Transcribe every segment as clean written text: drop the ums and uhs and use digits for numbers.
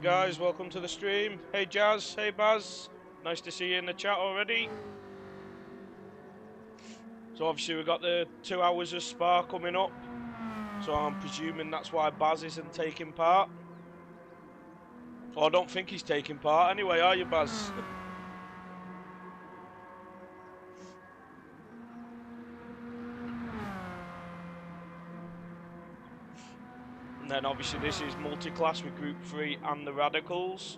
guys, welcome to the stream. Hey Jazz, hey Baz, nice to see you in the chat already. So obviously we've got the 2 hours of Spa coming up, so I'm presuming that's why Baz isn't taking part. Or I don't think he's taking part anyway, are you, Baz? And then obviously this is Multiclass with Gr3 and the Radicals,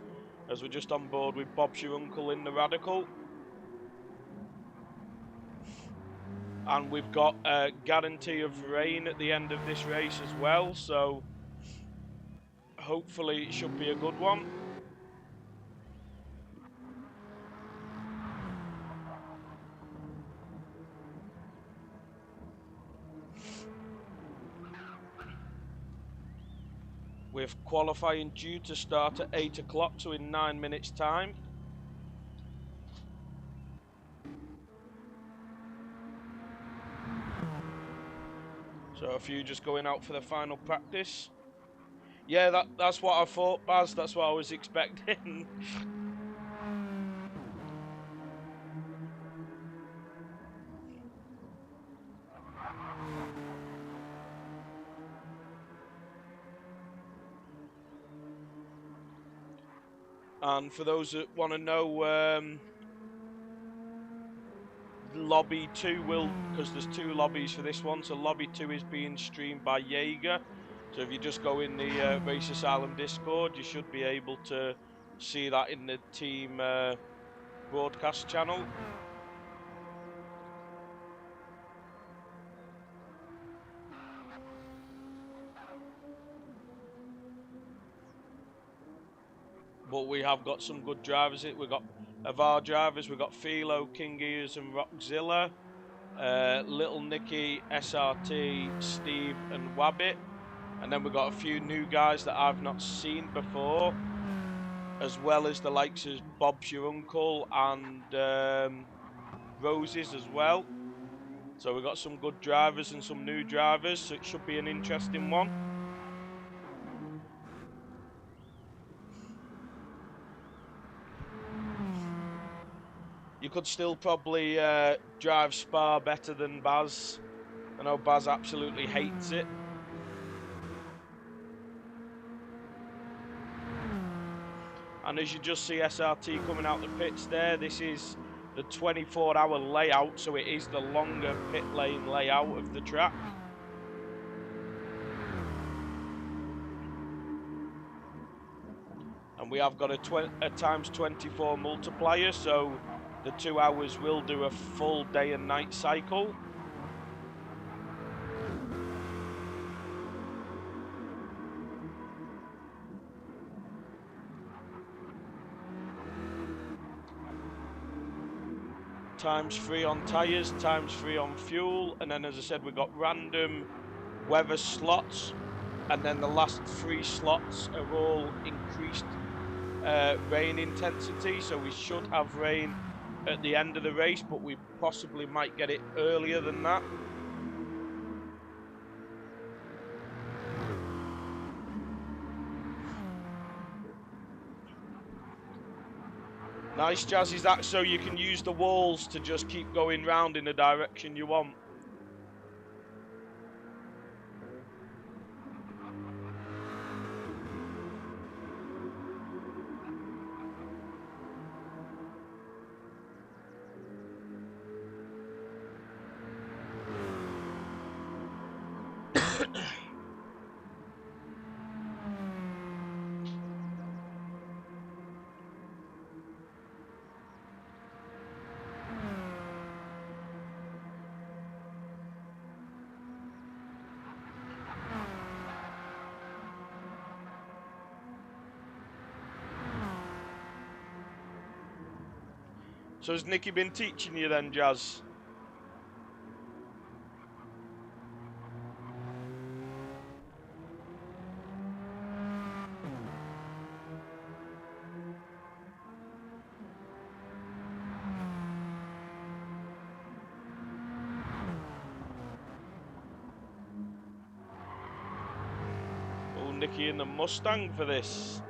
as we're just on board with Bob's Your Uncle in the Radical. And we've got a guarantee of rain at the end of this race as well, so hopefully it should be a good one. With qualifying due to start at 8 o'clock, so in 9 minutes time. So a few just going out for the final practice. Yeah, that's what I thought, Baz. That's what I was expecting. And for those that want to know, Lobby 2 will, because there's 2 lobbies for this one, so Lobby 2 is being streamed by Jaeger. So if you just go in the Race Asylum Discord, you should be able to see that in the team broadcast channel. But we have got some good drivers. We've got of our drivers, we've got Philo, King Ears and Rockzilla, Little Nicky, SRT, Steve and Wabbit. And then we've got a few new guys that I've not seen before, as well as the likes of Bob's Your Uncle and Roses as well. So we've got some good drivers and some new drivers, so it should be an interesting one. You could still probably drive Spa better than Baz. I know Baz absolutely hates it. And as you just see SRT coming out the pits there, this is the 24-hour layout, so it is the longer pit lane layout of the track. And we have got a times 24 multiplier, so the 2 hours will do a full day and night cycle. Times 3 on tyres, times 3 on fuel, and then as I said, we've got random weather slots, and then the last 3 slots are all increased rain intensity, so we should have rain at the end of the race, but we possibly might get it earlier than that. Nice, Jazz. Is that so you can use the walls to just keep going round in the direction you want? So has Nicky been teaching you then, Jazz? Oh, Nicky in the Mustang for this.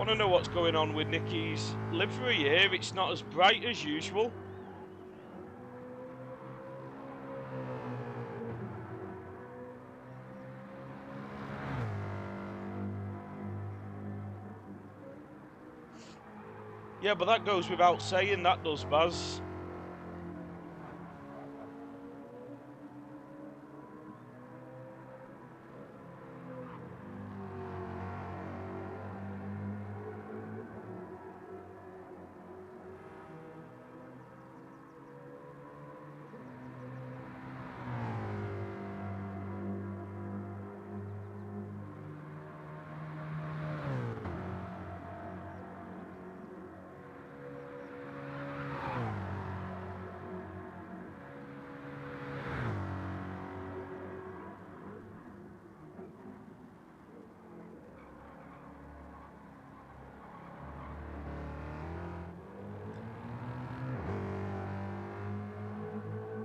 want to know what's going on with Nicky's livery here. It's not as bright as usual. Yeah, but that goes without saying, that does, Baz.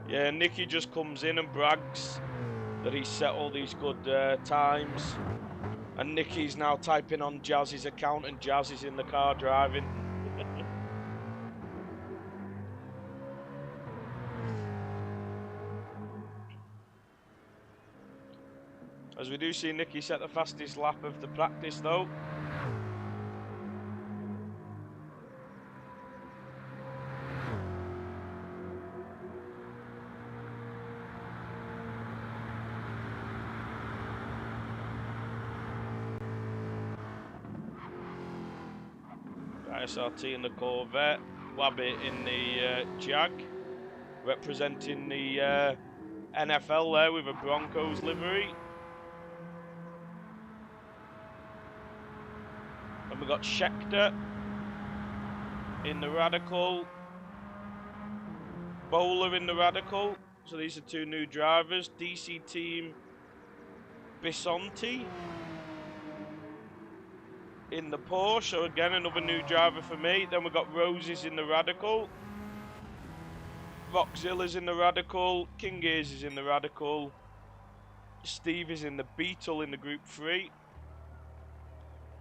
Yeah, Nicky just comes in and brags that he's set all these good times. And Nicky's now typing on Jazz's account and Jazz is in the car driving. As we do see Nicky set the fastest lap of the practice though. SRT in the Corvette, Wabbit in the Jag, representing the NFL there with a Broncos livery. And we got Schechter in the Radical, Bowler in the Radical. So these are two new drivers. DC team Bisonti in the Porsche, so again another new driver for me. Then we've got Roses in the Radical, Rockzilla's in the Radical, King Gears is in the Radical, Steve is in the Beetle in the Group 3,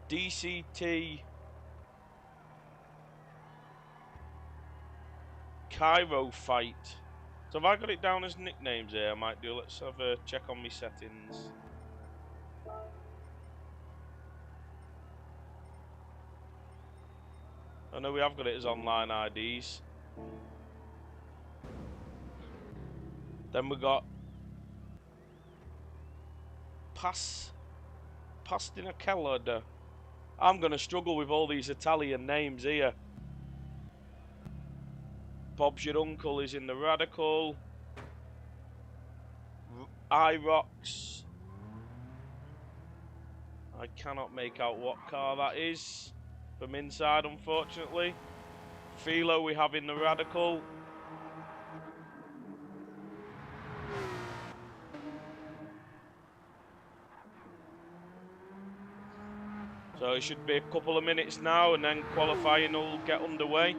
DCT Cairo Fight. So have I got it down as nicknames here? I might do. Let's have a check on my settings. I know we have got it as online IDs. Then we got Pastinacella. I'm going to struggle with all these Italian names here. Bob's Your Uncle is in the Radical. IROX. I cannot make out what car that is from inside, unfortunately. Philo we have in the Radical. So it should be a couple of minutes now and then qualifying will get underway.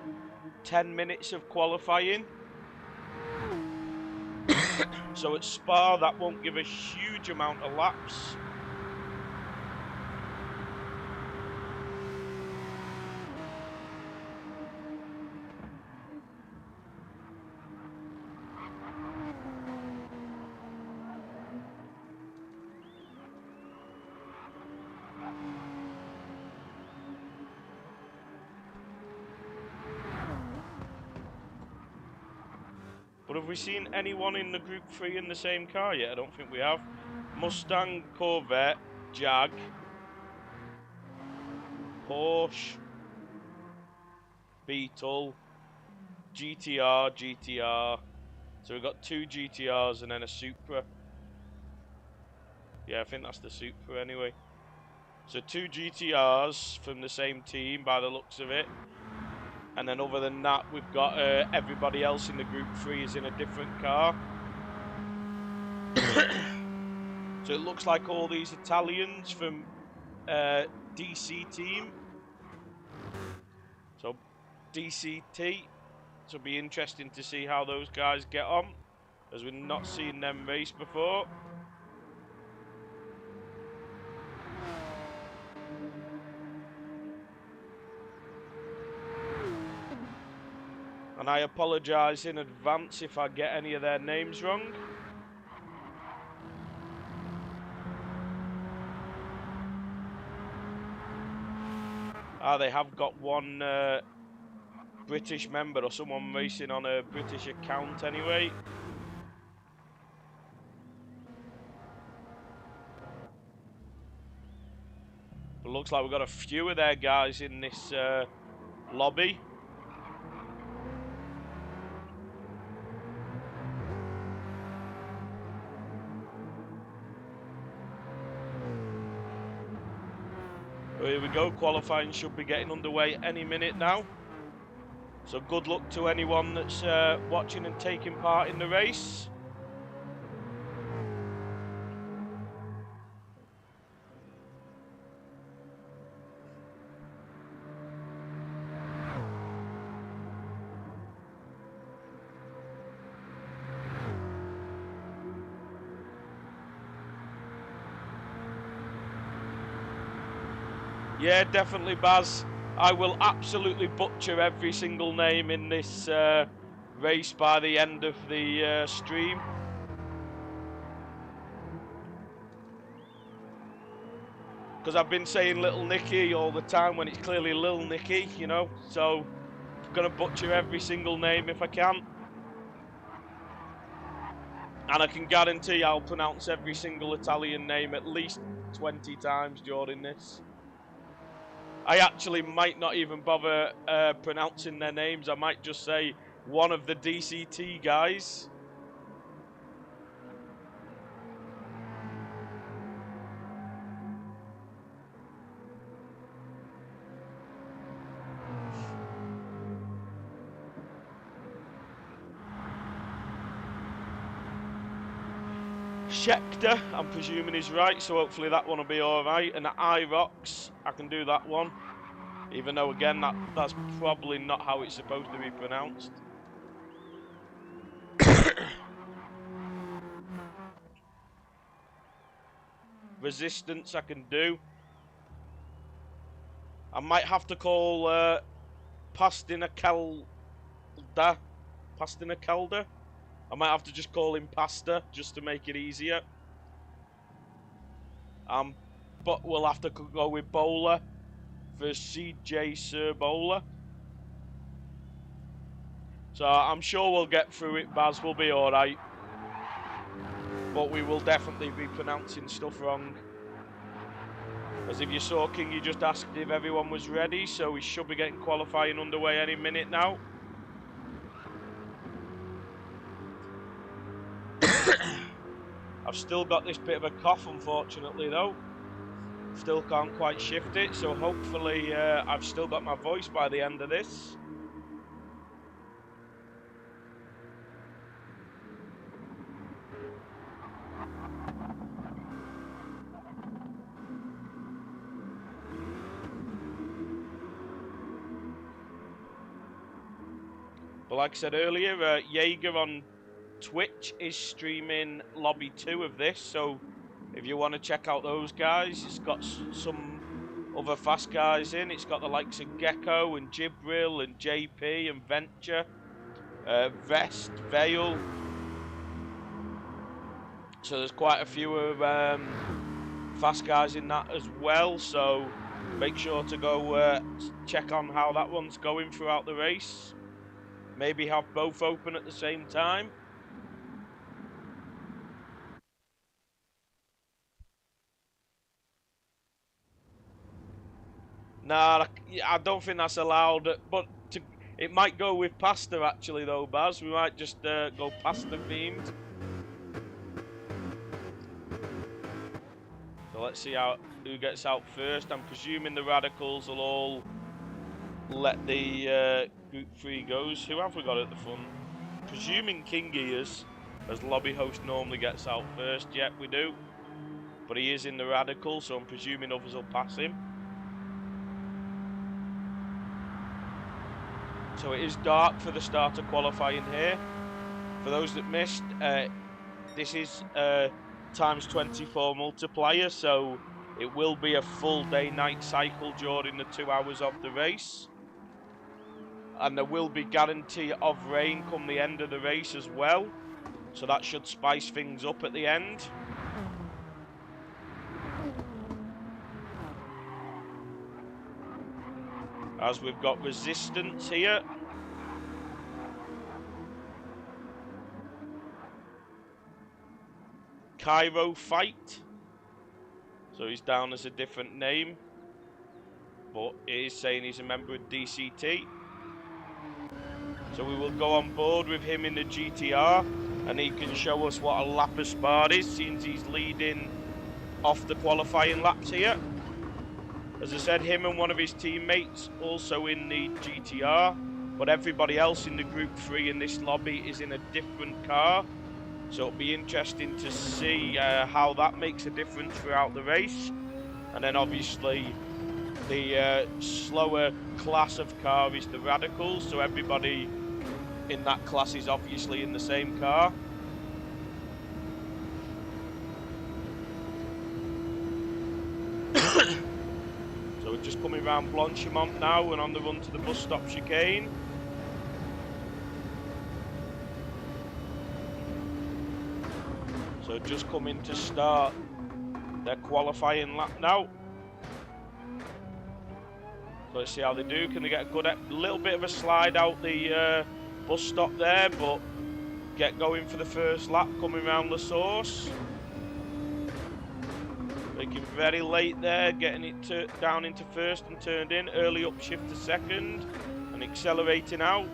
10 minutes of qualifying. So at Spa that won't give a huge amount of laps. But have we seen anyone in the Group 3 in the same car yet? I don't think we have. Mustang, Corvette, Jag, Porsche, Beetle, GTR. So we've got 2 GTRs and then a Supra. Yeah, I think that's the Supra anyway. So 2 GTRs from the same team by the looks of it. And then other than that, we've got everybody else in the Group 3 is in a different car. So it looks like all these Italians from DC team. So DCT. So it'll be interesting to see how those guys get on, as we've not seen them race before. And I apologise in advance if I get any of their names wrong. They have got one British member or someone racing on a British account anyway. It looks like we've got a few of their guys in this lobby. Here we go, qualifying should be getting underway any minute now. So good luck to anyone that's watching and taking part in the race. Yeah, definitely, Baz. I will absolutely butcher every single name in this race by the end of the stream. Because I've been saying Little Nicky all the time when it's clearly Lil Nicky, you know. So I'm going to butcher every single name if I can. And I can guarantee I'll pronounce every single Italian name at least 20 times during this. I actually might not even bother pronouncing their names. I might just say one of the DCT guys. Schechter, I'm presuming is right, so hopefully that one will be alright. And IROX, I can do that one. Even though, again, that's probably not how it's supposed to be pronounced. Resistance, I can do. I might have to call Pastinacalda. I might have to just call him Pasta, just to make it easier. But we'll have to go with Bowler for CJ Sir Bowler. So I'm sure we'll get through it, Baz. We'll be alright. But we will definitely be pronouncing stuff wrong. As if you saw, King, you just asked if everyone was ready, so we should be getting qualifying underway any minute now. I've still got this bit of a cough, unfortunately, though. Still can't quite shift it, so hopefully I've still got my voice by the end of this. But like I said earlier, Jaeger on Twitch is streaming Lobby 2 of this, so if you want to check out those guys, it's got some other fast guys in. It's got the likes of Gecko and Jibril and JP and Venture, Vest, Vale. So there's quite a few of fast guys in that as well, so make sure to go check on how that one's going throughout the race. Maybe have both open at the same time. Nah, I don't think that's allowed, but it might go with pasta actually though, Baz. We might just go pasta themed. So let's see who gets out first. I'm presuming the Radicals will all let the Group 3 goes. Who have we got at the front? Presuming King Gears, as lobby host, normally gets out first. Yep, we do. But he is in the Radical, so I'm presuming others will pass him. So it is dark for the start of qualifying here. For those that missed, this is times 24 multiplier, so it will be a full day-night cycle during the 2 hours of the race. And there will be guarantee of rain come the end of the race as well. So that should spice things up at the end. As we've got resistance here. Cairo Fight. So he's down as a different name. But it is saying he's a member of DCT. So we will go on board with him in the GTR. And he can show us what a lap of Spa is, since he's leading off the qualifying laps here. As I said, him and one of his teammates also in the GTR. But everybody else in the Group 3 in this lobby is in a different car. So it'll be interesting to see how that makes a difference throughout the race. And then obviously the slower class of car is the Radicals. So everybody in that class is obviously in the same car. So we're just coming around Blanchimont now and on the run to the bus stop chicane. So just coming to start their qualifying lap now. So let's see how they do. Can they get a good little bit of a slide out the bus stop there, but get going for the first lap coming around La Source. Making very late there, getting it down into first and turned in. Early upshift to second and accelerating out.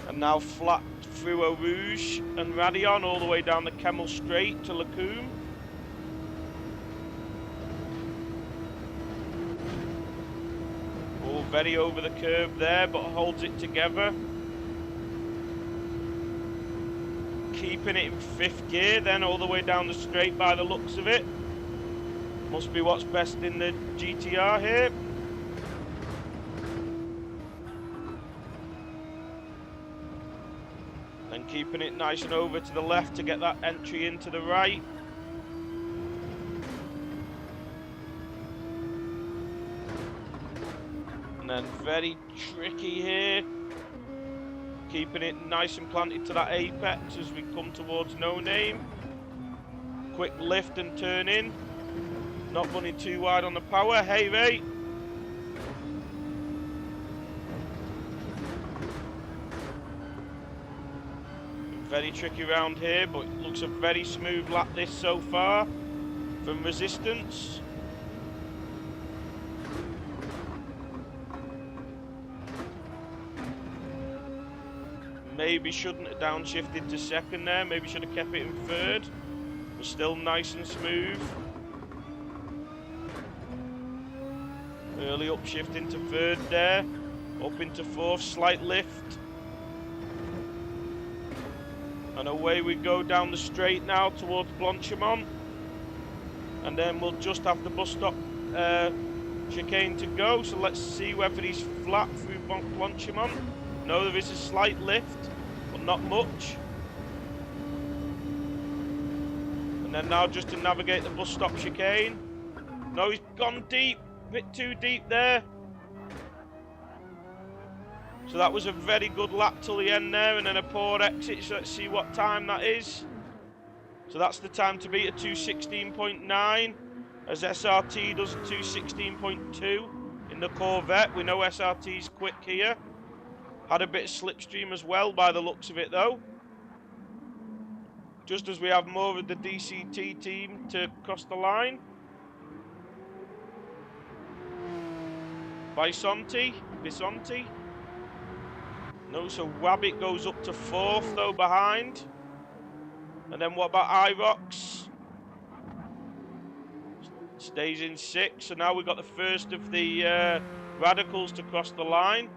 And now flat through Eau Rouge and Radion all the way down the Kemmel Straight to Lacombe. All very over the curve there, but holds it together. Keeping it in fifth gear, then all the way down the straight by the looks of it. Must be what's best in the GTR here. Then keeping it nice and over to the left to get that entry into the right. And then very tricky here. Keeping it nice and planted to that apex as we come towards No Name. Quick lift and turn in. Not running too wide on the power. Hey, Ray. Very tricky round here, but it looks a very smooth lap this so far from Resistance. Maybe shouldn't have downshifted to second there. Maybe should have kept it in third. But still nice and smooth. Early upshift into third there. Up into fourth, slight lift. And away we go down the straight now towards Blanchimont. And then we'll just have the bus stop chicane to go. So let's see whether he's flat through Blanchimont. No, there is a slight lift, but not much. And then now just to navigate the bus stop chicane. No, he's gone deep. A bit too deep there. So that was a very good lap till the end there, and then a poor exit. So let's see what time that is. So that's the time to beat a 2:16.9, as SRT does a 2:16.2 in the Corvette. We know SRT's quick here. Had a bit of slipstream as well by the looks of it though. Just as we have more of the DCT team to cross the line. Bisonti. No, so Wabbit goes up to fourth though behind. And then what about IROX? Stays in sixth. So now we've got the first of the Radicals to cross the line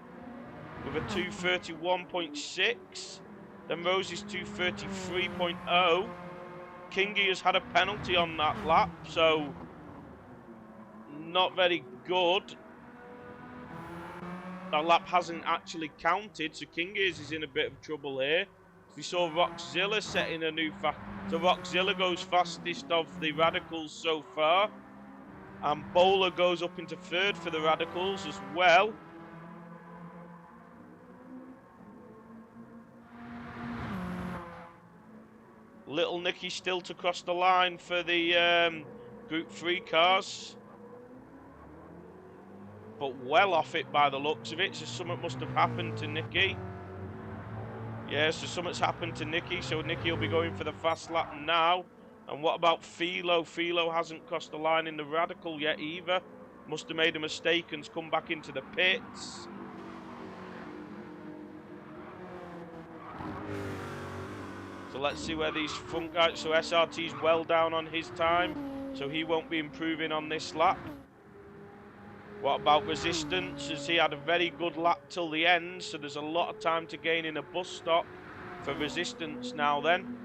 with a 2:31.6. Then Rosie's 2:33.0. Kingy has had a penalty on that lap, so not very good. That lap hasn't actually counted, so Kingies is in a bit of trouble here. We saw Rockzilla setting a new so Rockzilla goes fastest of the Radicals so far. And Bowler goes up into third for the Radicals as well. Little Nicky still to cross the line for the Group 3 cars. But well off it by the looks of it, so something must have happened to Nicky. Yeah, so something's happened to Nicky, so Nicky will be going for the fast lap now. And what about Philo? Philo hasn't crossed the line in the Radical yet either. Must have made a mistake and's come back into the pits. So let's see where these front guys... So SRT's well down on his time, so he won't be improving on this lap. What about Resistance? As he had a very good lap till the end, so there's a lot of time to gain in a bus stop for Resistance now then.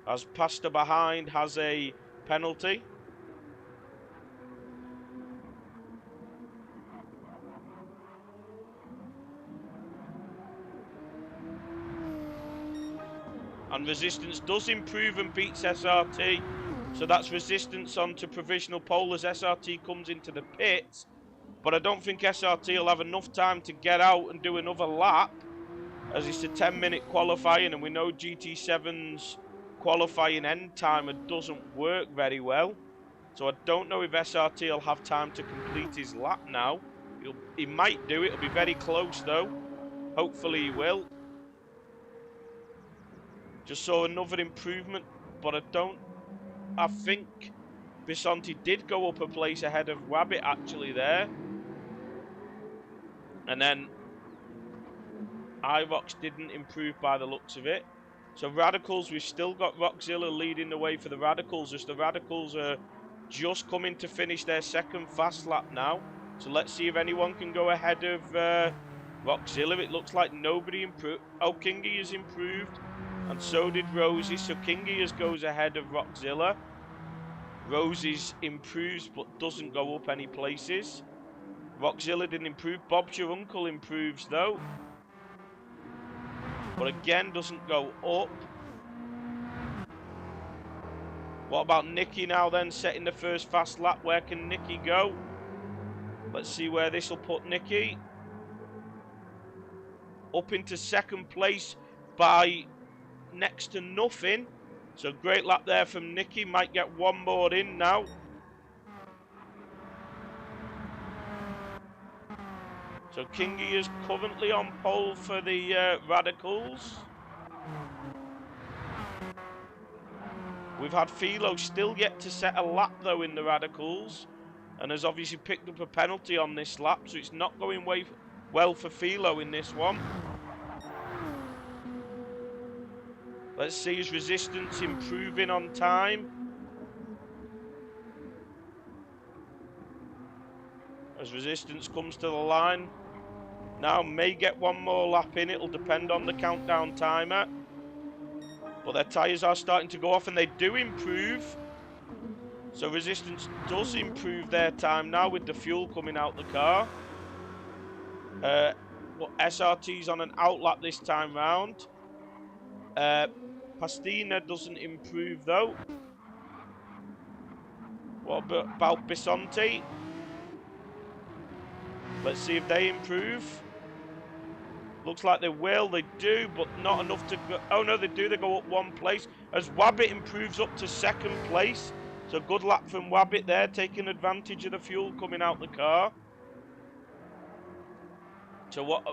As Pasta behind has a penalty. And Resistance does improve and beats SRT. So that's Resistance on to provisional pole as SRT comes into the pits. But I don't think SRT will have enough time to get out and do another lap, as it's a 10-minute qualifying, and we know GT7's qualifying end timer doesn't work very well. So I don't know if SRT will have time to complete his lap now. He might do it. It'll be very close though. Hopefully he will. Just saw another improvement, but I think Bisonti did go up a place ahead of Wabbit actually there. And then Irox didn't improve by the looks of it. So Radicals, we've still got Rockzilla leading the way for the Radicals, as the Radicals are just coming to finish their second fast lap now. So let's see if anyone can go ahead of Rockzilla. It looks like nobody improved. Oh, Kingy has improved, and so did Rosie. So Kingy goes ahead of Rockzilla. Rosie's improves but doesn't go up any places. Rockzilla didn't improve. Bob's your uncle improves though, but again doesn't go up. What about Nicky now then, setting the first fast lap? Where can Nicky go? Let's see where this will put Nicky. Up into second place by next to nothing. So great lap there from Nicky. Might get one more in now. So Kingy is currently on pole for the Radicals. We've had Philo still yet to set a lap though in the Radicals, and has obviously picked up a penalty on this lap, so it's not going well for Philo in this one. Let's see his Resistance improving on time. As Resistance comes to the line. Now may get one more lap in, it'll depend on the countdown timer. But their tyres are starting to go off and they do improve. So Resistance does improve their time now with the fuel coming out the car. But SRT's on an outlap this time round. Pastina doesn't improve though. What about Bisonti? Let's see if they improve. Looks like they will. They do, but not enough to go. Oh no, they do. They go up one place as Wabbit improves up to second place. So good lap from Wabbit there, taking advantage of the fuel coming out the car. So what?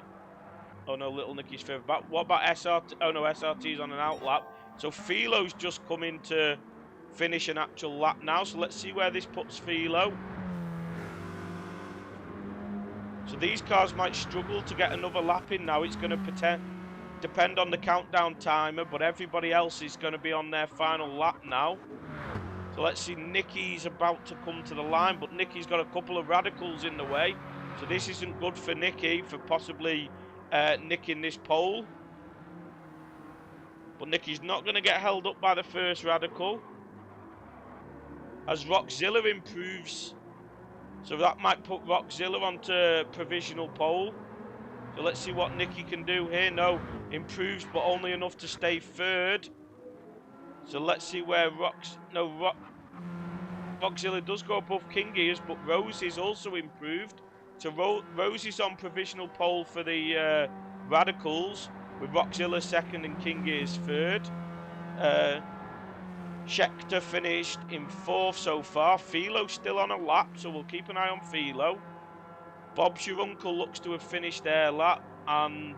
Oh no, Little Nicky's further back. What about SRT? Oh no, SRT's on an outlap. So Philo's just come in to finish an actual lap now. So let's see where this puts Philo. So these cars might struggle to get another lap in now. It's going to depend on the countdown timer, but everybody else is going to be on their final lap now. So let's see, Nicky's about to come to the line, but Nicky's got a couple of Radicals in the way. So this isn't good for Nicky for possibly nicking this pole. But Nicky's not going to get held up by the first Radical. As Rockzilla improves. So that might put Rockzilla onto provisional pole. So let's see what Nicky can do here. No, improves, but only enough to stay third. So let's see where Rockzilla does go above King Gears, but Rosie's also improved. So Rosie's on provisional pole for the Radicals, with Rockzilla second and King Gears third. Schechter finished in fourth so far. Philo's still on a lap, so we'll keep an eye on Philo. Bob's Your Uncle looks to have finished their lap, and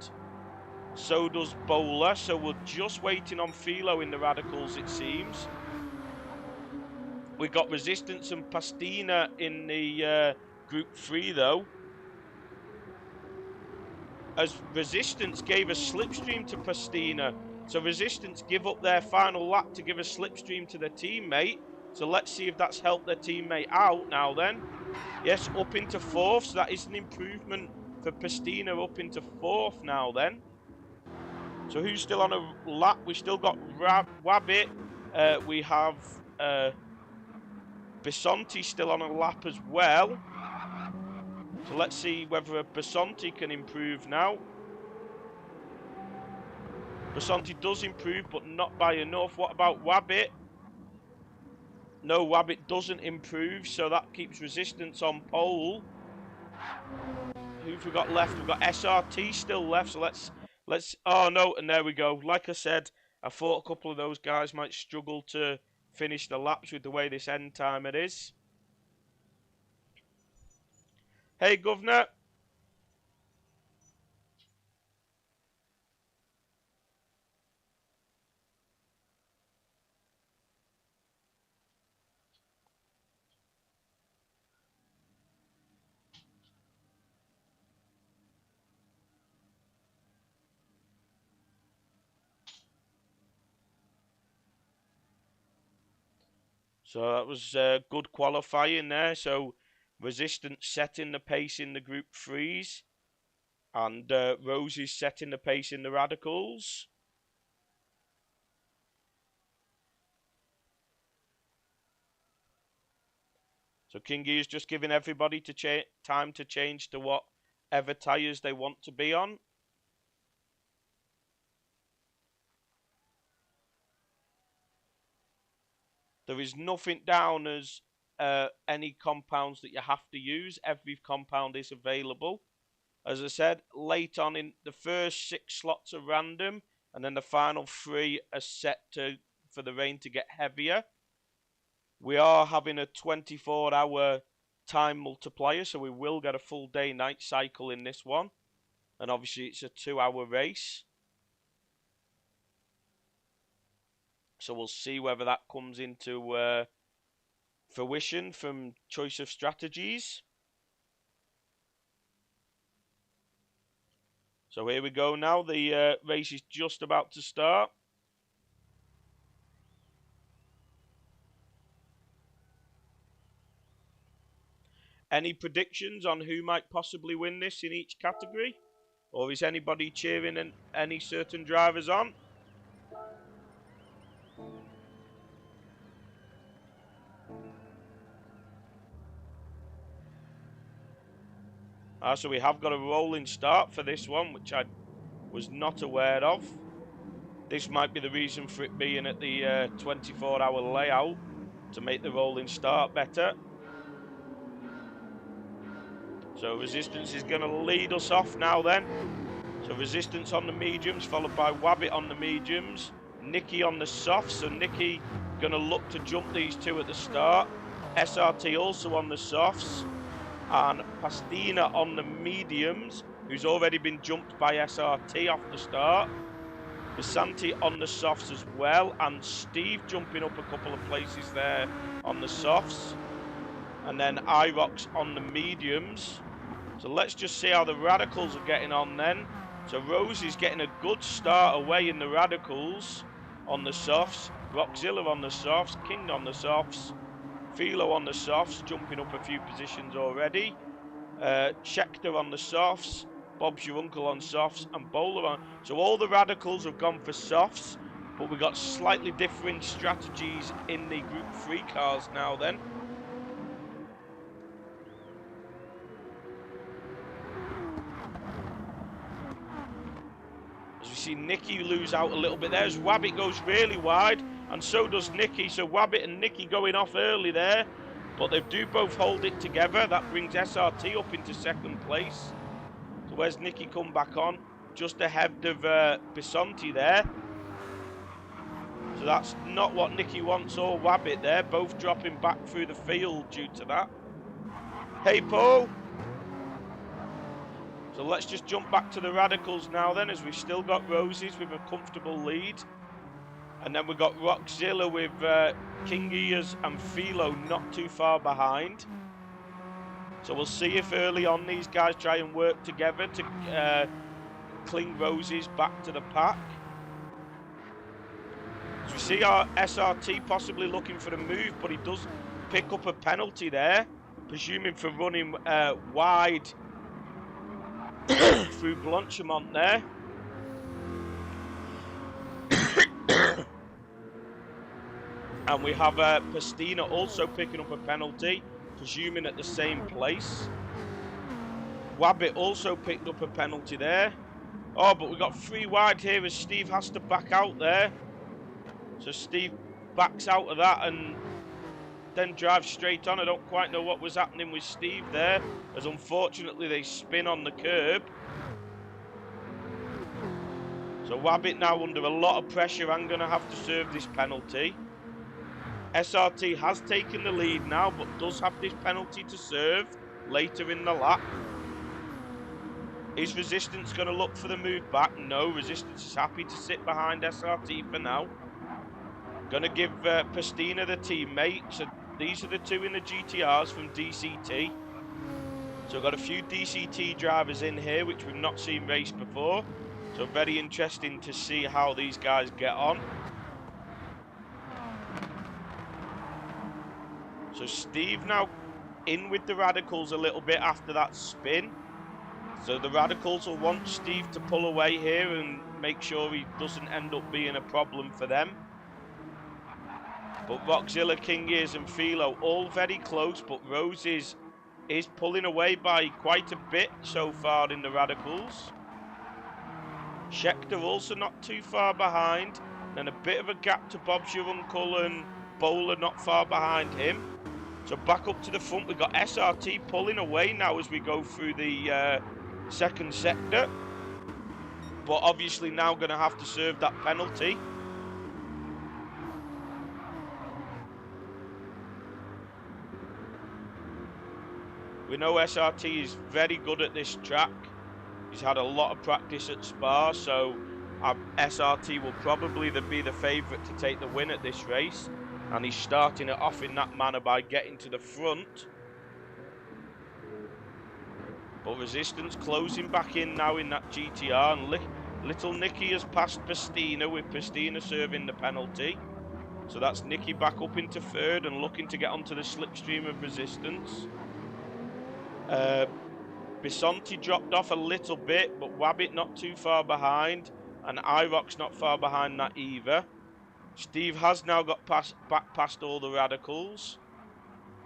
so does Bowler. So we're just waiting on Philo in the Radicals, it seems. We got Resistance and Pastina in the Group 3, though, as Resistance gave a slipstream to Pastina. So Resistance give up their final lap to give a slipstream to their teammate. So let's see if that's helped their teammate out now then. Yes, up into fourth. So that is an improvement for Pastina, up into fourth now then. So who's still on a lap? We've still got Wabbit. We have Bisonti still on a lap as well. So let's see whether Bisonti can improve now. Bisonti does improve, but not by enough. What about Wabbit? No, Wabbit doesn't improve, so that keeps Resistance on pole. Who've we got left? We've got SRT still left, so let's. Oh no, and there we go. Like I said, I thought a couple of those guys might struggle to finish the laps with the way this end time it is. Hey, Governor. So that was good qualifying there. So Resistance setting the pace in the Group 3s. And Rosie's setting the pace in the Radicals. So Kingy is just giving everybody time to change to whatever tyres they want to be on. There is nothing down as any compounds that you have to use. Every compound is available. As I said, late on in the first 6 slots are random, and then the final 3 are set for the rain to get heavier. We are having a 24-hour time multiplier, so we will get a full day-night cycle in this one. And obviously it's a 2-hour race. So we'll see whether that comes into fruition from choice of strategies. So here we go now. The race is just about to start. Any predictions on who might possibly win this in each category? Or is anybody cheering any certain drivers on? So we have got a rolling start for this one, which I was not aware of. This might be the reason for it being at the 24-hour layout, to make the rolling start better. So Resistance is going to lead us off now then. So Resistance on the mediums, followed by Wabbit on the mediums, Nicky on the softs. So Nicky going to look to jump these two at the start. SRT also on the softs. And Pastina on the mediums, who's already been jumped by SRT off the start. Basanti on the softs as well, and Steve jumping up a couple of places there on the softs. And then Irox on the mediums. So let's just see how the Radicals are getting on then. So Rosie's getting a good start away in the Radicals on the softs. Rockzilla on the softs, King on the softs. Philo on the softs, jumping up a few positions already. Schechter on the softs. Bob's Your Uncle on softs, and Bowler on. So all the Radicals have gone for softs, but we've got slightly different strategies in the Group 3 cars now then. As we see Nicky lose out a little bit there, as Wabbit goes really wide, and so does Nicky. So Wabbit and Nicky going off early there, but they do both hold it together. That brings SRT up into second place. So where's Nicky come back on? just ahead of Bisonti there. So that's not what Nicky wants or Wabbit there, both dropping back through the field due to that. Hey, Paul. So let's just jump back to the Radicals now then, as we've still got Roses with a comfortable lead. And then we've got Rockzilla with King Ears and Philo not too far behind. So we'll see if early on these guys try and work together to cling Roses back to the pack. So we see our SRT possibly looking for the move, but he does pick up a penalty there, presuming for running wide through Blanchimont there. And we have Pastina also picking up a penalty, presuming at the same place. Wabbit also picked up a penalty there. Oh, but we got 3 wide here as Steve has to back out there. So Steve backs out of that and then drives straight on. I don't quite know what was happening with Steve there, as unfortunately they spin on the curb. So Wabbit now under a lot of pressure and going to have to serve this penalty. SRT has taken the lead now, but does have this penalty to serve later in the lap. Is Resistance going to look for the move back? No, Resistance is happy to sit behind SRT for now. Going to give Pastina the teammate. So these are the 2 in the GTRs from DCT. So we've got a few DCT drivers in here, which we've not seen race before. So very interesting to see how these guys get on. So Steve now in with the Radicals a little bit after that spin. So the Radicals will want Steve to pull away here and make sure he doesn't end up being a problem for them. But Rockzilla, King Ears and Philo all very close, but Roses is pulling away by quite a bit so far in the Radicals. Schechter also not too far behind. Then a bit of a gap to Bob's Your Uncle and Bowler not far behind him. So back up to the front, we've got SRT pulling away now as we go through the second sector. But obviously now going to have to serve that penalty. We know SRT is very good at this track. He's had a lot of practice at Spa, so SRT will probably be the favourite to take the win at this race. And he's starting it off in that manner by getting to the front. But Resistance closing back in now in that GTR. And little Nicky has passed Pastina, with Pastina serving the penalty. So that's Nicky back up into third and looking to get onto the slipstream of Resistance. Bisonti dropped off a little bit, but Wabbit not too far behind. And IROC's not far behind that either. Steve has now got back past all the Radicals,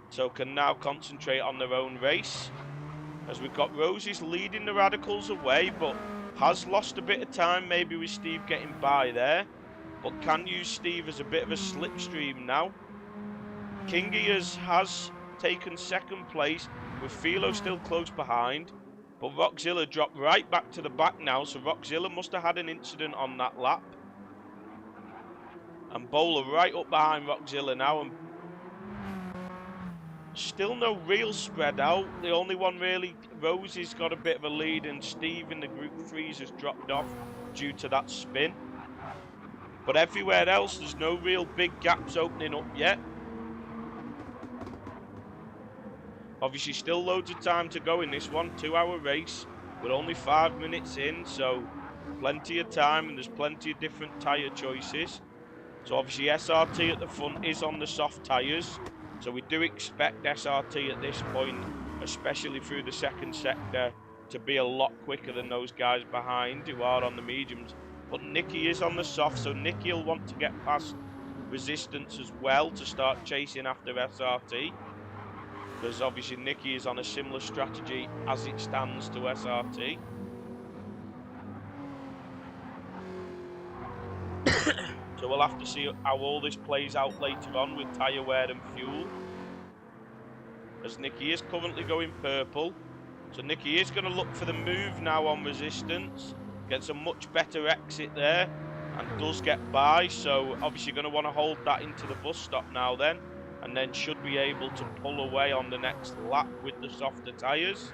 so can now concentrate on their own race. As we've got Roses leading the Radicals away, but has lost a bit of time maybe with Steve getting by there, but can use Steve as a bit of a slipstream now. King Ears has taken second place, with Philo still close behind, but Rockzilla dropped right back to the back now, so Rockzilla must have had an incident on that lap. And Bowler right up behind Rockzilla now, and still no real spread out. The only one really, Rosie's got a bit of a lead, and Steve in the Group 3s has dropped off due to that spin. But everywhere else, there's no real big gaps opening up yet. Obviously still loads of time to go in this one, 2-hour race. We're only 5 minutes in, so plenty of time, and there's plenty of different tyre choices. So obviously SRT at the front is on the soft tyres, so we do expect SRT at this point, especially through the second sector, to be a lot quicker than those guys behind who are on the mediums. But Nicky is on the soft, so Nicky will want to get past Resistance as well to start chasing after SRT, because obviously Nicky is on a similar strategy as it stands to SRT. So we'll have to see how all this plays out later on with tyre wear and fuel. As Nicky is currently going purple. So Nicky is going to look for the move now on Resistance. Gets a much better exit there and does get by. So obviously going to want to hold that into the bus stop now then. And then should be able to pull away on the next lap with the softer tyres.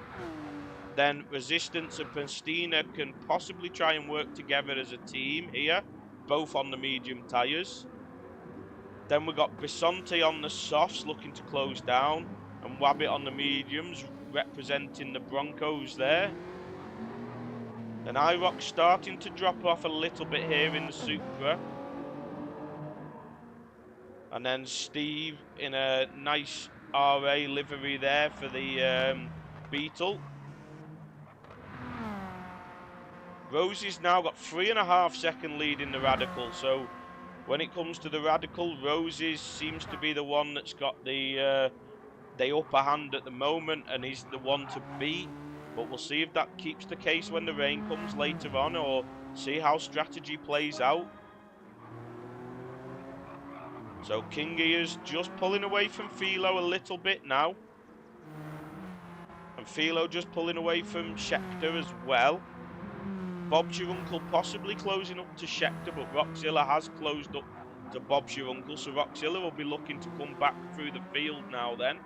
Then Resistance and Pristina can possibly try and work together as a team here, both on the medium tyres. Then we've got Bisonti on the softs looking to close down, and Wabbit on the mediums representing the Broncos there. Then IROC starting to drop off a little bit here in the Supra. And then Steve in a nice RA livery there for the Beetle. Rosie's now got 3.5 second lead in the Radical. So when it comes to the Radical, Rosie's seems to be the one that's got the upper hand at the moment and is the one to beat. But we'll see if that keeps the case when the rain comes later on, or see how strategy plays out. So Kingy is just pulling away from Philo a little bit now. And Philo just pulling away from Schechter as well. Bob's Your Uncle possibly closing up to Schechter, but Rockzilla has closed up to Bob's Your Uncle. So Rockzilla will be looking to come back through the field now then,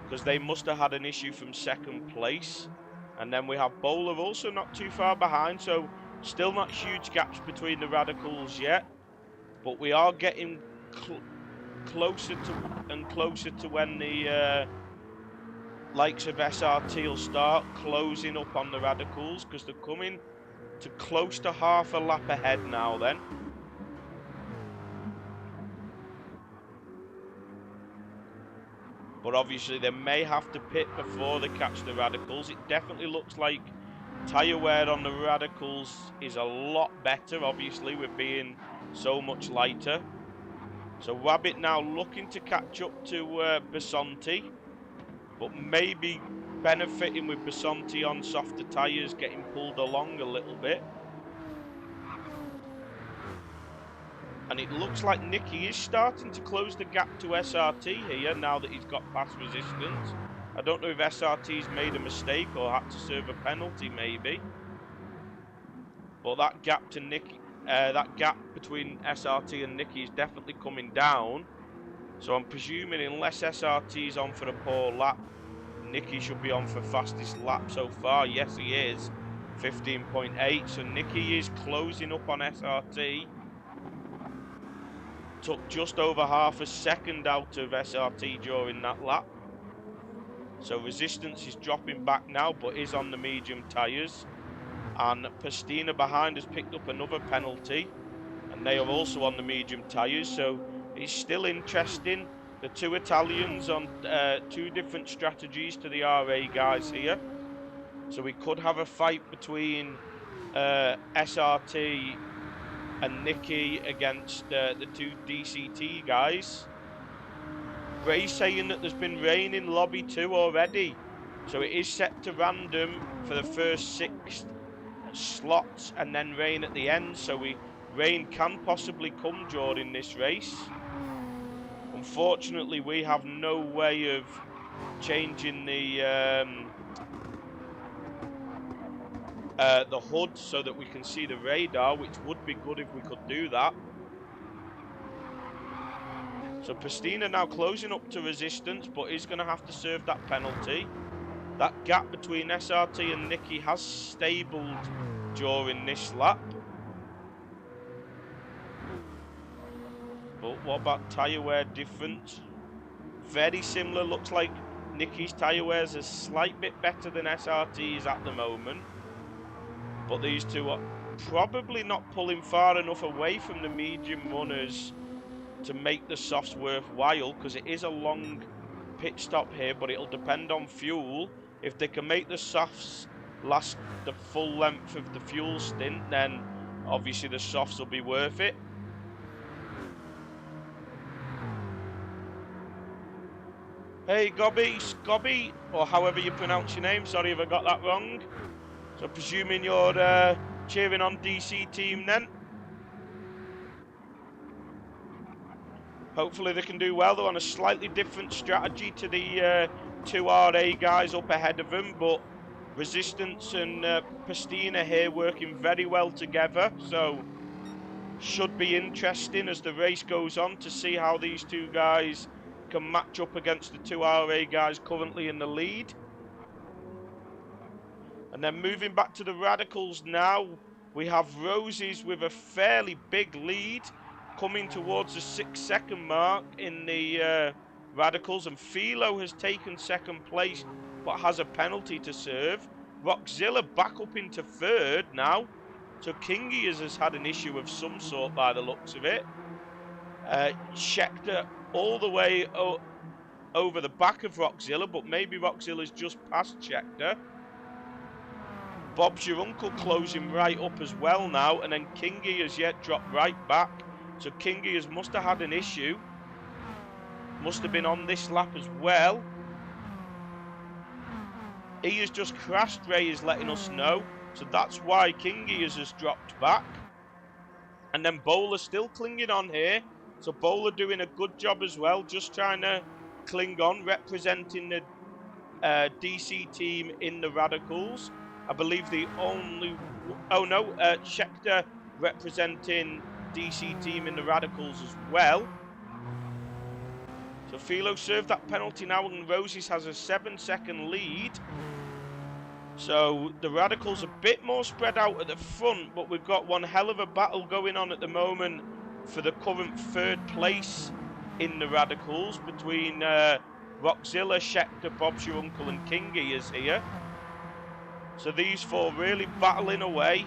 because they must have had an issue from second place. And then we have Bowler also not too far behind, so still not huge gaps between the Radicals yet. But we are getting closer to when the likes of SRT will start closing up on the Radicals, because they're coming to close to half a lap ahead now then. But obviously they may have to pit before they catch the Radicals. It definitely looks like tyre wear on the Radicals is a lot better, obviously, with being so much lighter. So Wabbit now looking to catch up to Bisonti, but maybe benefiting with Bisonti on softer tyres getting pulled along a little bit. And it looks like Nicky is starting to close the gap to SRT here now that he's got past Resistance. I don't know if SRT's made a mistake or had to serve a penalty maybe. But that gap to Nicky, that gap between SRT and Nicky is definitely coming down. So I'm presuming unless SRT's on for a poor lap, Nicky should be on for fastest lap so far. Yes, he is. 15.8. So Nicky is closing up on SRT. Took just over half a second out of SRT during that lap. So Resistance is dropping back now, but is on the medium tyres. And Pristina behind has picked up another penalty, and they are also on the medium tyres. So it's still interesting. The two Italians on two different strategies to the RA guys here. So we could have a fight between SRT and Nicky against the two DCT guys. Gray's saying that there's been rain in lobby 2 already. So it is set to random for the first 6 slots and then rain at the end. So rain can possibly come during this race. Unfortunately, we have no way of changing the HUD so that we can see the radar, which would be good if we could do that. So Pristina now closing up to Resistance, but is going to have to serve that penalty. That gap between SRT and Nicky has stabled during this lap. But what about tyre wear difference? Very similar. Looks like Nicky's tyre wear is a slight bit better than SRT's at the moment. But these two are probably not pulling far enough away from the medium runners to make the softs worthwhile, because it is a long pit stop here, but it'll depend on fuel. If they can make the softs last the full length of the fuel stint, then obviously the softs will be worth it. Hey Gobby, or however you pronounce your name, sorry if I got that wrong. So presuming you're cheering on DC team then. Hopefully they can do well. They're on a slightly different strategy to the two RA guys up ahead of them, but Resistance and Pastina here working very well together, so should be interesting as the race goes on to see how these two guys can match up against the two RA guys currently in the lead. And then moving back to the Radicals now, we have Roses with a fairly big lead coming towards the 6-second mark in the Radicals, and Philo has taken second place but has a penalty to serve. Rockzilla back up into third now, so Kingy has had an issue of some sort by the looks of it. Schechter all the way over the back of Rockzilla, but maybe Rockzilla's just past Schechter. Bob's Your Uncle closing right up as well now, and then Kingy has yet dropped right back. So Kingy must have had an issue. Must have been on this lap as well. He has just crashed, Ray is letting us know. So that's why Kingy has dropped back. And then Bowler still clinging on here. So Bowler doing a good job as well, just trying to cling on, representing the DC team in the Radicals. I believe the only... Oh no, Schechter representing DC team in the Radicals as well. So Philo served that penalty now, and Roses has a 7-second lead. So the Radicals a bit more spread out at the front, but we've got one hell of a battle going on at the moment for the current third place in the Radicals between Rockzilla, Schechter, Bob's Your Uncle and Kingy is here. So these four really battling away.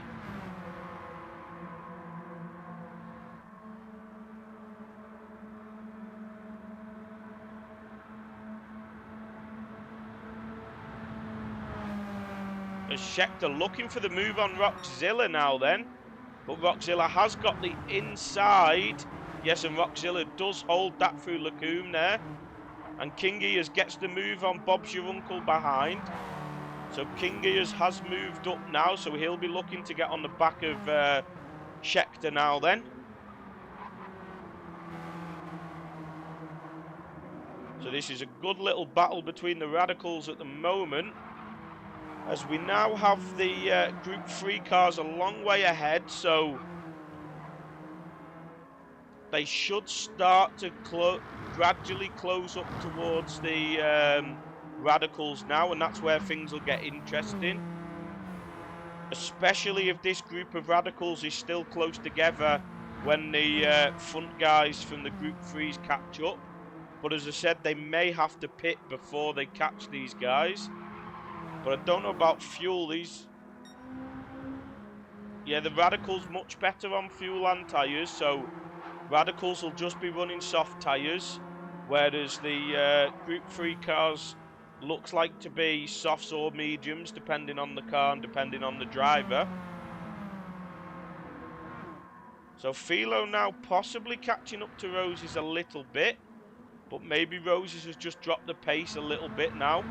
As Schechter looking for the move on Rockzilla now then. But Rockzilla has got the inside. Yes, and Rockzilla does hold that through Lacombe there. And Kingy gets the move on Bob's Your Uncle behind. So Kingy has moved up now, so he'll be looking to get on the back of Schechter now then. So this is a good little battle between the Radicals at the moment, as we now have the Group 3 cars a long way ahead, so they should start to gradually close up towards the Radicals now, and that's where things will get interesting, especially if this group of Radicals is still close together when the front guys from the Group 3s catch up. But as I said, they may have to pit before they catch these guys. But I don't know about fuel. Yeah, the Radicals much better on fuel and tyres, so Radicals will just be running soft tyres, whereas the Group 3 cars looks like to be softs or mediums, depending on the car and depending on the driver. So Philo now possibly catching up to Roses a little bit, but maybe Roses has just dropped the pace a little bit now.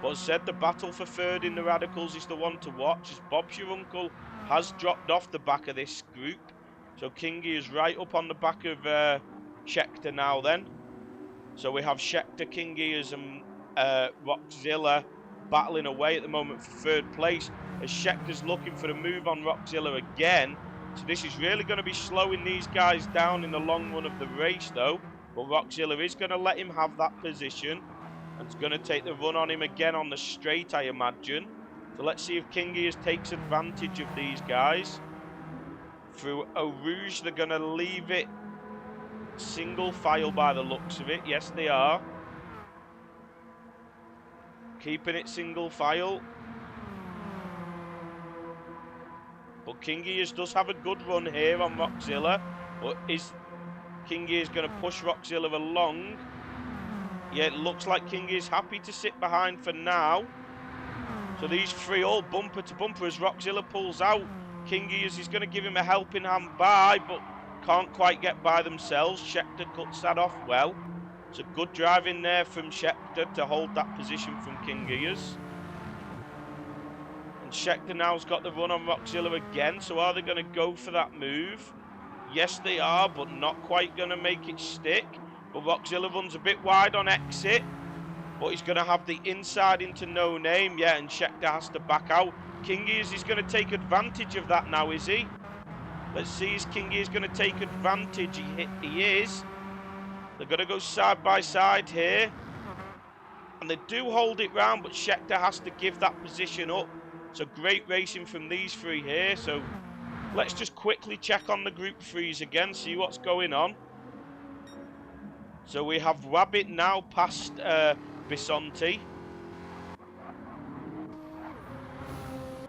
But as said, the battle for third in the Radicals is the one to watch, as Bob's Your Uncle has dropped off the back of this group. So Kingy is right up on the back of Schechter now then. So we have Schechter, Kingy and Rockzilla battling away at the moment for third place, as Schechter's looking for a move on Rockzilla again. So this is really going to be slowing these guys down in the long run of the race though. But Rockzilla is going to let him have that position, and it's going to take the run on him again on the straight, I imagine. So let's see if Kingy takes advantage of these guys. Through Eau Rouge, they're going to leave it single file by the looks of it. Yes, they are. Keeping it single file. But Kingy does have a good run here on Rockzilla. But Kingy is going to push Rockzilla along. Yeah, it looks like Kingy is happy to sit behind for now. So these three all bumper to bumper as Rockzilla pulls out. Kingy is going to give him a helping hand by, but can't quite get by themselves. Schechter cuts that off well. It's a good driving there from Schechter to hold that position from Kingy. And Schechter now's got the run on Rockzilla again. So are they going to go for that move? Yes, they are, but not quite going to make it stick. But Rockzilla runs a bit wide on exit. But he's going to have the inside into No Name, yeah, and Scheckter has to back out. King Gears is going to take advantage of that now, is he? Let's see, is King Gears going to take advantage? He is. They're going to go side by side here. And they do hold it round, but Scheckter has to give that position up. So great racing from these three here. So let's just quickly check on the Group 3s again, see what's going on. So we have Rabbit now past Bisonti.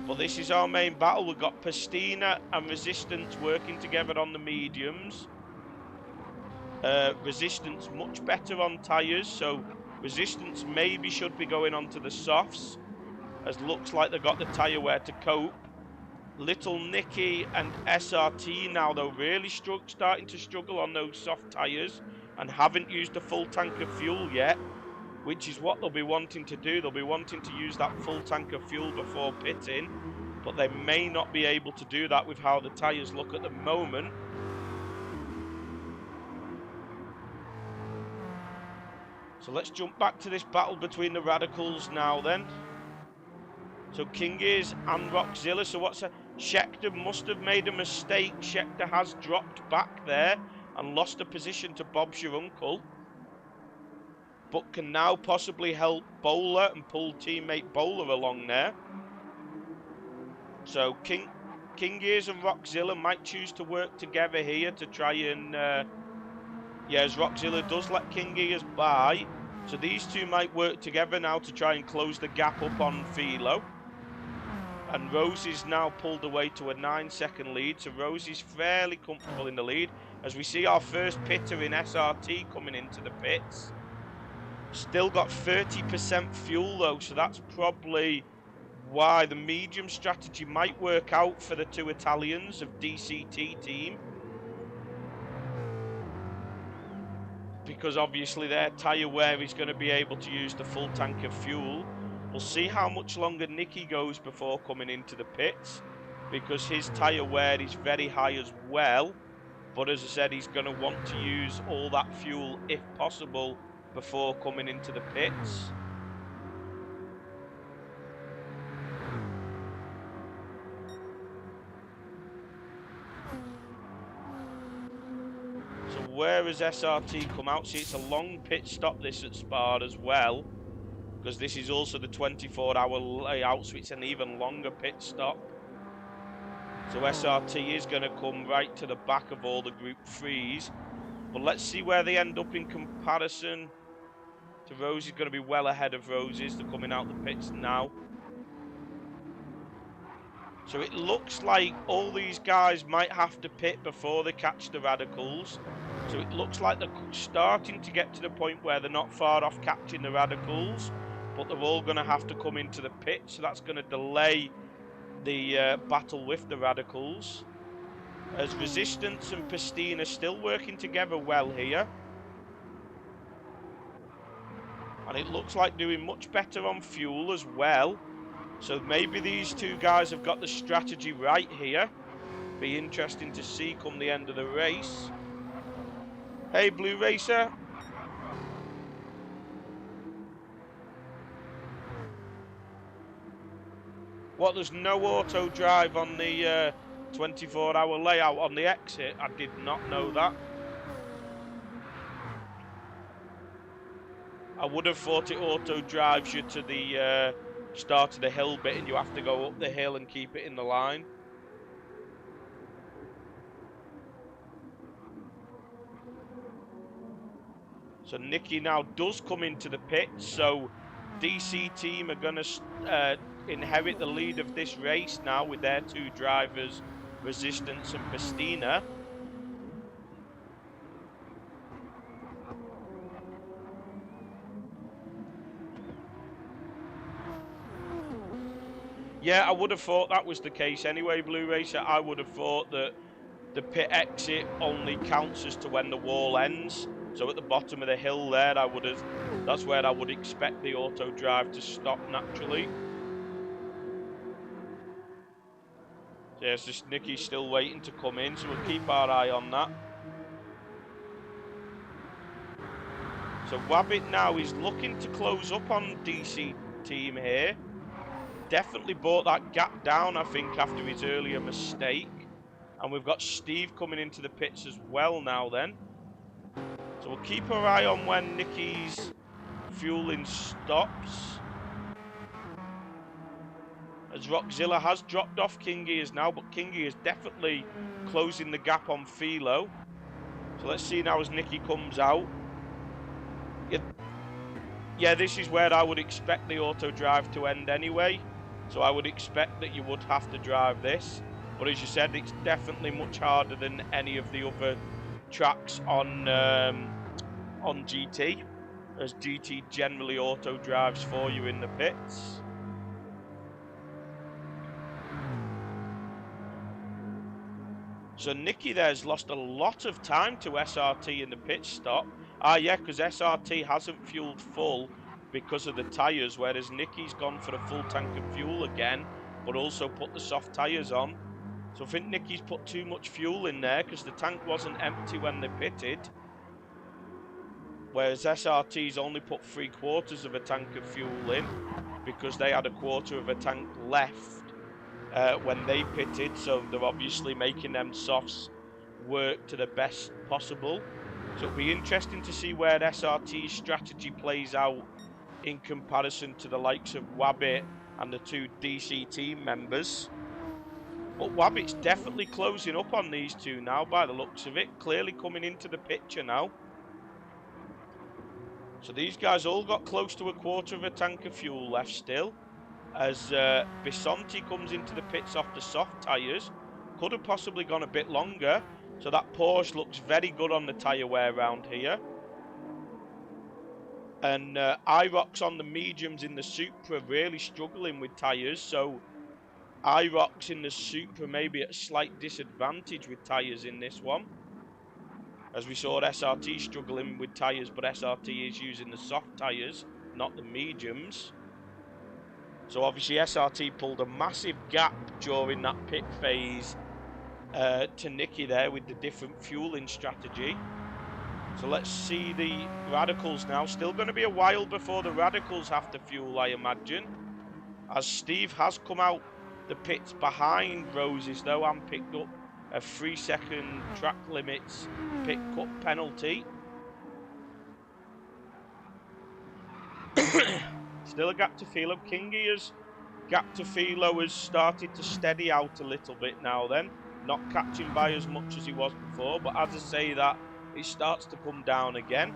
But this is our main battle. We've got Pastina and Resistance working together on the mediums. Resistance much better on tyres, so Resistance maybe should be going on to the softs, as looks like they've got the tyre wear to cope. Little Nicky and SRT now, though, really starting to struggle on those soft tyres and haven't used a full tank of fuel yet, which is what they'll be wanting to do. They'll be wanting to use that full tank of fuel before pitting, but they may not be able to do that with how the tyres look at the moment. So let's jump back to this battle between the Radicals now then. So King Gears and Rockzilla. So what's a... Scheckter must have made a mistake. Scheckter has dropped back there and lost a position to Bob's Your Uncle. But can now possibly help Bowler and pull teammate Bowler along there. So King Gears and Rockzilla might choose to work together here to try and... yeah, as Rockzilla does let King Gears by. So these two might work together now to try and close the gap up on Philo. And Rosie's now pulled away to a 9-second lead. So Rosie's fairly comfortable in the lead. As we see our first pitter in SRT coming into the pits. Still got 30% fuel though. So that's probably why the medium strategy might work out for the two Italians of DCT team. Because obviously their tyre wear is going to be able to use the full tank of fuel. We'll see how much longer Nicky goes before coming into the pits, because his tyre wear is very high as well. But as I said, he's going to want to use all that fuel if possible before coming into the pits. Where has SRT come out? See, it's a long pit stop this at Spa as well, because this is also the 24-hour layout, so it's an even longer pit stop. So SRT is going to come right to the back of all the Group 3s. But let's see where they end up in comparison to Rosie's. Going to be well ahead of Rosie's. They're coming out the pits now. So it looks like all these guys might have to pit before they catch the Radicals. So it looks like they're starting to get to the point where they're not far off catching the Radicals, but they're all going to have to come into the pit. So that's going to delay the battle with the Radicals. As Resistance and Pristine are still working together well here. And it looks like doing much better on fuel as well. So maybe these two guys have got the strategy right here. Be interesting to see come the end of the race. Hey, Blue Racer. What, there's no auto drive on the 24-hour layout on the exit? I did not know that. I would have thought it auto drives you to the start of the hill bit and you have to go up the hill and keep it in the line. So Nicky now does come into the pit, so DC team are going to inherit the lead of this race now with their two drivers, Resistance and Pastina. Yeah, I would have thought that was the case anyway, Blue Racer. I would have thought that the pit exit only counts as to when the wall ends. So at the bottom of the hill there, that's where I would expect the auto drive to stop naturally. So yes, this Nicky's still waiting to come in, so we'll keep our eye on that. So Wabbit now is looking to close up on DC team here. Definitely brought that gap down, I think, after his earlier mistake. And we've got Steve coming into the pits as well now then. So we'll keep our eye on when Nicky's fueling stops. As Rockzilla has dropped off King Gears now, but King Gears definitely closing the gap on Philo. So let's see now as Nicky comes out. Yeah, this is where I would expect the auto drive to end anyway. So I would expect that you would have to drive this. But as you said, it's definitely much harder than any of the other tracks on GT, as GT generally auto drives for you in the pits. So Nicky there's lost a lot of time to SRT in the pit stop. Yeah, because SRT hasn't fueled full because of the tyres, whereas Nicky's gone for a full tank of fuel again, but also put the soft tyres on. So I think Nicky's put too much fuel in there because the tank wasn't empty when they pitted. Whereas SRT's only put 3/4 of a tank of fuel in because they had 1/4 of a tank left when they pitted. So they're obviously making them softs work to the best possible. So it'll be interesting to see where SRT's strategy plays out in comparison to the likes of Wabbit and the two DC team members. But Wabbit's definitely closing up on these two now by the looks of it. Clearly coming into the picture now. So these guys all got close to 1/4 of a tank of fuel left still. As Bisonti comes into the pits off the soft tyres. Could have possibly gone a bit longer. So that Porsche looks very good on the tyre wear around here. And IROX on the mediums in the Supra really struggling with tyres. So IROX in the Supra maybe at a slight disadvantage with tyres in this one. As we saw SRT struggling with tyres, but SRT is using the soft tyres, not the mediums. So obviously SRT pulled a massive gap during that pit phase to Nicky there with the different fueling strategy. So let's see the Radicals now. Still going to be a while before the Radicals have to fuel, I imagine. As Steve has come out the pits behind Roses though and picked up a 3-second track limits pit cut penalty. Still a gap to Philo. King Gear's gap to Philo has started to steady out a little bit now then. Not catching by as much as he was before, but as I say that, it starts to come down again.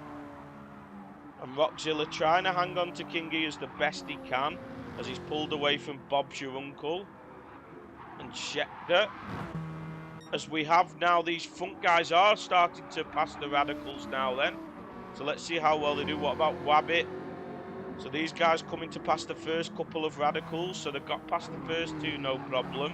And Rockzilla trying to hang on to King Gear's the best he can as he's pulled away from Bob's Your Uncle and Schechter. As we have now, these front guys are starting to pass the Radicals now then. So let's see how well they do. What about Wabbit? So these guys coming to pass the first couple of Radicals. So they've got past the first two, no problem.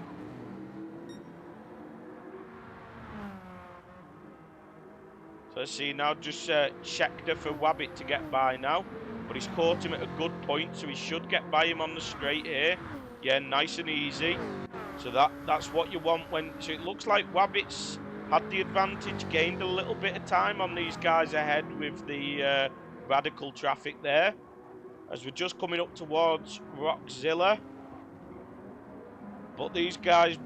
So let's see now, just Schechter for Wabbit to get by now. But he's caught him at a good point, so he should get by him on the straight here. Yeah, nice and easy. So that's what you want when... So it looks like Wabbit's had the advantage, gained a little bit of time on these guys ahead with the Radical traffic there. As we're just coming up towards Rockzilla. But these guys,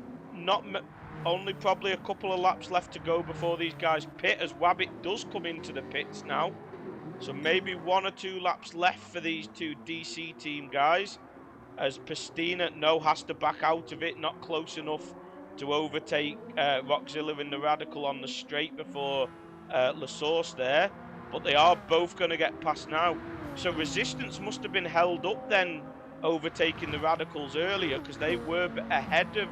only probably a couple of laps left to go before these guys pit, as Wabbit does come into the pits now. So maybe 1 or 2 laps left for these two DC team guys. As Pastina has to back out of it, not close enough to overtake Rockzilla in the Radical on the straight before La Source there. But they are both going to get past now. So Resistance must have been held up then, overtaking the Radicals earlier, because they were ahead of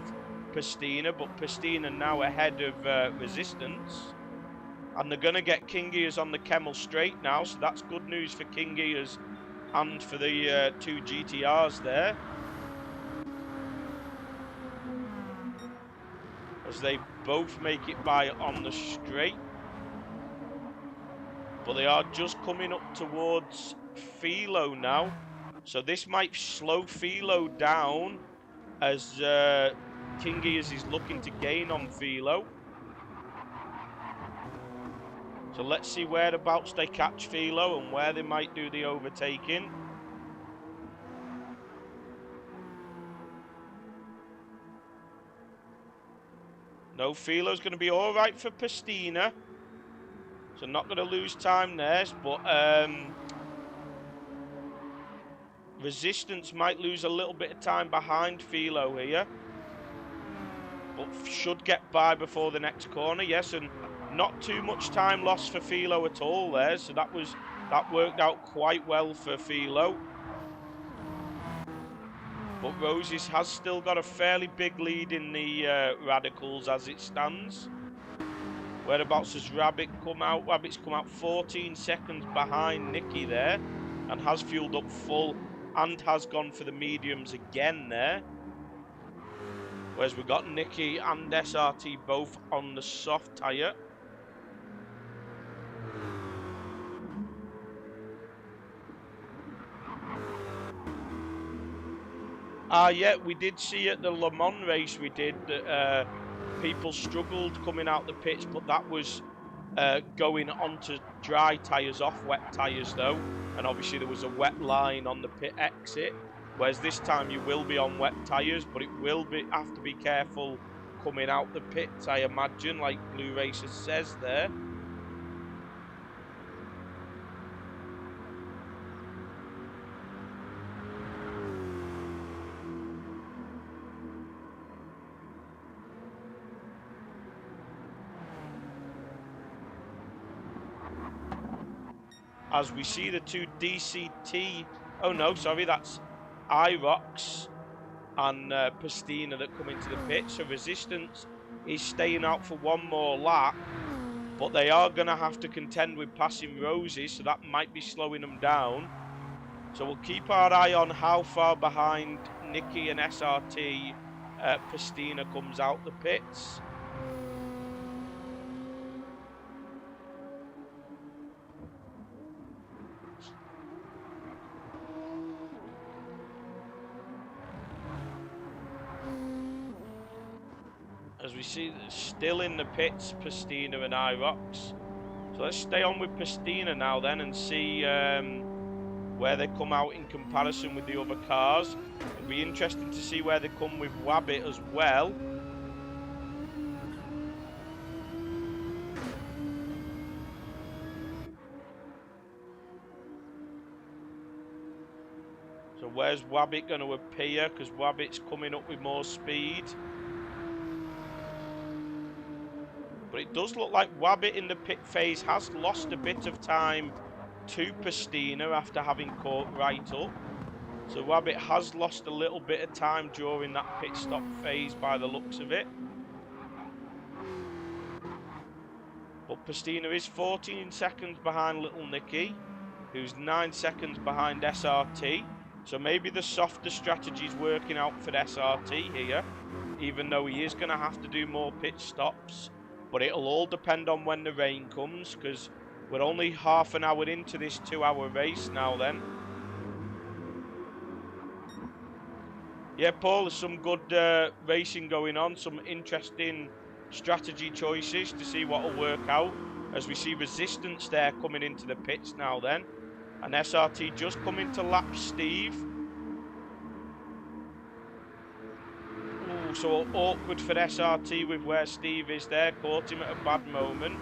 Pastina, but Pastina now ahead of Resistance. And they're going to get King Gears on the Kemmel straight now, so that's good news for King Gears and for the two GTRs there. As they both make it by on the straight. But they are just coming up towards Philo now. So this might slow Philo down as King Gears is looking to gain on Philo. So let's see whereabouts they catch Philo and where they might do the overtaking. No, Philo's going to be all right for Pastina. So not going to lose time there, but Resistance might lose a little bit of time behind Philo here. But should get by before the next corner, yes, and not too much time lost for Philo at all there. So that worked out quite well for Philo. But Roses has still got a fairly big lead in the Radicals as it stands. Whereabouts has Rabbit come out? Rabbit's come out 14 seconds behind Nikki there and has fueled up full and has gone for the mediums again there. Whereas we've got Nikki and SRT both on the soft tyre. Yeah, we did see at the Le Mans race we did that people struggled coming out the pits, but that was going onto dry tyres off wet tyres though. And obviously there was a wet line on the pit exit. Whereas this time you will be on wet tyres, but it will have to be careful coming out the pits, I imagine, like Blue Racer says there. As we see the two DCT, oh no, sorry, that's IROX and Pastina that come into the pit. So Resistance is staying out for one more lap, but they are going to have to contend with passing Roses, so that might be slowing them down. So we'll keep our eye on how far behind Nikki and SRT Pastina comes out the pits. As we see, still in the pits, Pastina and IROX. So let's stay on with Pastina now then and see where they come out in comparison with the other cars. It'll be interesting to see where they come with Wabbit as well. So where's Wabbit going to appear? Because Wabbit's coming up with more speed. But it does look like Wabbit in the pit phase has lost a bit of time to Pastina after having caught right up. So Wabbit has lost a little bit of time during that pit stop phase by the looks of it. But Pastina is 14 seconds behind Little Nicky, who's 9 seconds behind SRT. So maybe the softer strategy is working out for SRT here, even though he is going to have to do more pit stops. But it'll all depend on when the rain comes, because we're only half an hour into this 2-hour race now then. Yeah, Paul, there's some good racing going on, some interesting strategy choices to see what will work out. As we see Resistance there coming into the pits now then. And SRT just coming to lap Steve. So awkward for SRT with where Steve is there, caught him at a bad moment.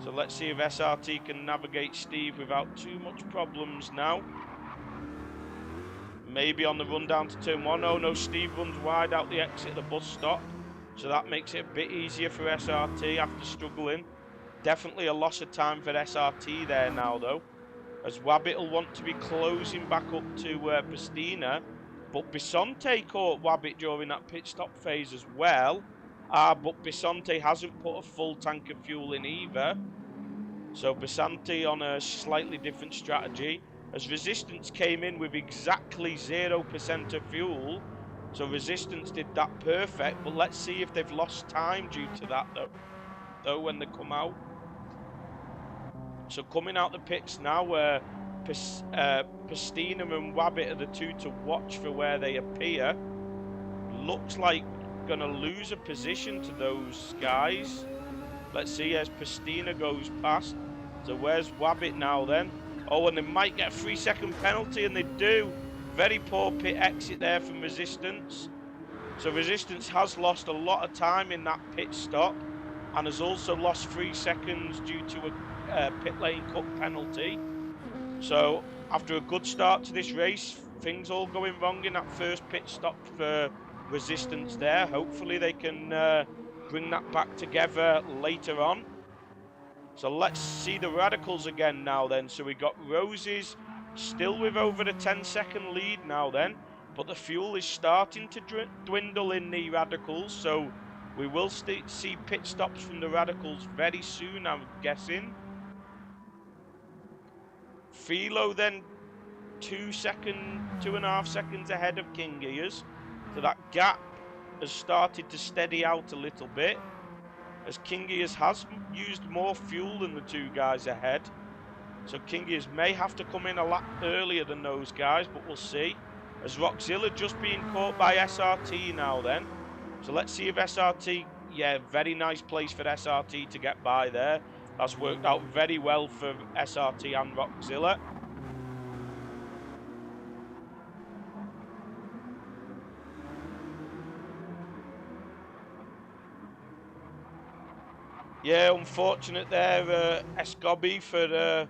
So let's see if SRT can navigate Steve without too much problems now. Maybe on the run down to turn 1. Oh no, Steve runs wide out the exit of the bus stop. So that makes it a bit easier for SRT after struggling. Definitely a loss of time for SRT there now though, as Wabbit will want to be closing back up to Pastina. But Bisonte caught Wabbit during that pit stop phase as well. But Bisonte hasn't put a full tank of fuel in either. So Bisonte on a slightly different strategy. As Resistance came in with exactly 0% of fuel. So Resistance did that perfect. But let's see if they've lost time due to that though when they come out. So coming out the pits now, Pastina and Wabbit are the two to watch for where they appear. Looks like going to lose a position to those guys. Let's see as Pastina goes past. So where's Wabbit now then? Oh, and they might get a 3-second penalty, and they do. Very poor pit exit there from Resistance. So Resistance has lost a lot of time in that pit stop, and has also lost 3 seconds due to a pit lane cut penalty. So after a good start to this race, things all going wrong in that first pit stop for Resistance there. Hopefully they can bring that back together later on. So let's see the Radicals again now then. So we got Roses still with over the 10-second lead now then. But the fuel is starting to dwindle in the Radicals. So we will see pit stops from the Radicals very soon, I'm guessing. Philo then 2.5 seconds ahead of King Gears. So that gap has started to steady out a little bit, as King Gears has used more fuel than the two guys ahead. So King Gears may have to come in a lot earlier than those guys, but we'll see. As Rockzilla just being caught by SRT now then. So let's see if SRT, yeah, very nice place for SRT to get by there. That's worked out very well for SRT and Rockzilla. Yeah, unfortunate there, Escobi for,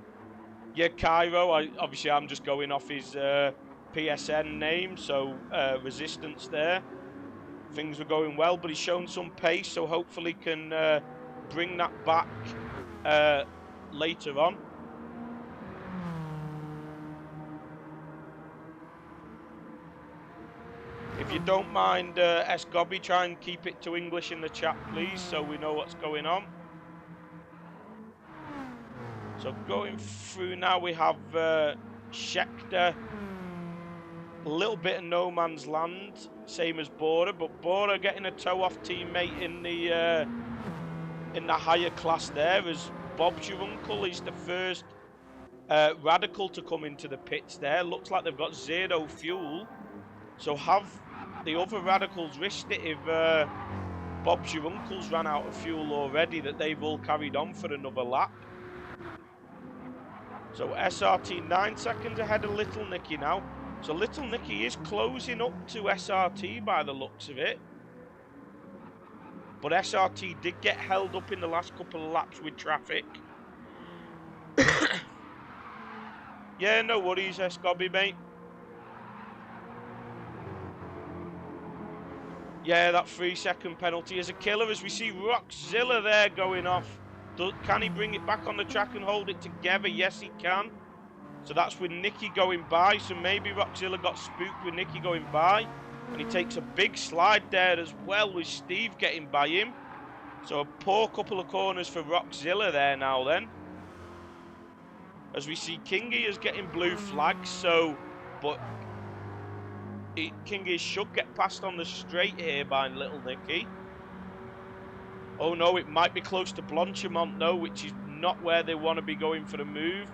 yeah, Cairo. Obviously, I'm just going off his PSN name, so Resistance there. Things were going well, but he's shown some pace, so hopefully can bring that back later on. If you don't mind, Escobi, try and keep it to English in the chat, please, so we know what's going on. So going through now, we have Schechter, a little bit of no man's land, same as Bora, but Bora getting a toe-off teammate in the higher class there, as Bob's your uncle is the first Radical to come into the pits there. Looks like they've got 0 fuel, so have the other Radicals risked it if Bob's your uncle's ran out of fuel already, that they've all carried on for another lap. So SRT 9 seconds ahead of Little Nicky now. So Little Nicky is closing up to SRT by the looks of it. But SRT did get held up in the last couple of laps with traffic. Yeah, no worries, Escobi, mate. Yeah, that 3-second penalty is a killer, as we see Rockzilla there going off. Can he bring it back on the track and hold it together? Yes, he can. So that's with Nicky going by. So maybe Rockzilla got spooked with Nicky going by. And he takes a big slide there as well, with Steve getting by him. So a poor couple of corners for Rockzilla there now then. As we see Kingy is getting blue flags. So, but Kingy should get passed on the straight here by Little Nicky. Oh no, it might be close to Blanchimont though, which is not where they want to be going for the move.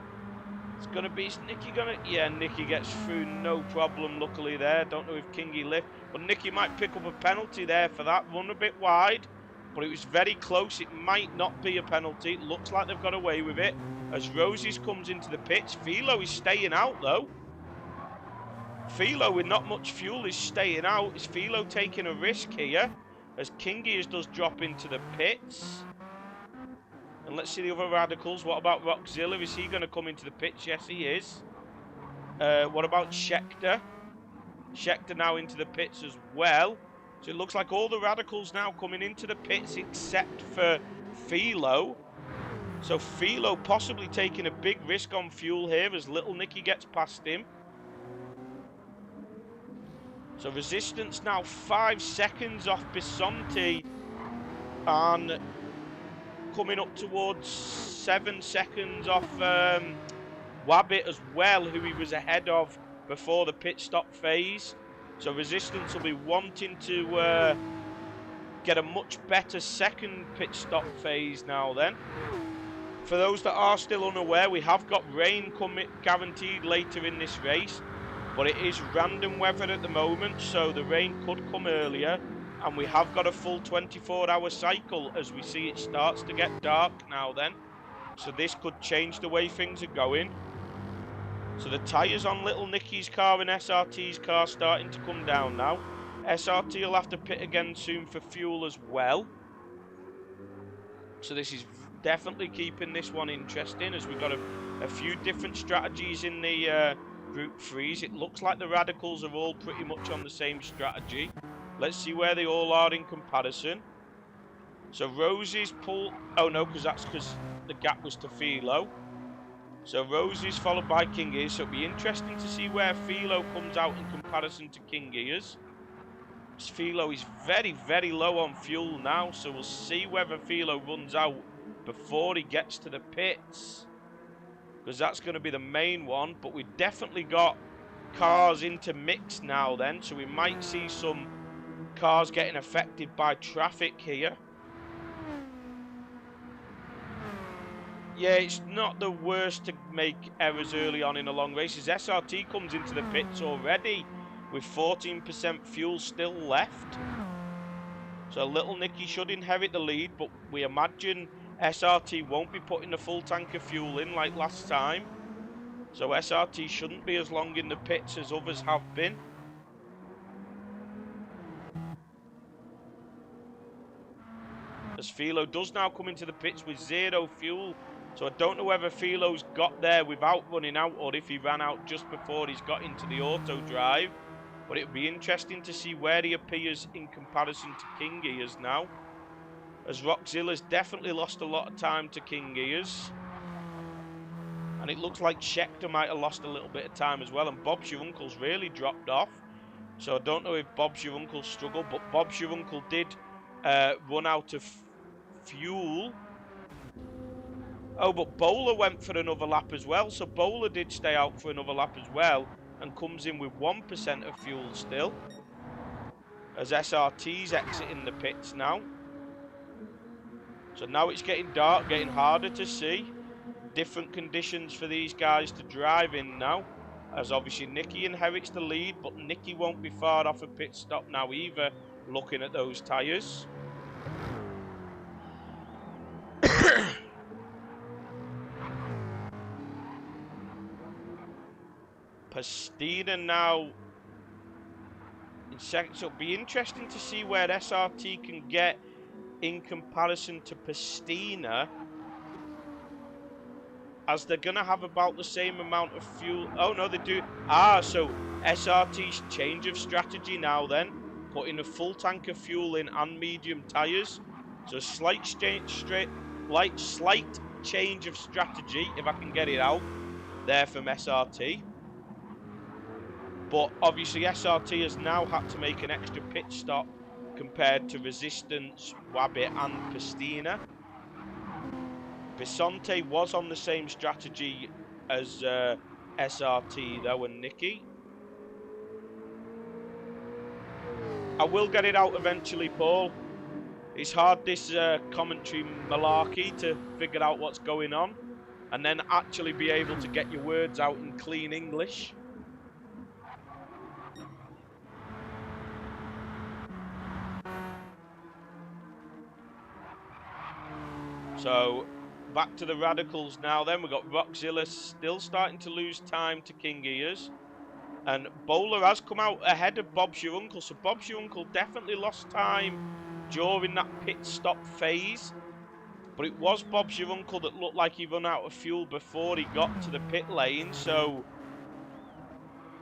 It's going to be, is Nicky going to, yeah, Nicky gets through no problem luckily there. Don't know if Kingy lift, but Nicky might pick up a penalty there for that run, a bit wide. But it was very close, it might not be a penalty. It looks like they've got away with it. As Roses comes into the pits, Philo is staying out though. Philo with not much fuel is staying out. Is Philo taking a risk here? As King Gears does drop into the pits. And let's see the other Radicals. What about Rockzilla? Is he going to come into the pits? Yes, he is. What about Schechter? Schechter now into the pits as well. So it looks like all the Radicals now coming into the pits except for Philo. So Philo possibly taking a big risk on fuel here as Little Nicky gets past him. So Resistance now 5 seconds off Bisonti, and coming up towards 7 seconds off Wabbit as well, who he was ahead of before the pit stop phase. So Resistance will be wanting to get a much better second pit stop phase now then. For those that are still unaware, we have got rain coming guaranteed later in this race. But it is random weather at the moment, so the rain could come earlier And we have got a full 24-hour cycle as we see it starts to get dark now then. So this could change the way things are going. So the tyres on Little Nicky's car and SRT's car starting to come down now. SRT will have to pit again soon for fuel as well. So this is definitely keeping this one interesting as we've got a few different strategies in the Group 3s. It looks like the Radicals are all pretty much on the same strategy. Let's see where they all are in comparison. So Rosie's pull... Oh no, because that's because the gap was to Philo. So Rosie's followed by King Ears. So it'll be interesting to see where Philo comes out in comparison to King Ears. Philo is very, very low on fuel now. So we'll see whether Philo runs out before he gets to the pits, because that's going to be the main one. But we've definitely got cars into mix now then. So we might see some cars getting affected by traffic here. Yeah, it's not the worst to make errors early on in a long race. As SRT comes into the pits already with 14% fuel still left. So Little Nicky should inherit the lead, but we imagine SRT won't be putting the full tank of fuel in like last time. So SRT shouldn't be as long in the pits as others have been. As Philo does now come into the pits with 0 fuel. So I don't know whether Philo's got there without running out or if he ran out just before he's got into the auto drive. But it would be interesting to see where he appears in comparison to King Ears now. As Rockzilla's definitely lost a lot of time to King Ears. And it looks like Schechter might have lost a little bit of time as well. And Bob's Your Uncle's really dropped off. So I don't know if Bob's Your Uncle struggled. But Bob's Your Uncle did run out of fuel. Oh, but Bowler went for another lap as well. So Bowler did stay out for another lap as well. And comes in with 1% of fuel still. As SRT's exiting the pits now. So now it's getting dark, getting harder to see. Different conditions for these guys to drive in now. As obviously Nicky inherits the lead. But Nicky won't be far off a pit stop now either. Looking at those tyres. Pastina now in second, so it'll be interesting to see where SRT can get in comparison to Pastina, as they're going to have about the same amount of fuel. Oh no, they do. So SRT's change of strategy now then, putting a full tank of fuel in and medium tyres. So slight change of strategy, if I can get it out, there from SRT. But obviously SRT has now had to make an extra pit stop compared to Resistance, Wabbit and Pastina. Bisonte was on the same strategy as SRT though and Nicky. I will get it out eventually, Paul. It's hard this commentary malarkey to figure out what's going on and then actually be able to get your words out in clean English. So, back to the Radicals now then. We've got Rockzilla still starting to lose time to King Ears. And Bowler has come out ahead of Bob's Your Uncle. So, Bob's Your Uncle definitely lost time during that pit stop phase. But it was Bob's Your Uncle that looked like he run out of fuel before he got to the pit lane. So,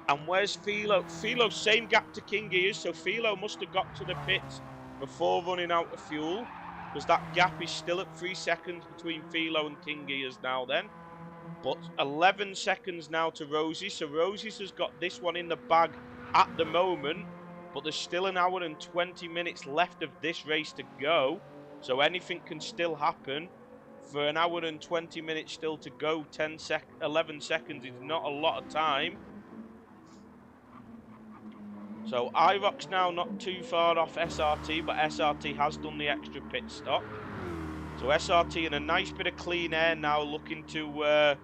and where's Philo? Philo, same gap to King Ears. So, Philo must have got to the pits before running out of fuel, because that gap is still at 3 seconds between Philo and King Ears now then. But 11 seconds now to Rosie. So Rosie's has got this one in the bag at the moment. But there's still an hour and 20 minutes left of this race to go. So anything can still happen. For an hour and 20 minutes still to go, 11 seconds is not a lot of time. So IROC's now not too far off SRT, but SRT has done the extra pit stop. So SRT in a nice bit of clean air now, looking to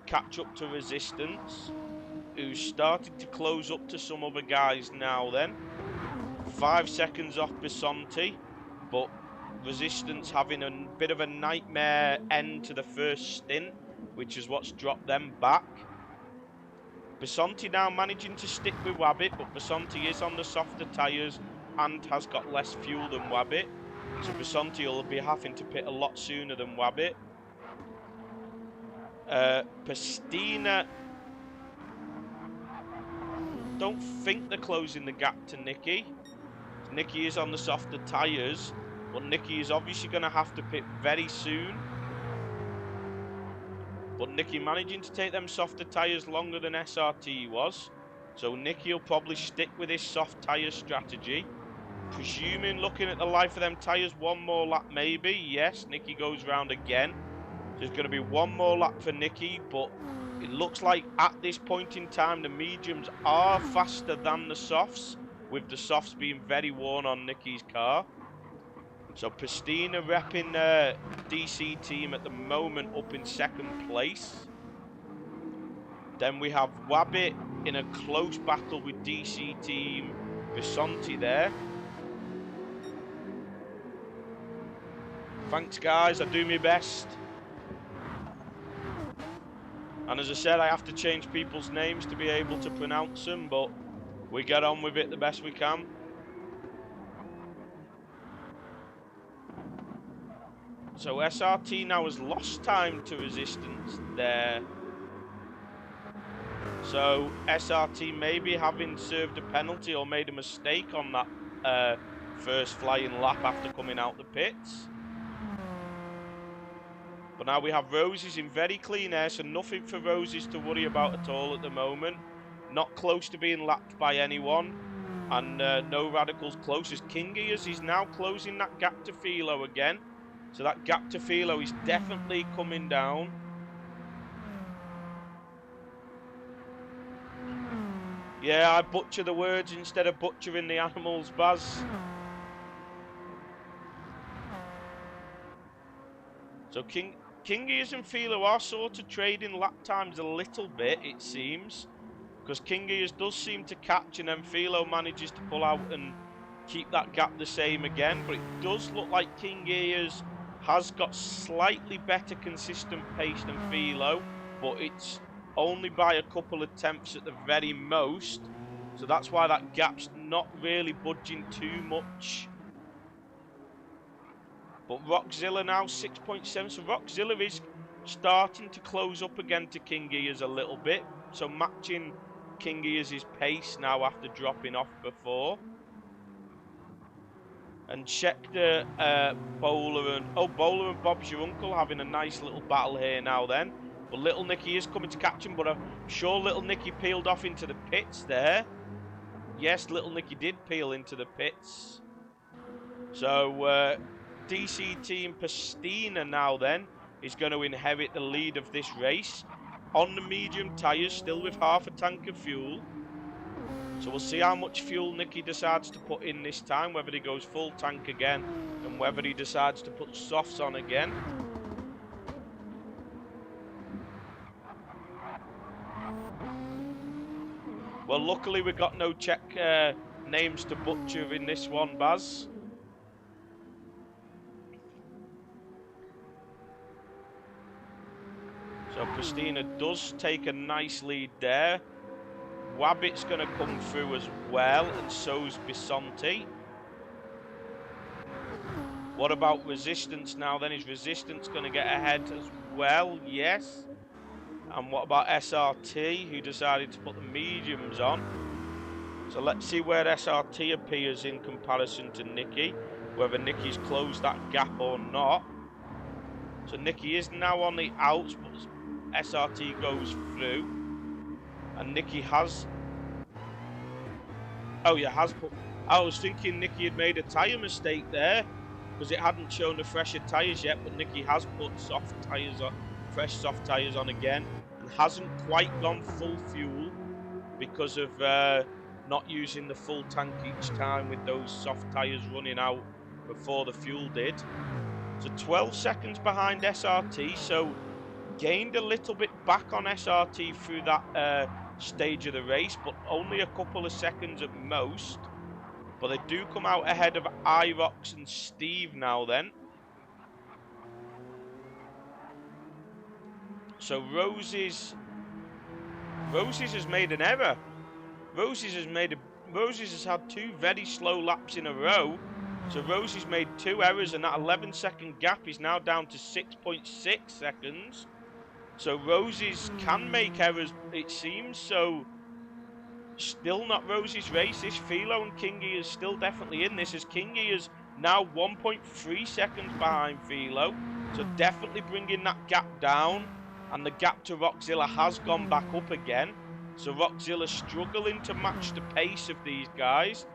catch up to Resistance, who's started to close up to some other guys now then. 5 seconds off Bisonti, but Resistance having a bit of a nightmare end to the first stint, which is what's dropped them back. Bisonti now managing to stick with Wabbit, but Bisonti is on the softer tyres and has got less fuel than Wabbit. So Bisonti will be having to pit a lot sooner than Wabbit. Pastina, don't think they're closing the gap to Nicky. Nicky is on the softer tyres, but Nicky is obviously going to have to pit very soon. But Nicky managing to take them softer tyres longer than SRT was. So Nicky will probably stick with his soft tyre strategy. Presuming, looking at the life of them tyres, one more lap maybe. Yes, Nicky goes round again. There's going to be one more lap for Nicky, but it looks like at this point in time the mediums are faster than the softs, with the softs being very worn on Nicky's car. So Pastina repping DC team at the moment up in second place. Then we have Wabbit in a close battle with DC team Bisonti there. Thanks guys, I do my best. And as I said, I have to change people's names to be able to pronounce them, but we get on with it the best we can. So SRT now has lost time to Resistance there. So SRT maybe having served a penalty or made a mistake on that first flying lap after coming out the pits. But now we have Roses in very clean air, so nothing for Roses to worry about at all at the moment. Not close to being lapped by anyone. And no Radicals close as King Gears is now closing that gap to Philo again. So that gap to Philo is definitely coming down. Yeah, I butcher the words instead of butchering the animals, Baz. So King Gears and Philo are sort of trading lap times a little bit, it seems. Because King Gears does seem to catch and then Philo manages to pull out and keep that gap the same again. But it does look like King Gears has got slightly better consistent pace than Philo, but it's only by a couple of tenths at the very most. So that's why that gap's not really budging too much. But Rockzilla now 6.7, so Rockzilla is starting to close up again to King Gears a little bit. So matching King Gears' pace now after dropping off before. And Schechter, Bowler and Bob's Your Uncle having a nice little battle here now then. But Little Nicky is coming to catch him, but I'm sure Little Nicky peeled off into the pits there. Yes, Little Nicky did peel into the pits. So DC team Pastina now then is going to inherit the lead of this race. On the medium tyres, still with half a tank of fuel. So we'll see how much fuel Nicky decides to put in this time, whether he goes full tank again and whether he decides to put softs on again. Well, luckily we've got no Czech names to butcher in this one, Baz. So Pastina does take a nice lead there. Wabbit's going to come through as well, and so's Bisonti. What about Resistance now then? Is Resistance going to get ahead as well? Yes. And what about SRT, who decided to put the mediums on? So let's see where SRT appears in comparison to Nicky, whether Nicky's closed that gap or not. So Nicky is now on the outs, but SRT goes through. And Nicky has... Oh yeah, has put... I was thinking Nicky had made a tyre mistake there, because it hadn't shown the fresher tyres yet, but Nicky has put soft tyres on, fresh soft tyres on again, and hasn't quite gone full fuel because of not using the full tank each time with those soft tyres running out before the fuel did. So 12 seconds behind SRT, so gained a little bit back on SRT through that stage of the race, but only a couple of seconds at most. But they do come out ahead of Irox and Steve now then. So Roses has made an error. Roses has had 2 very slow laps in a row. So Roses made 2 errors, and that 11-second gap is now down to 6.6 seconds. So Roses can make errors, it seems. So still not Roses' race. This Philo and Kingy is still definitely in this, as Kingy is now 1.3 seconds behind Philo. So definitely bringing that gap down. And the gap to Rockzilla has gone back up again. So Rockzilla struggling to match the pace of these guys.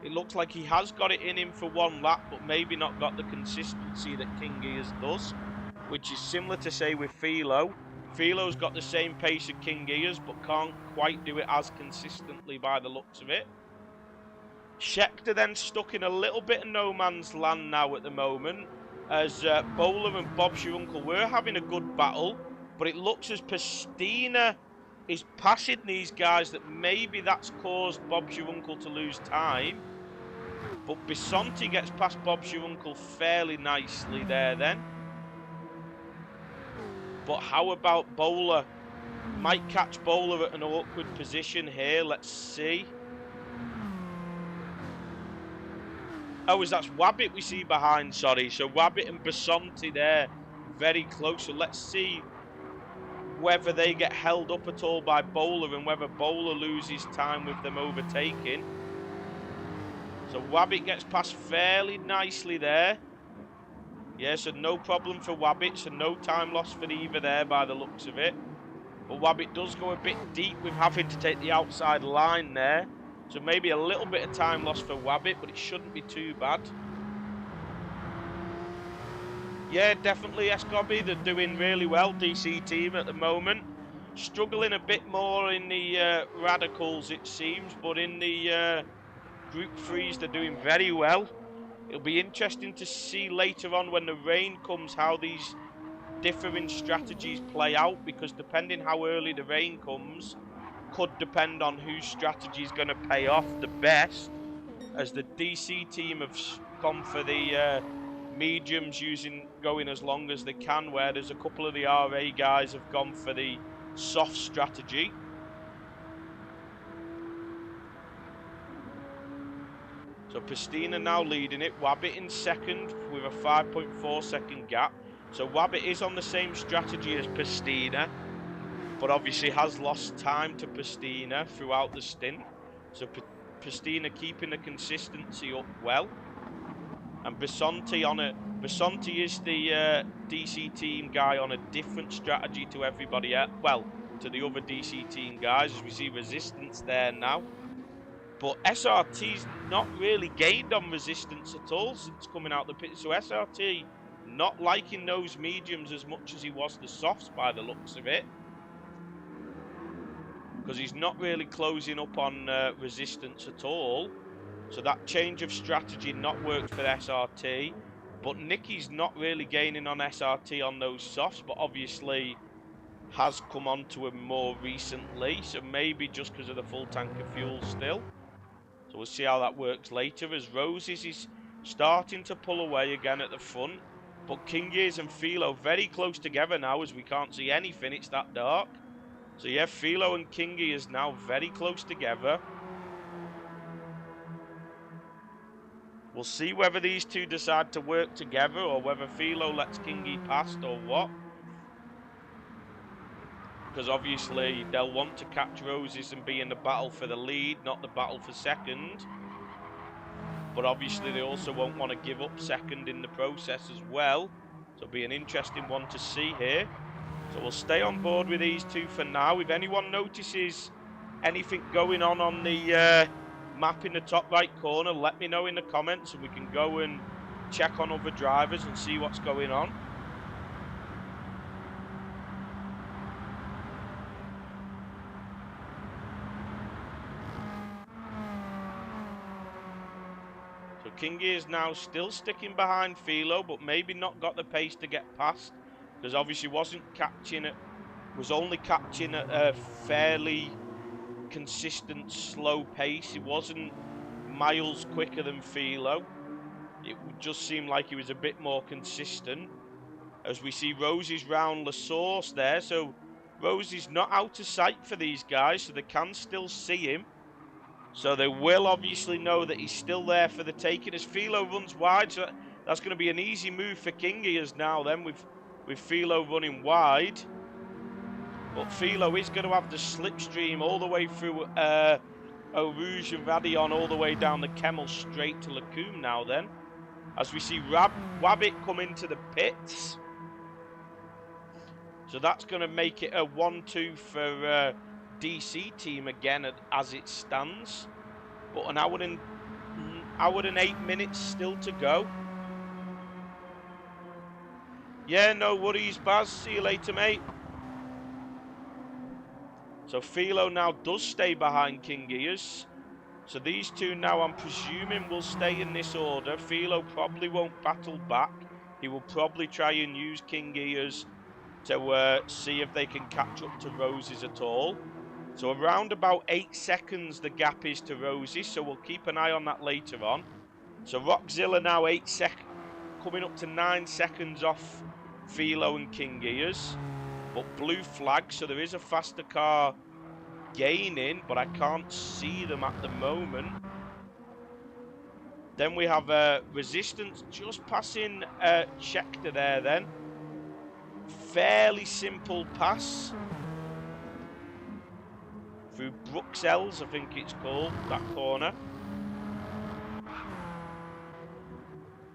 It looks like he has got it in him for 1 lap, but maybe not got the consistency that Kingy does, which is similar to say with Philo. Philo's got the same pace of Kingy, but can't quite do it as consistently by the looks of it. Scheckter then stuck in a little bit of no man's land now at the moment, as Bowler and Bob's Your Uncle were having a good battle, but it looks as Pistina is passing these guys that maybe that's caused Bob's Your Uncle to lose time. But Bisonti gets past Bob's Your Uncle fairly nicely there then. But how about Bowler? Might catch Bowler at an awkward position here. Let's see. Oh, that's Wabbit we see behind, sorry. So Wabbit and Bisonti there, very close. So let's see whether they get held up at all by Bowler and whether Bowler loses time with them overtaking. So Wabbit gets past fairly nicely there. Yeah, so no problem for Wabbit, so no time loss for either there by the looks of it. But Wabbit does go a bit deep with having to take the outside line there. So maybe a little bit of time loss for Wabbit, but it shouldn't be too bad. Yeah, definitely Escobby, they're doing really well, DC team at the moment. Struggling a bit more in the Radicals, it seems, but in the Group 3s, they're doing very well. It'll be interesting to see later on when the rain comes how these differing strategies play out, because depending how early the rain comes could depend on whose strategy is going to pay off the best, as the DC team have gone for the mediums, going as long as they can, whereas a couple of the RA guys have gone for the soft strategy. So Pistina now leading it, Wabbit in second with a 5.4 second gap. So Wabbit is on the same strategy as Pistina, but obviously has lost time to Pistina throughout the stint. So Pistina keeping the consistency up well. And Bisonti is the DC team guy on a different strategy to everybody else. Well, to the other DC team guys, as we see resistance there now. But SRT's not really gained on resistance at all since coming out the pit. So SRT not liking those mediums as much as he was the softs by the looks of it, because he's not really closing up on resistance at all. So that change of strategy not worked for SRT. But Nicky's not really gaining on SRT on those softs, but obviously has come onto him more recently. So maybe just because of the full tank of fuel still. So we'll see how that works later, as Roses is starting to pull away again at the front. But Kingies and Philo very close together now, as we can't see anything, it's that dark. So yeah, Philo and Kingy is now very close together. We'll see whether these two decide to work together or whether Philo lets Kingy past or what. Because obviously they'll want to catch Roses and be in the battle for the lead, not the battle for second. But obviously they also won't want to give up second in the process as well. So it'll be an interesting one to see here. So we'll stay on board with these two for now. If anyone notices anything going on the map in the top right corner, let me know in the comments and we can go and check on other drivers and see what's going on. So Kingy is now still sticking behind Philo, but maybe not got the pace to get past, because obviously was only catching at a fairly consistent slow pace. He wasn't miles quicker than Philo. It would just seem like he was a bit more consistent. As we see Rosie's round La Source there, so Rosie's not out of sight for these guys, so they can still see him. So they will obviously know that he's still there for the taking. As Philo runs wide, so that's going to be an easy move for King Gears now then, with Philo running wide. But Philo is going to have the slipstream all the way through Gr3 and Radicals, all the way down the Kemmel straight to Lacombe now then. As we see Wabbit come into the pits. So that's going to make it a 1-2 for DC team again as it stands. But an hour and 8 minutes still to go. Yeah, no worries, Baz. See you later, mate. So Philo now does stay behind King Gears. So these two now, I'm presuming, will stay in this order. Philo probably won't battle back. He will probably try and use King Gears to see if they can catch up to Roses at all. So around about 8 seconds the gap is to Rosie, so we'll keep an eye on that later on. So Rockzilla now coming up to 9 seconds off Philo and King Gears. But blue flag, so there is a faster car gaining, but I can't see them at the moment. Then we have Resistance just passing Schechter there then. Fairly simple pass through Bruxelles, I think it's called, that corner,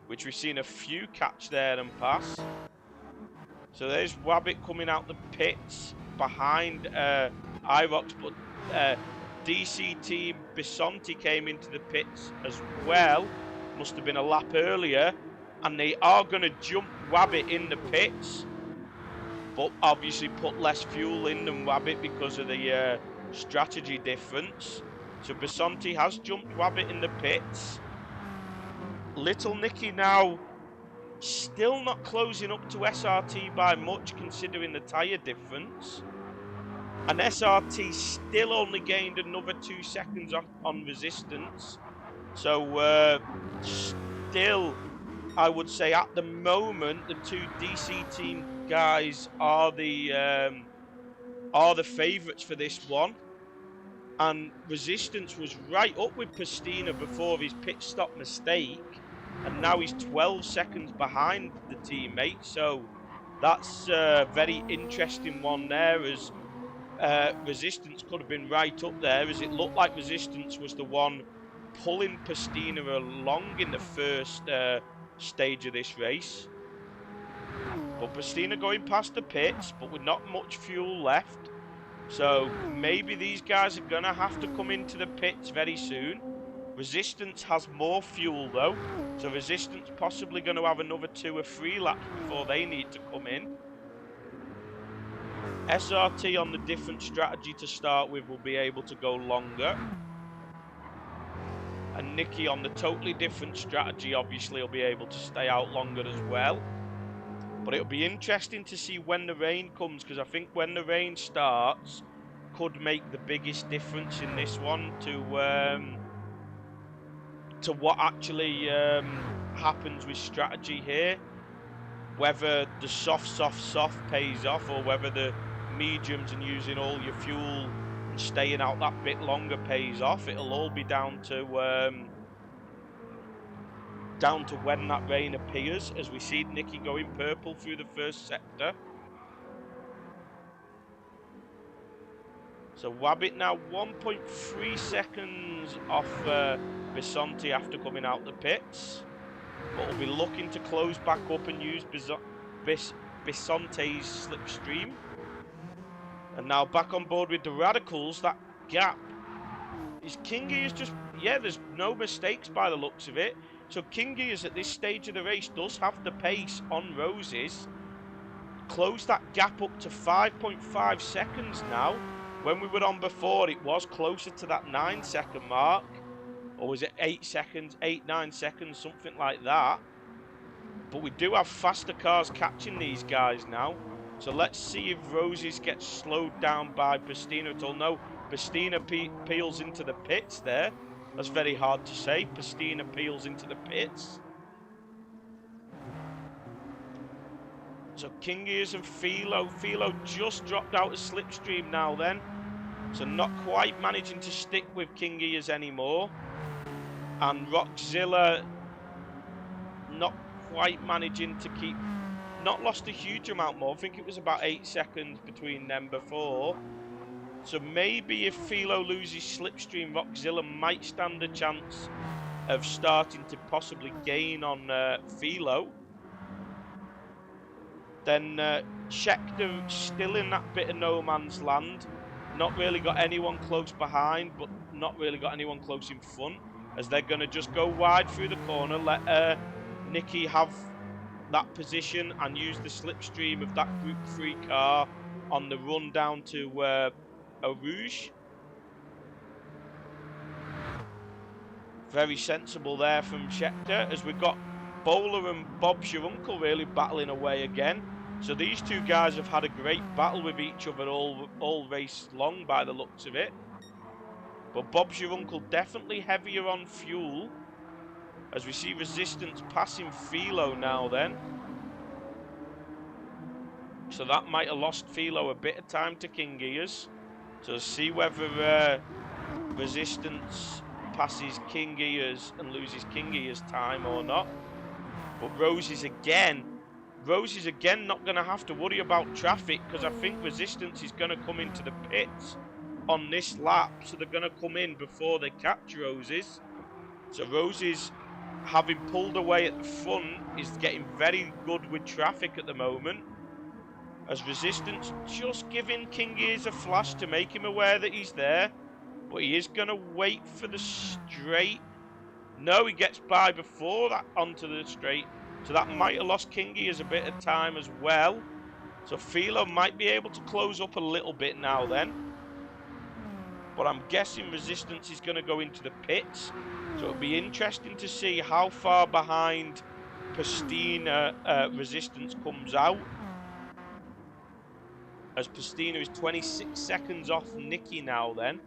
which we've seen a few catch there and pass. So there's Wabbit coming out the pits behind Irox, but DC team Bisonti came into the pits as well. Must have been a lap earlier, and they are going to jump Wabbit in the pits, but obviously put less fuel in than Wabbit because of the strategy difference. So Bisonti has jumped Wabbit in the pits. Little Nicky now still not closing up to SRT by much considering the tyre difference. And SRT still only gained another 2 seconds on Resistance. So still, I would say at the moment, the two DC team guys are the favourites for this one. And Resistance was right up with Pastina before his pit stop mistake, and now he's 12 seconds behind the teammate. So that's a very interesting one there, as Resistance could have been right up there, as it looked like Resistance was the one pulling Pastina along in the first stage of this race. But Pastina going past the pits, but with not much fuel left. So maybe these guys are going to have to come into the pits very soon. Resistance has more fuel though, so Resistance possibly going to have another 2 or 3 laps before they need to come in. SRT on the different strategy to start with will be able to go longer. And Nicky on the totally different strategy obviously will be able to stay out longer as well. But it'll be interesting to see when the rain comes, because I think when the rain starts could make the biggest difference in this one to what actually happens with strategy here. Whether the soft pays off, or whether the mediums and using all your fuel and staying out that bit longer pays off. It'll all be down to when that rain appears, as we see Nicky going purple through the first sector. So Wabbit now 1.3 seconds off Bisonti after coming out the pits, but will be looking to close back up and use Bisonti's slipstream. And now back on board with the Radicals. That gap is Kingy is just, yeah, there's no mistakes by the looks of it. So Kingy is at this stage of the race does have the pace on Roses. Close that gap up to 5.5 seconds now. When we were on before, it was closer to that 9 second mark. Or was it 8 seconds, 8-9 seconds, something like that. But we do have faster cars catching these guys now. So let's see if Roses gets slowed down by Pastina at all. No, Pastina peels into the pits there. That's very hard to say. Pastina peels into the pits. So King Ears and Philo. Philo just dropped out of slipstream now then. So not quite managing to stick with King Ears anymore. And Rockzilla not quite managing to keep... Not lost a huge amount more. I think it was about 8 seconds between them before. So maybe if Philo loses slipstream, Rockzilla might stand a chance of starting to possibly gain on Philo. Then Schechter still in that bit of no man's land. Not really got anyone close behind, but not really got anyone close in front. As they're going to just go wide through the corner, let Nicky have that position and use the slipstream of that Group 3 car on the run down to Eau Rouge. Very sensible there from Schechter, as we've got Bowler and Bob's Your Uncle really battling away again. So these two guys have had a great battle with each other all race long by the looks of it. But Bob's Your Uncle definitely heavier on fuel, as we see Resistance passing Philo now then. So that might have lost Philo a bit of time to King Ears. So see whether Resistance passes King Ears and loses King Ears time or not. But Rosie's again not going to have to worry about traffic, because I think Resistance is going to come into the pits on this lap. So they're going to come in before they catch Rosie's. So Rosie's, having pulled away at the front, is getting very good with traffic at the moment. As Resistance just giving King Ears a flash to make him aware that he's there. But he is going to wait for the straight. No, he gets by before that onto the straight. So that might have lost King Ears a bit of time as well. So Philo might be able to close up a little bit now then. But I'm guessing Resistance is going to go into the pits. So it'll be interesting to see how far behind Pastina Resistance comes out. As Pastina is 26 seconds off Nicky now then.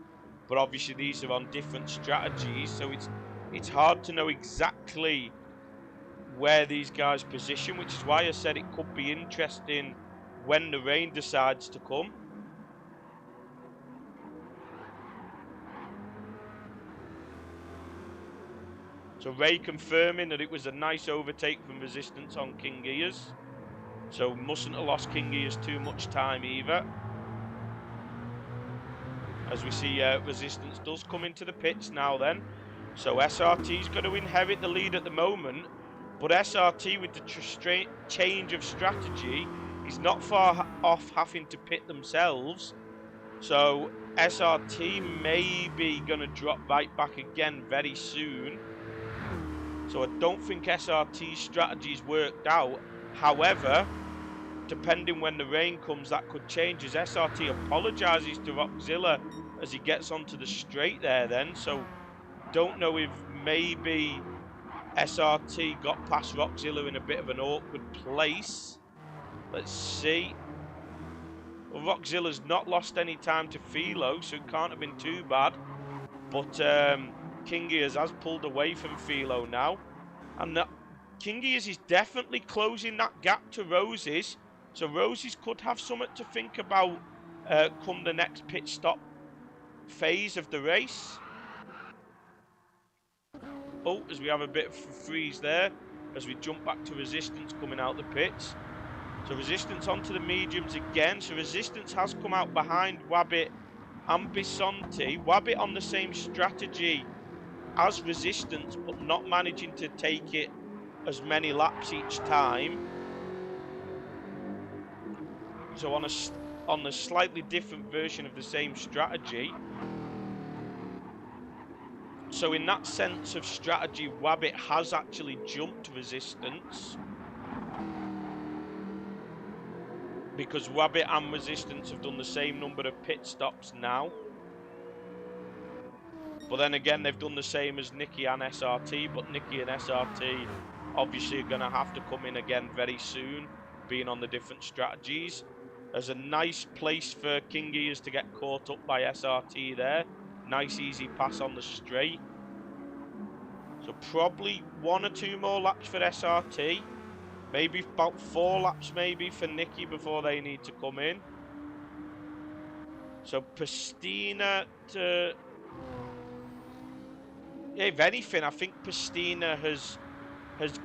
But obviously these are on different strategies, so it's hard to know exactly where these guys position, which is why I said it could be interesting when the rain decides to come. So Ray confirming that it was a nice overtake from Resistance on King Ears. So mustn't have lost King Ears too much time either. As we see Resistance does come into the pits now then. So SRT's going to inherit the lead at the moment. But SRT, with the change of strategy, is not far off having to pit themselves. So SRT may be going to drop right back again very soon. So I don't think SRT's strategy's worked out. However, depending when the rain comes, that could change, as SRT apologises to Rockzilla as he gets onto the straight there then. So don't know if maybe SRT got past Rockzilla in a bit of an awkward place. Let's see. Well, Rockzilla's not lost any time to Philo, so it can't have been too bad. But King Ears has pulled away from Philo now. And King Ears is definitely closing that gap to Roses. So Roses could have something to think about come the next pit stop phase of the race. Oh, as we have a bit of a freeze there, as we jump back to Resistance coming out the pits. So Resistance onto the mediums again. So Resistance has come out behind Wabbit and Bisonti. Wabbit on the same strategy as Resistance, but not managing to take it as many laps each time. So on a slightly different version of the same strategy. So in that sense of strategy, Wabbit has actually jumped Resistance, because Wabbit and Resistance have done the same number of pit stops now. But then again, they've done the same as Nicky and SRT, but Nicky and SRT obviously are going to have to come in again very soon, being on the different strategies. There's a nice place for King Ears to get caught up by SRT there. Nice easy pass on the straight. So probably 1 or 2 more laps for SRT. Maybe about 4 laps maybe for Nicky before they need to come in. So Pastina to... Yeah, if anything, I think Pastina has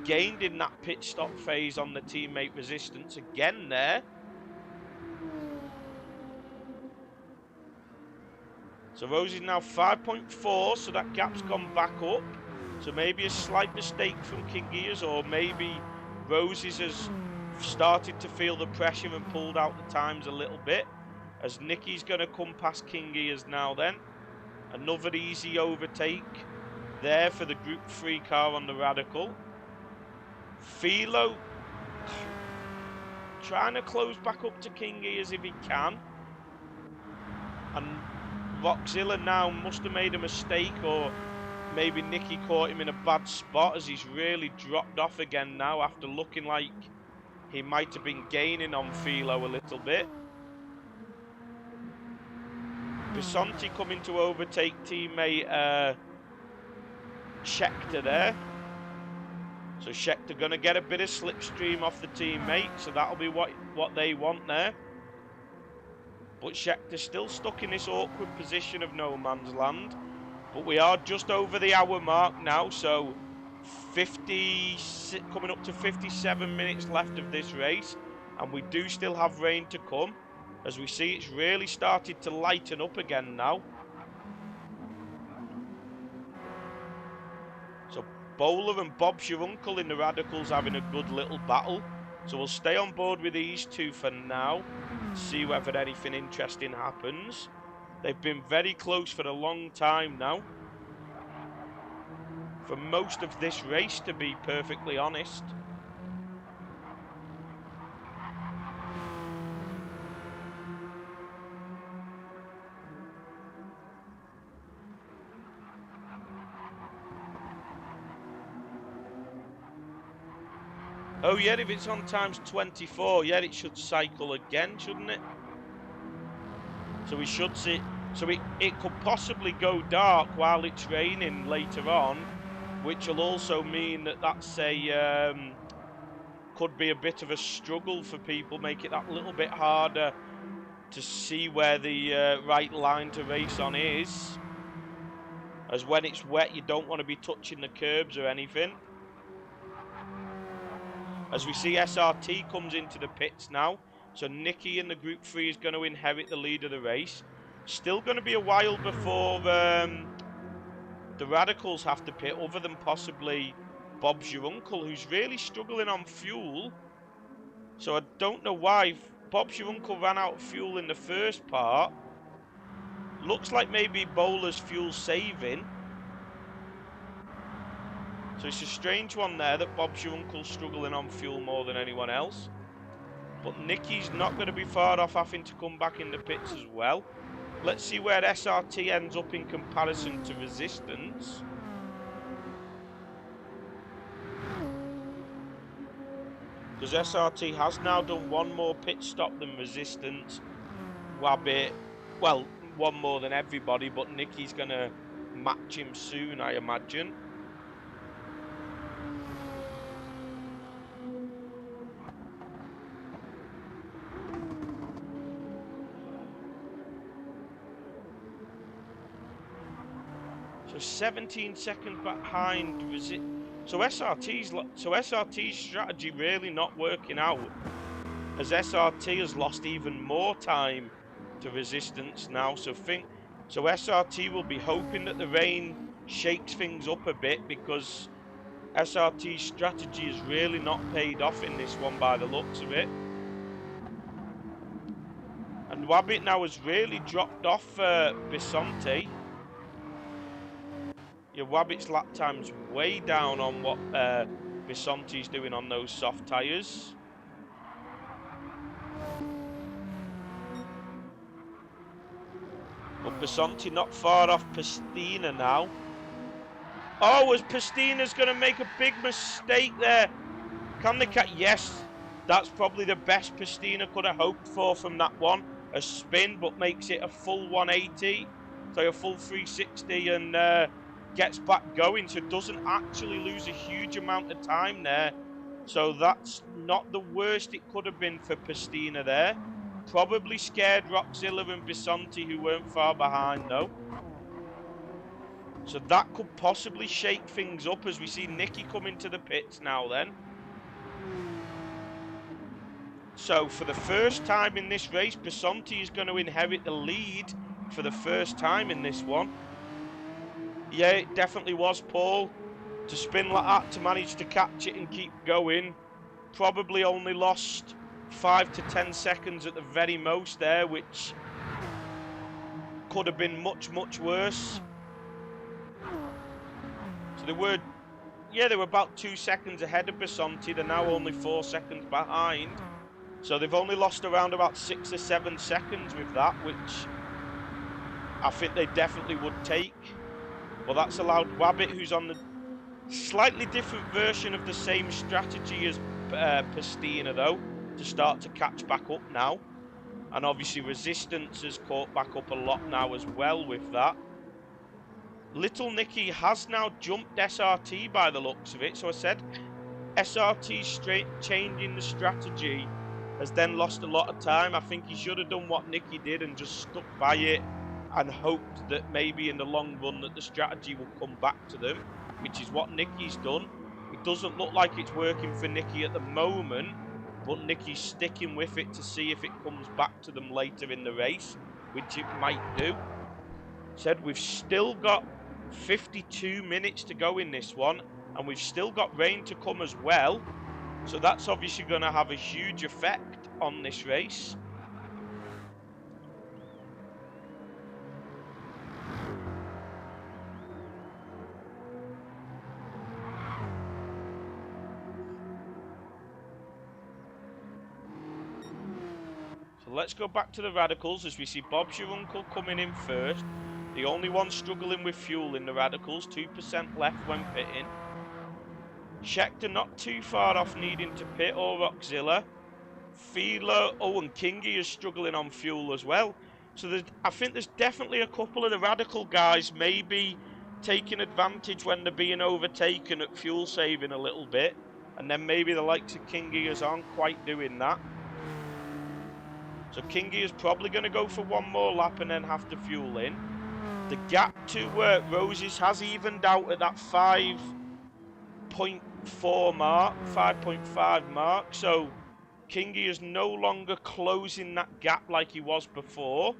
gained in that pit stop phase on the teammate resistance again there. So Rosie's now 5.4, so that gap's gone back up. So maybe a slight mistake from King Gears, or maybe Rosie's has started to feel the pressure and pulled out the times a little bit. As Nicky's going to come past King Gears now then. Another easy overtake there for the Group 3 car on the Radical. Philo trying to close back up to King Gears if he can. And Rockzilla now must have made a mistake, or maybe Nicky caught him in a bad spot as he's really dropped off again now after looking like he might have been gaining on Philo a little bit. Bisonti coming to overtake teammate Schechter there. So Schechter going to get a bit of slipstream off the teammate, so that'll be what they want there. But Schechter's still stuck in this awkward position of no man's land. But we are just over the hour mark now, so coming up to 57 minutes left of this race. And we do still have rain to come. As we see, it's really started to lighten up again now. So Bowler and Bob's your uncle in the Radicals having a good little battle. So we'll stay on board with these two for now. See whether anything interesting happens. They've been very close for a long time now. For most of this race, to be perfectly honest. Oh yeah, if it's on times 24, yeah, it should cycle again, shouldn't it? So we should see, so it could possibly go dark while it's raining later on, which will also mean that that's could be a bit of a struggle for people, make it that little bit harder to see where the right line to race on is. As when it's wet, you don't want to be touching the curbs or anything. As we see, SRT comes into the pits now. So Nicky in the Group 3 is going to inherit the lead of the race. Still going to be a while before the Radicals have to pit, other than possibly Bob's your uncle, who's really struggling on fuel. So I don't know why. Bob's your uncle ran out of fuel in the first part. Looks like maybe Bowler's fuel saving. So it's a strange one there that Bob's your uncle's struggling on fuel more than anyone else. But Nicky's not going to be far off having to come back in the pits as well. Let's see where SRT ends up in comparison to Resistance. Because SRT has now done one more pit stop than Resistance. Wabbit, well, one more than everybody, but Nicky's going to match him soon, I imagine. So 17 seconds behind. So SRT's strategy really not working out, as SRT has lost even more time to Resistance now. So SRT will be hoping that the rain shakes things up a bit, because SRT's strategy has really not paid off in this one by the looks of it. And Wabbit now has really dropped off Bisonti. Yeah, Wabbit's lap time's way down on what Bisonti's doing on those soft tyres. But Bisonti not far off Pastina now. Oh, as Pastina's going to make a big mistake there. Can they catch? Yes, that's probably the best Pastina could have hoped for from that one. A spin, but makes it a full 180. So a full 360, and gets back going, so doesn't actually lose a huge amount of time there. So that's not the worst it could have been for Pastina there. Probably scared Rockzilla and Bisonti, who weren't far behind though. So that could possibly shake things up as we see Nicky come into the pits now then. So for the first time in this race, Bisonti is going to inherit the lead for the first time in this one. Yeah, it definitely was, Paul. To spin like that, to manage to catch it and keep going. Probably only lost 5 to 10 seconds at the very most there, which could have been much, much worse. So they were about 2 seconds ahead of Bisonti. They're now only 4 seconds behind. So they've only lost around about 6 or 7 seconds with that, which I think they definitely would take. Well, that's allowed Wabbit, who's on the slightly different version of the same strategy as Pastina, though, to start to catch back up now. And obviously Resistance has caught back up a lot now as well with that. Little Nicky has now jumped SRT by the looks of it. So I said SRT straight changing the strategy has then lost a lot of time. I think he should have done what Nicky did and just stuck by it and hoped that maybe in the long run that the strategy will come back to them, which is what Nicky's done. It doesn't look like it's working for Nicky at the moment, but Nicky's sticking with it to see if it comes back to them later in the race, which it might do. Said we've still got 52 minutes to go in this one, and we've still got rain to come as well. So that's obviously going to have a huge effect on this race. So let's go back to the Radicals as we see Bob's your uncle coming in first. The only one struggling with fuel in the Radicals, 2% left when pitting. Schechter not too far off needing to pit, or Rockzilla. Philo, and Kingy is struggling on fuel as well. So I think there's definitely a couple of the Radical guys maybe taking advantage when they're being overtaken at fuel saving a little bit. And then maybe the likes of Kingy aren't quite doing that. So Kingy is probably going to go for one more lap and then have to fuel in. The gap to Roses has evened out at that 5.4 mark, 5.5 mark. So Kingy is no longer closing that gap like he was before.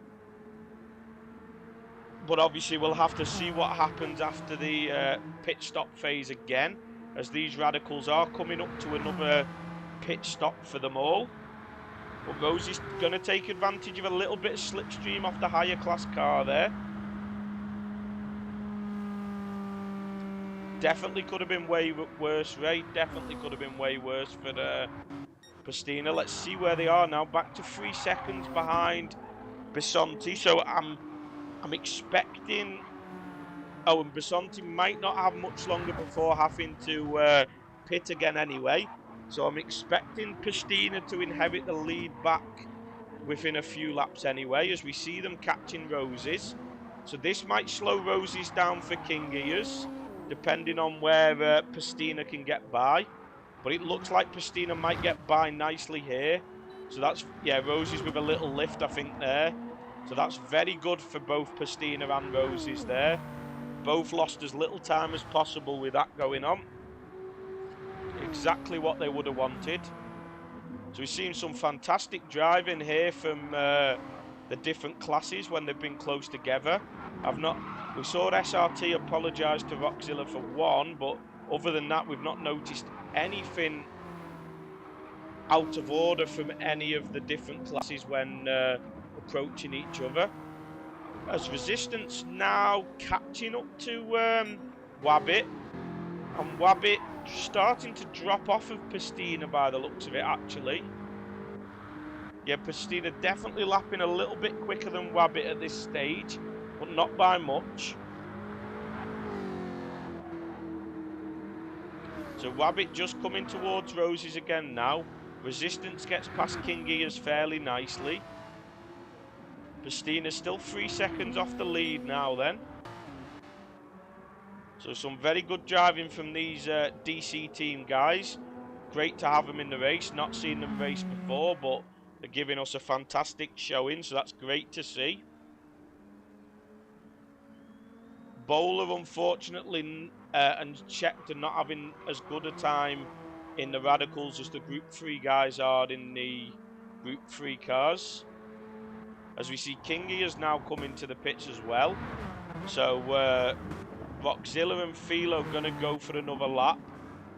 But obviously we'll have to see what happens after the pit stop phase again, as these Radicals are coming up to another pit stop for them all. But Rosie's going to take advantage of a little bit of slipstream off the higher class car there. Definitely could have been way worse, Ray. Definitely could have been way worse for Pastina. Let's see where they are now. Back to 3 seconds behind Bisonti. So I'm expecting... Oh, and Bisonti might not have much longer before having to pit again anyway. So I'm expecting Pastina to inherit the lead back within a few laps anyway, as we see them catching Roses. So this might slow Roses down for King Gears, depending on where Pastina can get by. But it looks like Pastina might get by nicely here. So that's, yeah, Roses with a little lift, I think, there. So that's very good for both Pastina and Roses there. Both lost as little time as possible with that going on. Exactly what they would have wanted. So we've seen some fantastic driving here from the different classes when they've been close together. We saw SRT apologise to Rockzilla for one, but other than that, we've not noticed anything out of order from any of the different classes when approaching each other. As Resistance now catching up to Wabbit, and Wabbit starting to drop off of Pastina by the looks of it, actually. Yeah, Pastina definitely lapping a little bit quicker than Wabbit at this stage, but not by much. So Wabbit just coming towards Roses again now. Resistance gets past King Gears fairly nicely. Pastina still 3 seconds off the lead now then. So some very good driving from these DC team guys. Great to have them in the race. Not seen them race before, but they're giving us a fantastic showing, so that's great to see. Bowler, unfortunately, and checked are not having as good a time in the Radicals as the Group 3 guys are in the Group 3 cars. As we see, Kingy has now come into the pits as well. So Rockzilla and Philo going to go for another lap.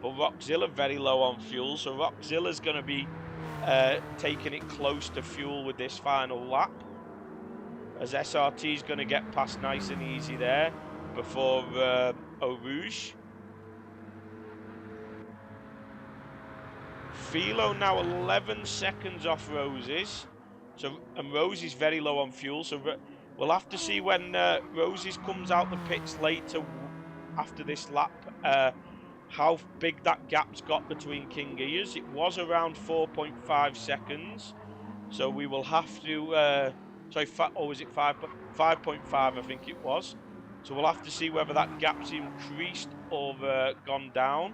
But Rockzilla very low on fuel. So Rockzilla's going to be taking it close to fuel with this final lap. As SRT is going to get past nice and easy there before Eau Rouge. Philo now 11 seconds off Roses. And Rosie's very low on fuel. So we'll have to see when Roses comes out the pits later after this lap how big that gap's got between King Gears. It was around 4.5 seconds. So we will have to... or was it 5.5 I think it was. So we'll have to see whether that gap's increased or gone down.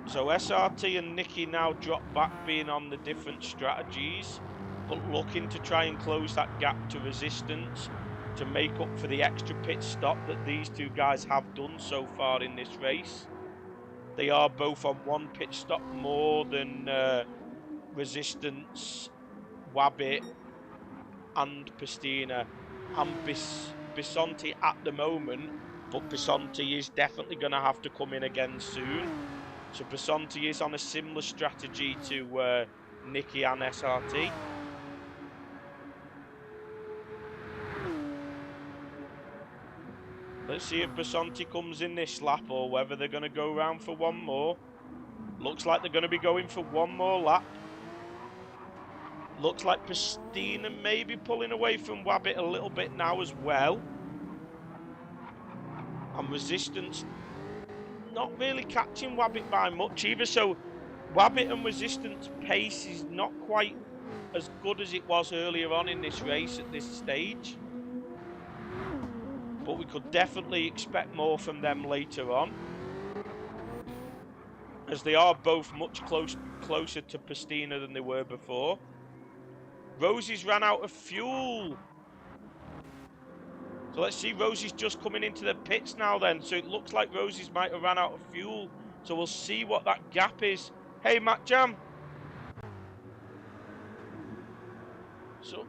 So SRT and Nicky now drop back, being on the different strategies, but looking to try and close that gap to Resistance to make up for the extra pit stop that these two guys have done so far in this race. They are both on one pit stop more than Resistance, Wabbit and Pistina and Bisonti at the moment, but Bisonti is definitely going to have to come in again soon. So Bisonti is on a similar strategy to Nicky and SRT. Let's see if Bisonti comes in this lap or whether they're going to go round for one more. Looks like they're going to be going for one more lap. Looks like Pristina may be pulling away from Wabbit a little bit now as well. And Resistance not really catching Wabbit by much either. So Wabbit and Resistance pace is not quite as good as it was earlier on in this race at this stage. But we could definitely expect more from them later on, as they are both much closer to Pristina than they were before. Rosie's ran out of fuel. So let's see, Rosie's just coming into the pits now then. So it looks like Rosie's might have ran out of fuel. So we'll see what that gap is. Hey, Matt Jam. So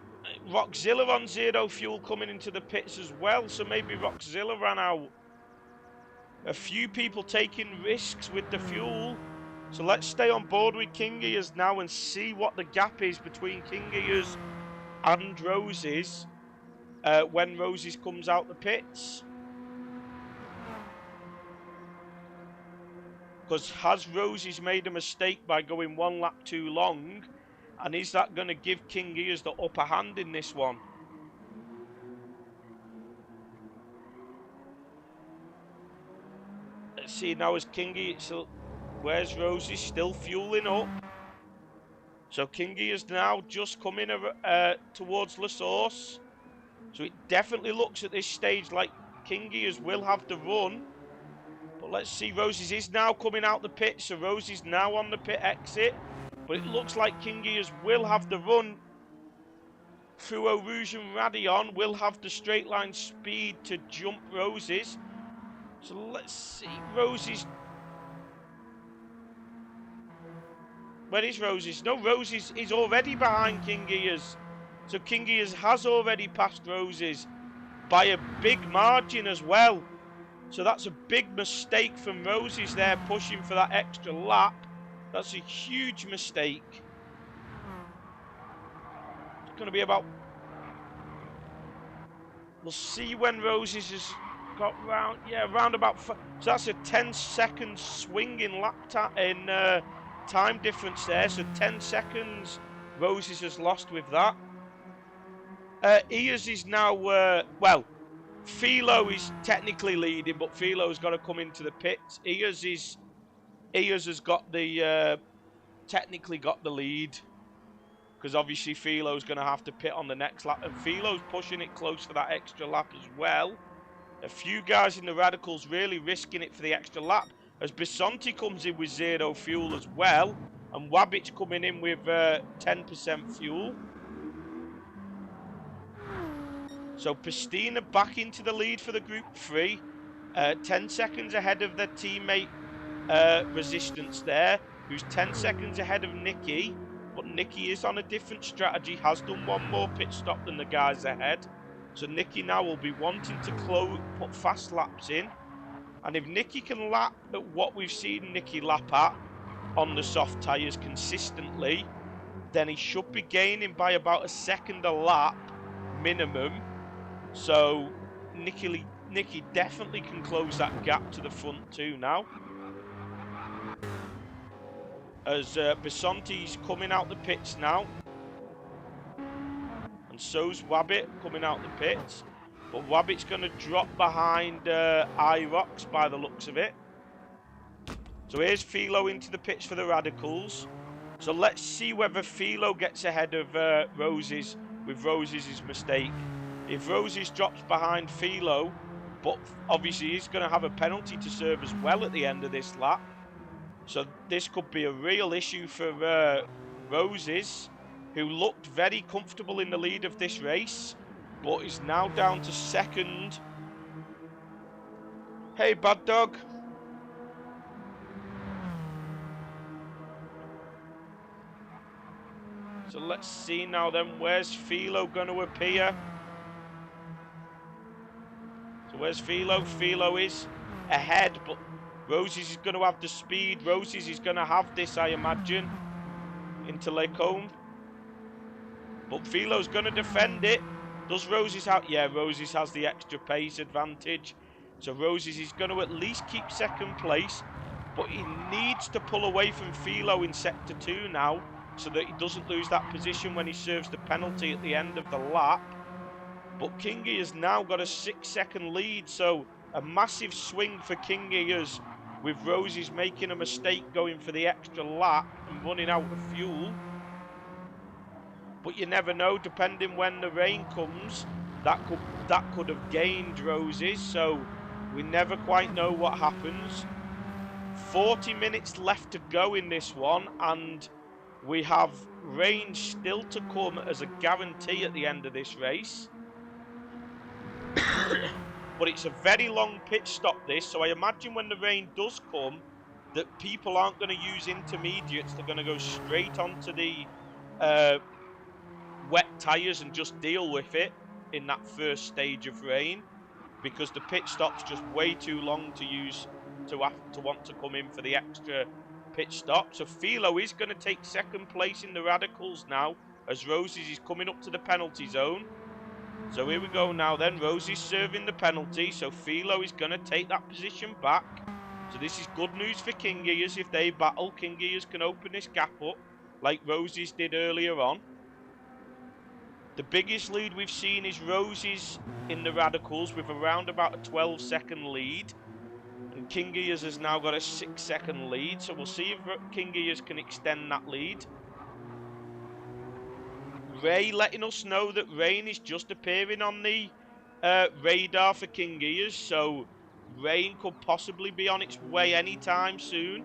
Rockzilla on 0 fuel coming into the pits as well. So maybe Rockzilla ran out. A few people taking risks with the fuel. So let's stay on board with King Gears now and see what the gap is between King Gears and Roses when Roses comes out the pits. Because has Roses made a mistake by going one lap too long? And is that going to give King Gears the upper hand in this one? Let's see now as King Gears... So where's Roses? Still fueling up. So King Gears now just coming towards La Source. So it definitely looks at this stage like King Gears will have the run. But let's see, Roses is now coming out the pit. So Roses now on the pit exit. But it looks like King Gears will have the run through Eau Rouge and Radion. Will have the straight line speed to jump Roses. So let's see, Roses. Where is Roses? No, Roses is already behind King Gears. So King Gears has already passed Roses by a big margin as well. So that's a big mistake from Roses there, pushing for that extra lap. That's a huge mistake. It's going to be about... We'll see when Roses has got round... Yeah, round about... So that's a 10-second swing in lap time difference there. So 10 seconds Roses has lost with that. Ears is now... well, Philo is technically leading, but Philo's got to come into the pits. Ears has got the technically got the lead, because obviously Philo's going to have to pit on the next lap, and Philo's pushing it close for that extra lap as well. A few guys in the Radicals really risking it for the extra lap, as Bisonti comes in with 0 fuel as well, and Wabbit's coming in with 10% fuel. So Pistina back into the lead for the Group 3, 10 seconds ahead of their teammate Resistance there, who's 10 seconds ahead of Nicky, but Nicky is on a different strategy, has done one more pit stop than the guys ahead. So Nicky now will be wanting to put fast laps in. And if Nicky can lap at what we've seen Nicky lap at on the soft tyres consistently, then he should be gaining by about a second a lap minimum. So Nicky definitely can close that gap to the front two now. As Bisonti's coming out the pits now. And so's Wabbit coming out the pits. But Wabbit's going to drop behind Irox by the looks of it. So here's Philo into the pits for the Radicals. So let's see whether Philo gets ahead of Roses with Roses' mistake. If Roses drops behind Philo, but obviously he's going to have a penalty to serve as well at the end of this lap. So this could be a real issue for Roses, who looked very comfortable in the lead of this race, but is now down to second. Hey, Bad Dog. So let's see now then, where's Philo going to appear? So where's Philo? Philo is ahead, but Roses is going to have the speed. Roses is going to have this, I imagine, into Lecombe. But Philo's going to defend it. Does Roses have... Yeah, Roses has the extra pace advantage. So Roses is going to at least keep second place. But he needs to pull away from Philo in Sector 2 now, so that he doesn't lose that position when he serves the penalty at the end of the lap. But Kingy has now got a 6-second lead, so a massive swing for Kingy, as with Roses making a mistake going for the extra lap and running out of fuel. But you never know, depending when the rain comes, that could have gained Roses, so we never quite know what happens. 40 minutes left to go in this one, and we have rain still to come as a guarantee at the end of this race. But it's a very long pit stop this, so I imagine when the rain does come that people aren't going to use intermediates. They're going to go straight onto the wet tyres and just deal with it in that first stage of rain, because the pit stop's just way too long to use to want to come in for the extra pit stop. So Philo is going to take second place in the Radicals now, as Roses is coming up to the penalty zone. So here we go now then. Rosie's serving the penalty, so Philo is going to take that position back. So this is good news for King Gears. If they battle, King Gears can open this gap up like Rosie's did earlier on. The biggest lead we've seen is Rosie's in the Radicals with around about a 12-second lead. And King Gears has now got a 6-second lead, so we'll see if King Gears can extend that lead. Ray letting us know that rain is just appearing on the radar for King Gears, so rain could possibly be on its way anytime soon.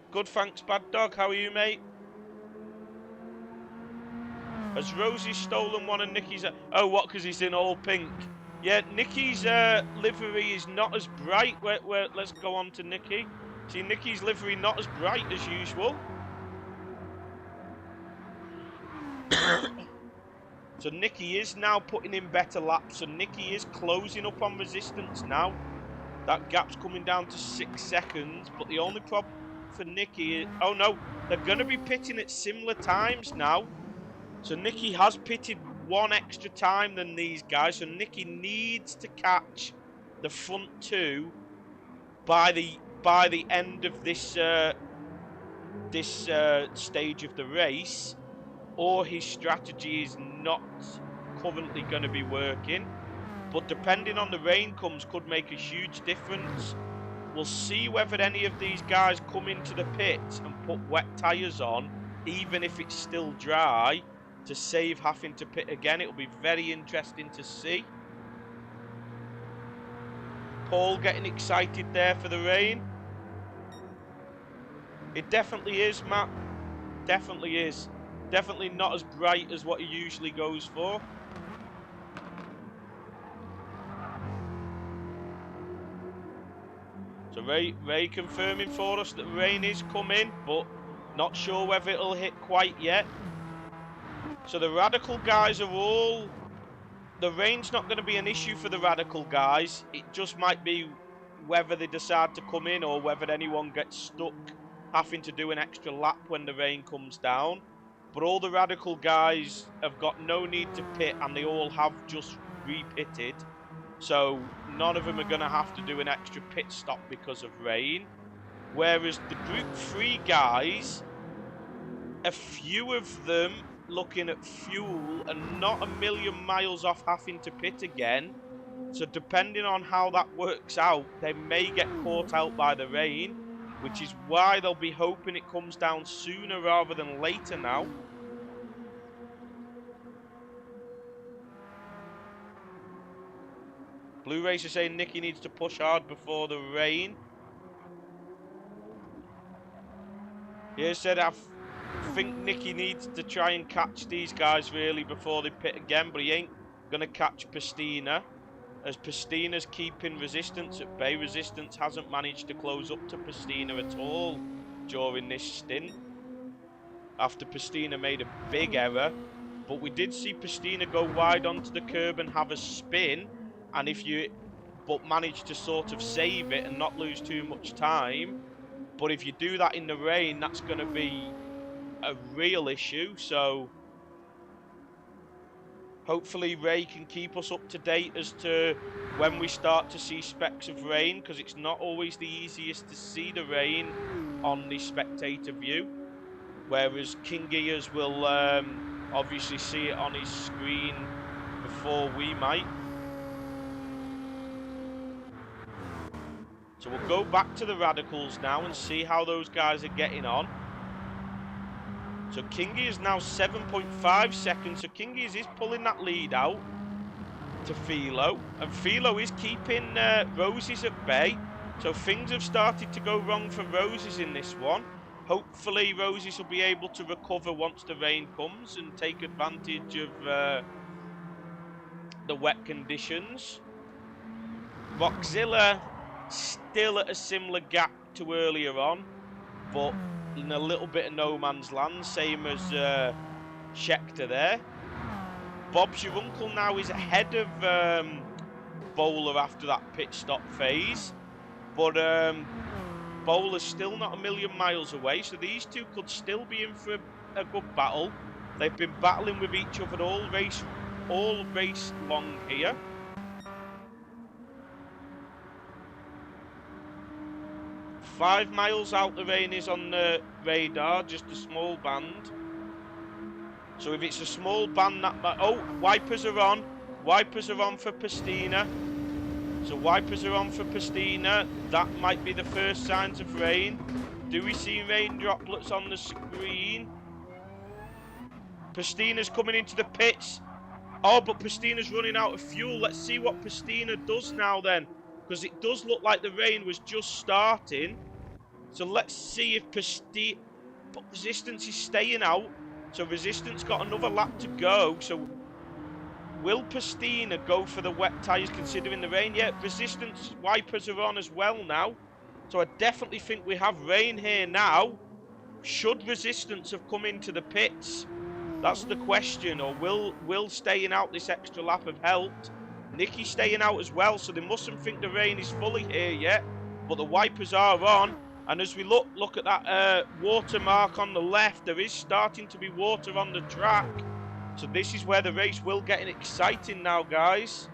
Good, thanks, Bad Dog. How are you, mate? Has Rosie stolen one of Nicky's... Oh, what, because he's in all pink? Yeah, Nicky's livery is not as bright. Let's go on to Nicky. See, Nicky's livery not as bright as usual. So Nicky is now putting in better laps. So Nicky is closing up on Resistance now. That gap's coming down to 6 seconds. But the only problem for Nicky is... Oh no, they're going to be pitting at similar times now. So Nicky has pitted one extra time than these guys. So Nicky needs to catch the front two by the end of this stage of the race, or his strategy is not currently going to be working. But depending on the rain comes, could make a huge difference. We'll see whether any of these guys come into the pits and put wet tyres on, even if it's still dry, to save having to pit again. It'll be very interesting to see. Paul getting excited there for the rain. It definitely is, Matt. Definitely is. Definitely not as bright as what he usually goes for. So Ray confirming for us that rain is coming, but not sure whether it'll hit quite yet. So the Radical guys are all... The rain's not going to be an issue for the Radical guys. It just might be whether they decide to come in or whether anyone gets stuck having to do an extra lap when the rain comes down. But all the Radical guys have got no need to pit, and they all have just re-pitted. So none of them are going to have to do an extra pit stop because of rain. Whereas the Group 3 guys, a few of them looking at fuel and not a million miles off having to pit again. So depending on how that works out, they may get caught out by the rain, which is why they'll be hoping it comes down sooner rather than later now. Blue Racer saying Nicky needs to push hard before the rain. He said I think Nicky needs to try and catch these guys really before they pit again, but he ain't going to catch Pastina, as Pastina's keeping Resistance at bay. Resistance hasn't managed to close up to Pastina at all during this stint, after Pastina made a big error. But we did see Pastina go wide onto the curb and have a spin, and but manage to sort of save it and not lose too much time. But if you do that in the rain, that's going to be a real issue. So hopefully Ray can keep us up to date as to when we start to see specks of rain, because it's not always the easiest to see the rain on the spectator view, whereas King Gears will obviously see it on his screen before we might. So we'll go back to the Radicals now and see how those guys are getting on. So Kingy is now 7.5 seconds. So Kingy is pulling that lead out to Philo. And Philo is keeping Roses at bay. So things have started to go wrong for Roses in this one. Hopefully Roses will be able to recover once the rain comes and take advantage of the wet conditions. Rockzilla still at a similar gap to earlier on, but in a little bit of no man's land, same as Schechter there. Bob's Your Uncle now is ahead of Bowler after that pit stop phase, but Bowler's still not a million miles away, so these two could still be in for a good battle. They've been battling with each other all race long here. Five miles out, the rain is on the radar, just a small band. So if it's a small band, that might... Oh, wipers are on. Wipers are on for Pastina. So wipers are on for Pastina. That might be the first signs of rain. Do we see rain droplets on the screen? Pastina's coming into the pits. Oh, but Pastina's running out of fuel. Let's see what Pastina does now then, because it does look like the rain was just starting. So let's see if Pastina... But Resistance is staying out. So Resistance got another lap to go. So will Pastina go for the wet tyres considering the rain? Yeah, Resistance wipers are on as well now. So I definitely think we have rain here now. Should Resistance have come into the pits? That's the question. Or will staying out this extra lap have helped? Nicky's staying out as well, so they mustn't think the rain is fully here yet. But the wipers are on. And as we look at that watermark on the left, there is starting to be water on the track. So this is where the race will get exciting now, guys.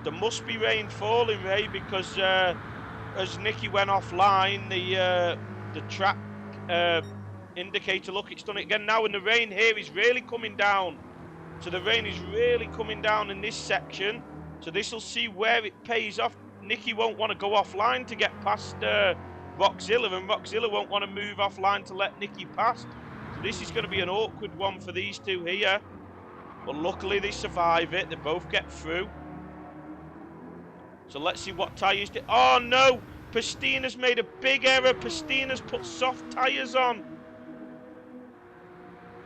There must be rain falling, Ray, because as Nicky went offline, the track indicator, look, it's done it again now, and the rain here is really coming down. So the rain is really coming down in this section. So this will see where it pays off. Nicky won't want to go offline to get past Rockzilla, and Rockzilla won't want to move offline to let Nicky past. So this is going to be an awkward one for these two here. But luckily they survive it. They both get through. So let's see what tyres do. Oh no! Pastina's made a big error. Pastina's put soft tyres on.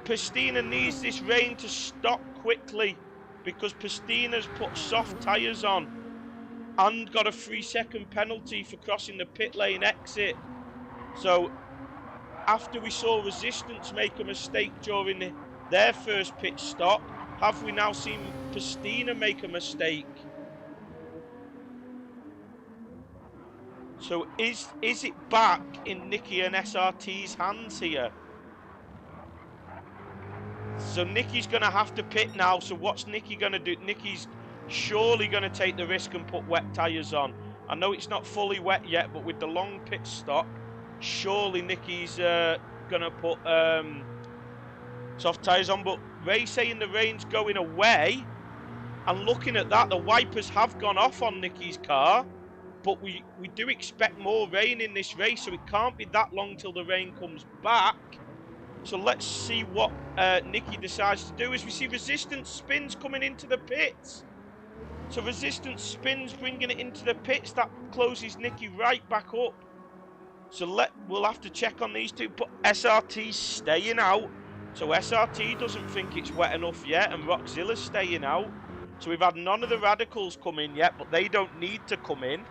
Pastina needs this rain to stop quickly because Pastina's put soft tyres on and got a 3-second penalty for crossing the pit lane exit. So after we saw Resistance make a mistake during their first pit stop, have we now seen Pastina make a mistake? So is it back in Nicky and SRT's hands here? So Nicky's going to have to pit now. So what's Nicky going to do? Nicky's surely going to take the risk and put wet tyres on. I know it's not fully wet yet, but with the long pit stop, surely Nicky's going to put soft tyres on. But Ray's saying the rain's going away. And looking at that, the wipers have gone off on Nicky's car. But we do expect more rain in this race, so it can't be that long till the rain comes back. So let's see what Nicky decides to do. As we see Resistance spins coming into the pits. So Resistance spins, bringing it into the pits. That closes Nicky right back up. So we'll have to check on these two. But SRT's staying out. So SRT doesn't think it's wet enough yet, and Rockzilla's staying out. So we've had none of the Radicals come in yet, but they don't need to come in.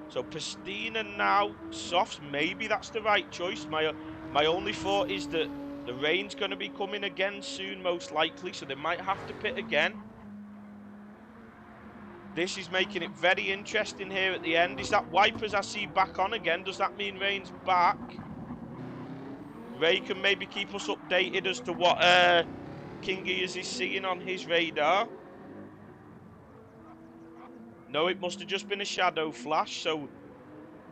So Pastina now, softs, maybe that's the right choice. My only thought is that the rain's going to be coming again soon, most likely, so they might have to pit again. This is making it very interesting here at the end. Is that wipers I see back on again? Does that mean rain's back? Ray can maybe keep us updated as to what King Gears is seeing on his radar. No, it must have just been a shadow flash, so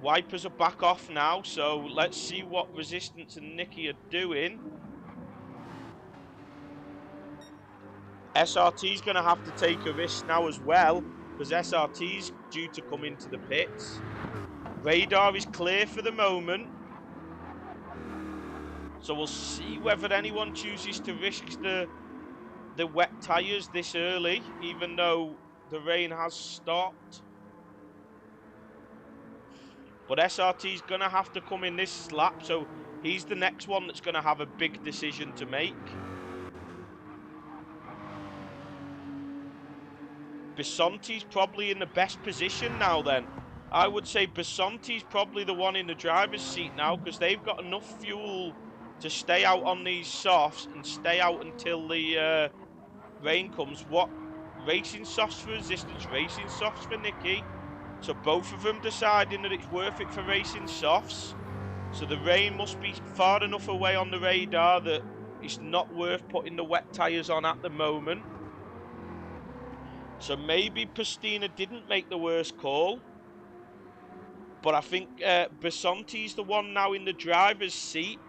wipers are back off now, so let's see what Resistance and Nicky are doing. SRT's going to have to take a risk now as well, because SRT's due to come into the pits. Radar is clear for the moment. So we'll see whether anyone chooses to risk the wet tyres this early, even though the rain has stopped. But SRT's going to have to come in this lap, so he's the next one that's going to have a big decision to make. Bisonti's probably in the best position now then. I would say Bisonti's probably the one in the driver's seat now, because they've got enough fuel to stay out on these softs and stay out until the rain comes. What? Racing softs for Resistance, racing softs for Nicky. So both of them deciding that it's worth it for racing softs. So the rain must be far enough away on the radar that it's not worth putting the wet tyres on at the moment. So maybe Pastina didn't make the worst call. But I think Bisonti's the one now in the driver's seat.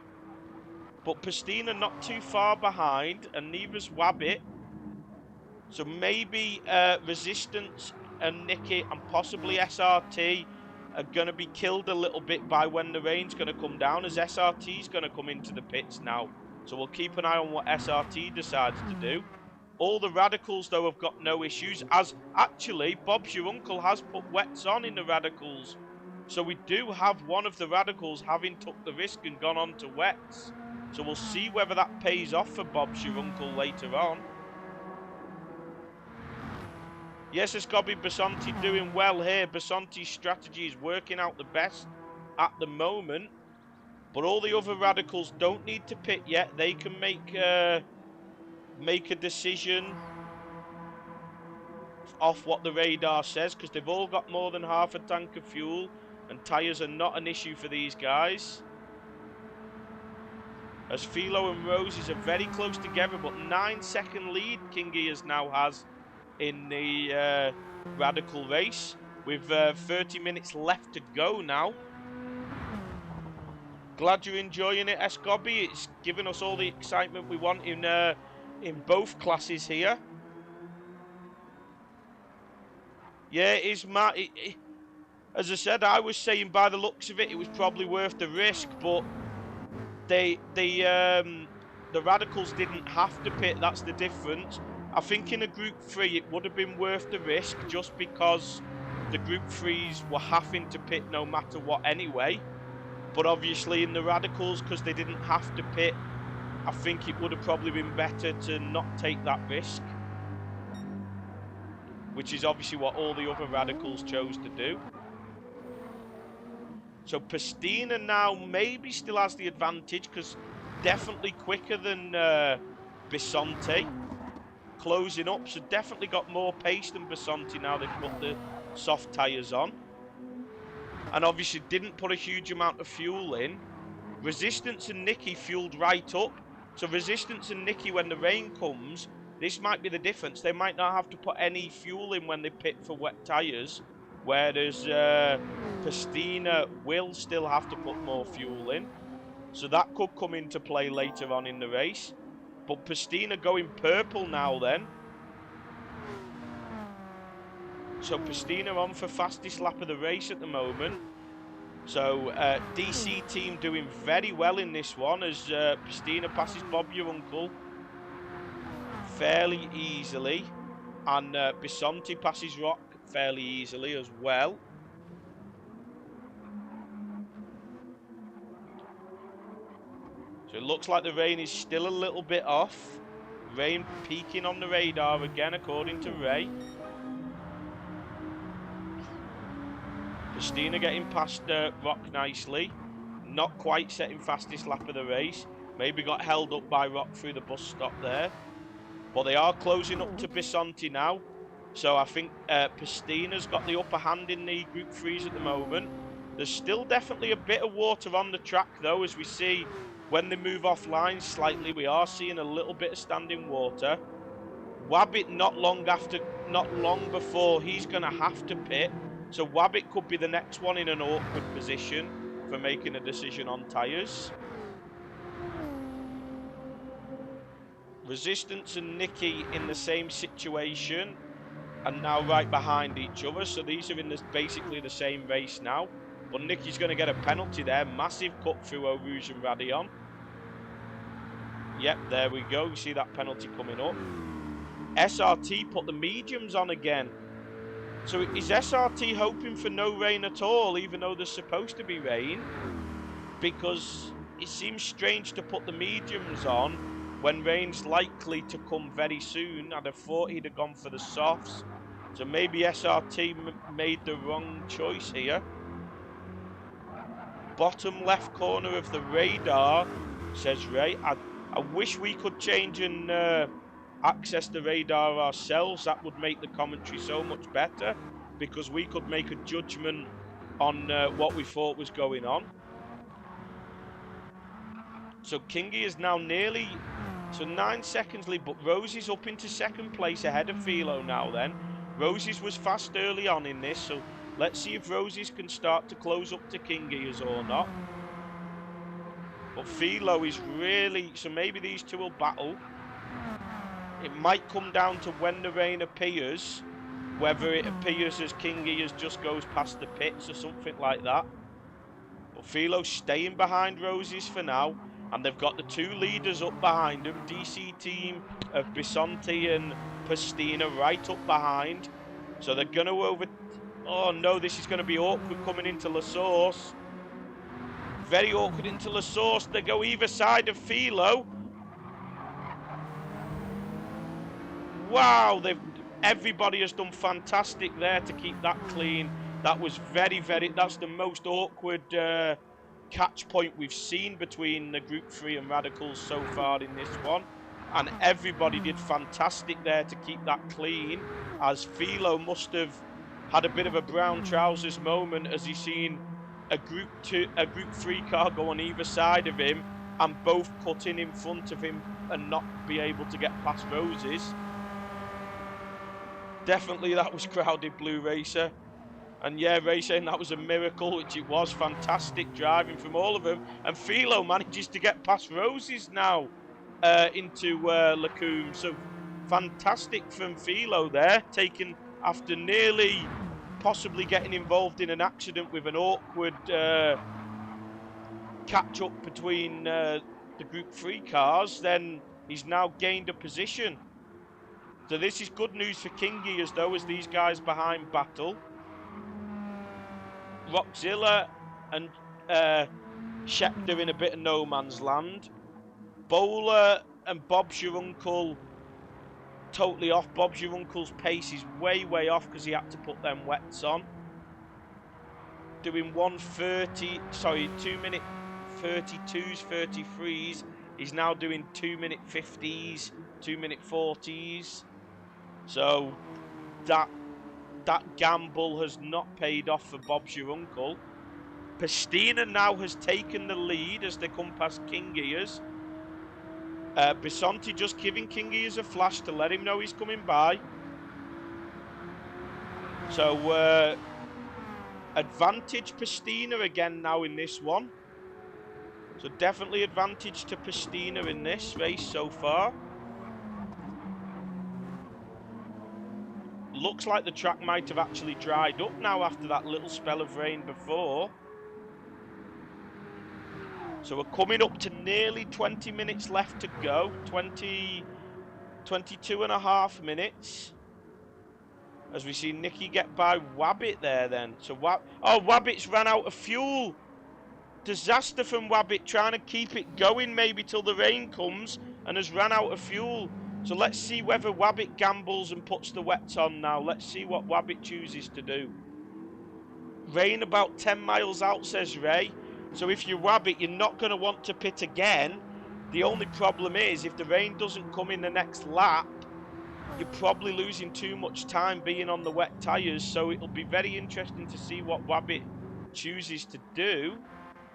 But Pastina not too far behind, and neither's Wabbit. So maybe Resistance and Nicky and possibly SRT are going to be killed a little bit by when the rain's going to come down, as SRT's going to come into the pits now. So we'll keep an eye on what SRT decides to do. All the Radicals, though, have got no issues, as actually Bob's your uncle has put wets on in the Radicals. So we do have one of the Radicals having took the risk and gone on to wets. So we'll see whether that pays off for Bob's your uncle later on. Yes, it's got to be Bisonti doing well here. Bisonti's strategy is working out the best at the moment. But all the other Radicals don't need to pit yet. They can make a decision off what the radar says, because they've all got more than half a tank of fuel, and tyres are not an issue for these guys. As Philo and Roses are very close together, but 9-second lead King Gears now has in the Radical race, with 30 minutes left to go now. Glad you're enjoying it, Escobby. It's giving us all the excitement we want in both classes here. Yeah, it is, Matt. As I said, I was saying by the looks of it, it was probably worth the risk, but the Radicals didn't have to pit. That's the difference. I think in a Group 3, it would have been worth the risk just because the Group 3s were having to pit no matter what anyway. But obviously in the Radicals, because they didn't have to pit, I think it would have probably been better to not take that risk, which is obviously what all the other Radicals chose to do. So Pastina now maybe still has the advantage because definitely quicker than Bisonti. Closing up, so definitely got more pace than Bisonti now they've put the soft tyres on. And obviously didn't put a huge amount of fuel in. Resistance and Nicky fueled right up. So Resistance and Nicky, when the rain comes, this might be the difference. They might not have to put any fuel in when they pit for wet tyres. Whereas Pastina will still have to put more fuel in. So that could come into play later on in the race. But Pastina going purple now then. So Pastina on for fastest lap of the race at the moment. So DC team doing very well in this one as Pastina passes Bob your uncle fairly easily. And Bisonti passes Rock fairly easily as well. So it looks like the rain is still a little bit off. Rain peaking on the radar again, according to Ray. Pastina getting past Rock nicely. Not quite setting fastest lap of the race. Maybe got held up by Rock through the bus stop there. But they are closing up to Bisonti now. So I think Pastina's got the upper hand in the Group 3s at the moment. There's still definitely a bit of water on the track though, as we see when they move offline slightly, we are seeing a little bit of standing water. Wabbit not long before he's going to have to pit. So Wabbit could be the next one in an awkward position for making a decision on tyres. Resistance and Nicky in the same situation and now right behind each other. So these are in basically the same race now. But Nicky's going to get a penalty there. Massive cut through Gr3 and Radicals. Yep, there we go. You see that penalty coming up. SRT put the mediums on again. So is SRT hoping for no rain at all, even though there's supposed to be rain? Because it seems strange to put the mediums on when rain's likely to come very soon. I'd have thought he'd have gone for the softs. So maybe SRT made the wrong choice here. Bottom left corner of the radar, says Ray. I wish we could change and access the radar ourselves. That would make the commentary so much better because we could make a judgment on what we thought was going on. So Kingy is now nearly, so 9 seconds lead, but Rosie's up into second place ahead of Philo now then. Rosie's was fast early on in this, so let's see if Rosie's can start to close up to Kingy's or not. But Philo is really, so maybe these two will battle. It might come down to when the rain appears, whether it appears as Kingy as just goes past the pits or something like that. But Philo's staying behind Rosie's for now, and they've got the two leaders up behind them. DC team of Bisonti and Pastina right up behind. So they're going to oh no, this is going to be awkward coming into La Source. Very awkward into La Source. They go either side of Philo. Wow, everybody has done fantastic there to keep that clean. That was that's the most awkward catch point we've seen between the Group 3 and Radicals so far in this one. And everybody did fantastic there to keep that clean, as Philo must have had a bit of a brown trousers moment as he's seen a Group 3 car go on either side of him and both cut in front of him and not be able to get past Roses. Definitely that was crowded, Blue Racer. And yeah, Ray saying that was a miracle, which it was. Fantastic driving from all of them. And Philo manages to get past Roses now into Lacombe. So fantastic from Philo there, taken after nearly possibly getting involved in an accident with an awkward catch up between the Group 3 cars, then he's now gained a position. So this is good news for King Gears though, as these guys behind battle. Rockzilla and Schecter in a bit of no man's land. Bowler and Bob's Your Uncle totally off. Bob's Your Uncle's pace is way off because he had to put them wets on. Doing 2 minute 32s, 33s. He's now doing 2 minute 50s, 2 minute 40s. So that gamble has not paid off for Bob's Your Uncle. Pastina now has taken the lead as they come past King Gears. Bisonti just giving King Gears a flash to let him know he's coming by. So advantage Pastina again now in this one. So definitely advantage to Pastina in this race so far. Looks like the track might have actually dried up now after that little spell of rain before. So we're coming up to nearly 20 minutes left to go. 22 and a half minutes. As we see Nicky get by Wabbit there then. So Wabbit's ran out of fuel. Disaster from Wabbit, trying to keep it going maybe till the rain comes, and has ran out of fuel. So let's see whether Wabbit gambles and puts the wets on now. Let's see what Wabbit chooses to do. Rain about 10 miles out, says Ray. So if you're Wabbit, you're not going to want to pit again. The only problem is, if the rain doesn't come in the next lap, you're probably losing too much time being on the wet tyres. So it'll be very interesting to see what Wabbit chooses to do.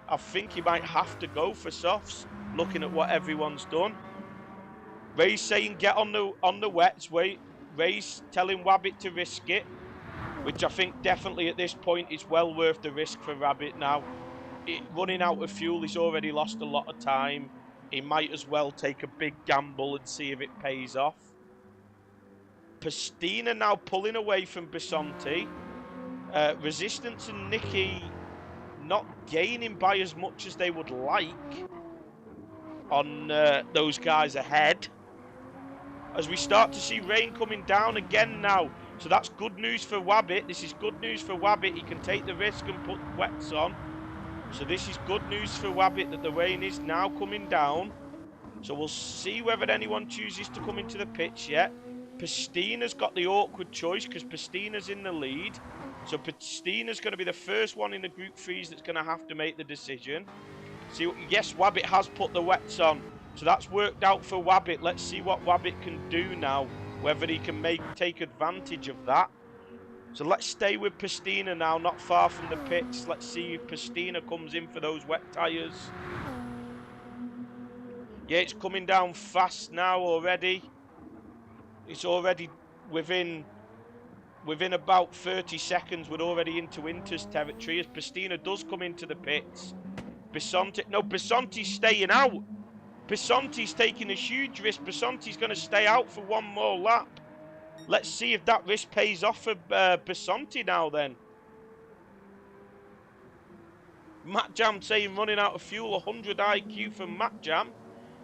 I think he might have to go for softs, looking at what everyone's done. Ray's saying get on the wets. Ray's telling Wabbit to risk it, which I think definitely at this point is well worth the risk for Rabbit now. Running out of fuel, he's already lost a lot of time. He might as well take a big gamble and see if it pays off. Pastina now pulling away from Bisonti. Resistance and Nicky not gaining by as much as they would like on those guys ahead. As we start to see rain coming down again now. So that's good news for Wabbit. This is good news for Wabbit. He can take the risk and put wets on. So this is good news for Wabbit that the rain is now coming down. So we'll see whether anyone chooses to come into the pits yet. Pastina's got the awkward choice because Pastina's in the lead. So Pastina's going to be the first one in the Group 3s that's going to have to make the decision. See, yes, Wabbit has put the wets on. So that's worked out for Wabbit. Let's see what Wabbit can do now. Whether he can take advantage of that. So let's stay with Pastina now, not far from the pits. Let's see if Pastina comes in for those wet tyres. Yeah, it's coming down fast now already. It's already within about 30 seconds. We're already into Inter's territory as Pastina does come into the pits. Bisonti's staying out. Bisonti's taking a huge risk. Bisonti's going to stay out for one more lap. Let's see if that risk pays off for Bisonti now then. Matt Jam saying running out of fuel, 100 IQ from Matt Jam.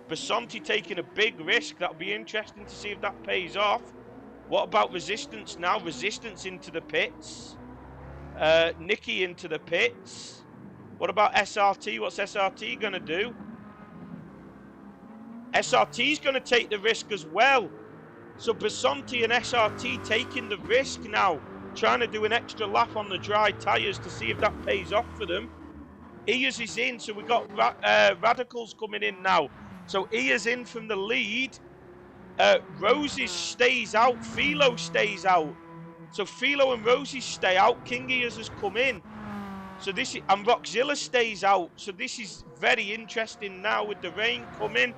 Bisonti taking a big risk. That'll be interesting to see if that pays off. What about Resistance now? Resistance into the pits. Nicky into the pits. What about SRT? What's SRT going to do? SRT's going to take the risk as well. So Bisonti and SRT taking the risk now. Trying to do an extra lap on the dry tyres to see if that pays off for them. Ears is in, so we've got Radicals coming in now. So Ears in from the lead. Roses stays out. Philo stays out. So Philo and Roses stay out. King Ears has come in. So this is, and Rockzilla stays out. So this is very interesting now with the rain coming.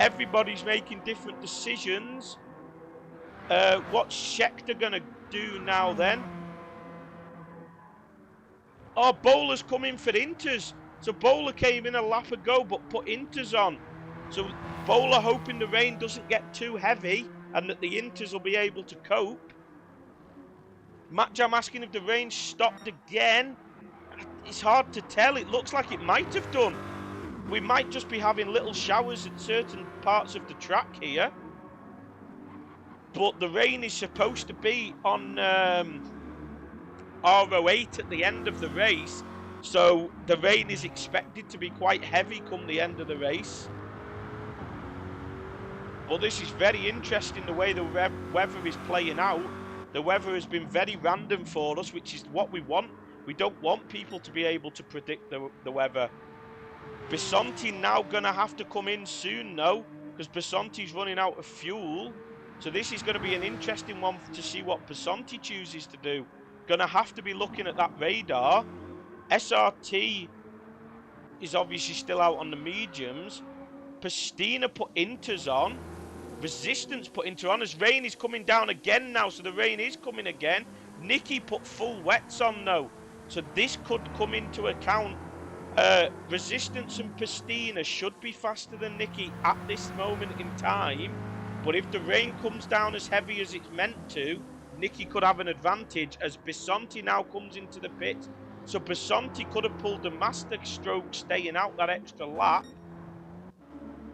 Everybody's making different decisions. What's Schecter going to do now then? Oh, Bowler's come in for Inters. So Bowler came in a lap ago but put Inters on. So Bowler hoping the rain doesn't get too heavy and that the Inters will be able to cope. Matt Jam asking if the rain stopped again. It's hard to tell. It looks like it might have done. We might just be having little showers at certain parts of the track here. But the rain is supposed to be on R08 at the end of the race. So the rain is expected to be quite heavy come the end of the race. But this is very interesting, the way the weather is playing out. The weather has been very random for us, which is what we want. We don't want people to be able to predict the weather. Bisonti now going to have to come in soon, though, because Bisonti's running out of fuel. So this is going to be an interesting one to see what Bisonti chooses to do. Going to have to be looking at that radar. SRT is obviously still out on the mediums. Pastina put Inters on. Resistance put Inter on, as rain is coming down again now, so the rain is coming again. Nicky put full wets on though, so this could come into account. Resistance and Pastina should be faster than Nicky at this moment in time, but if the rain comes down as heavy as it's meant to, Nicky could have an advantage as Bisonti now comes into the pit. So Bisonti could have pulled the master stroke staying out that extra lap.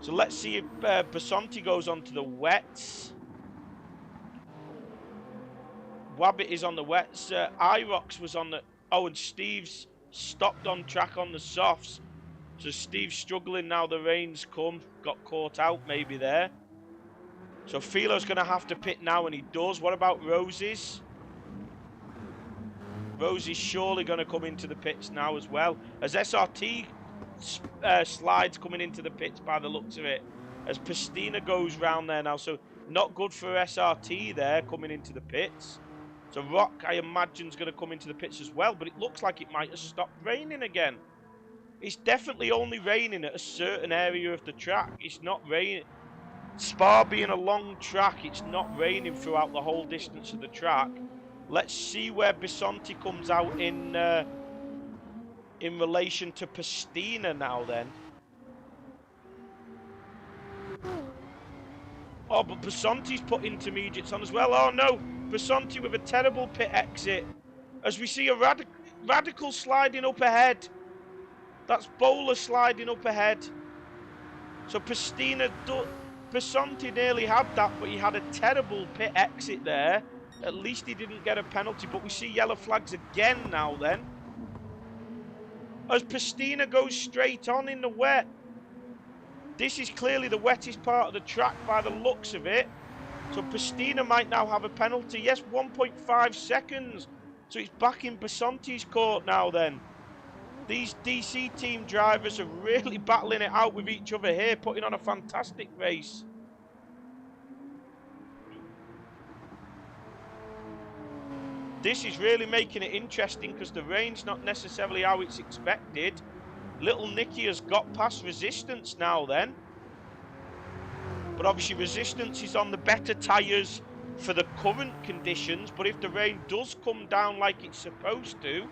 So let's see if Bisonti goes on to the wets. Wabbit is on the wets. Irox was on the... Oh, and Steve's stopped on track on the softs. So Steve's struggling now. The rain's come. Got caught out maybe there. So Philo's going to have to pit now, and he does. What about Rosie's? Rosie's surely going to come into the pits now as well. As SRT... slides coming into the pits by the looks of it, as Pastina goes round there now, so not good for SRT there coming into the pits. So Rock, I imagine, is going to come into the pits as well, but it looks like it might have stopped raining again. It's definitely only raining at a certain area of the track. It's not raining. Spa being a long track, it's not raining throughout the whole distance of the track. Let's see where Bisonti comes out in relation to Pastina now then. Oh, but Bisonti's put intermediates on as well. Oh no, Bisonti with a terrible pit exit. As we see a Radical sliding up ahead. That's Bowler sliding up ahead. So Bisonti nearly had that, but he had a terrible pit exit there. At least he didn't get a penalty, but we see yellow flags again now then. As Pastina goes straight on in the wet. This is clearly the wettest part of the track by the looks of it. So Pastina might now have a penalty. Yes, 1.5 seconds. So it's back in Bisonti's court now then. These DC team drivers are really battling it out with each other here, putting on a fantastic race. This is really making it interesting because the rain's not necessarily how it's expected. Little Nicky has got past Resistance now then. But obviously Resistance is on the better tyres for the current conditions. But if the rain does come down like it's supposed to,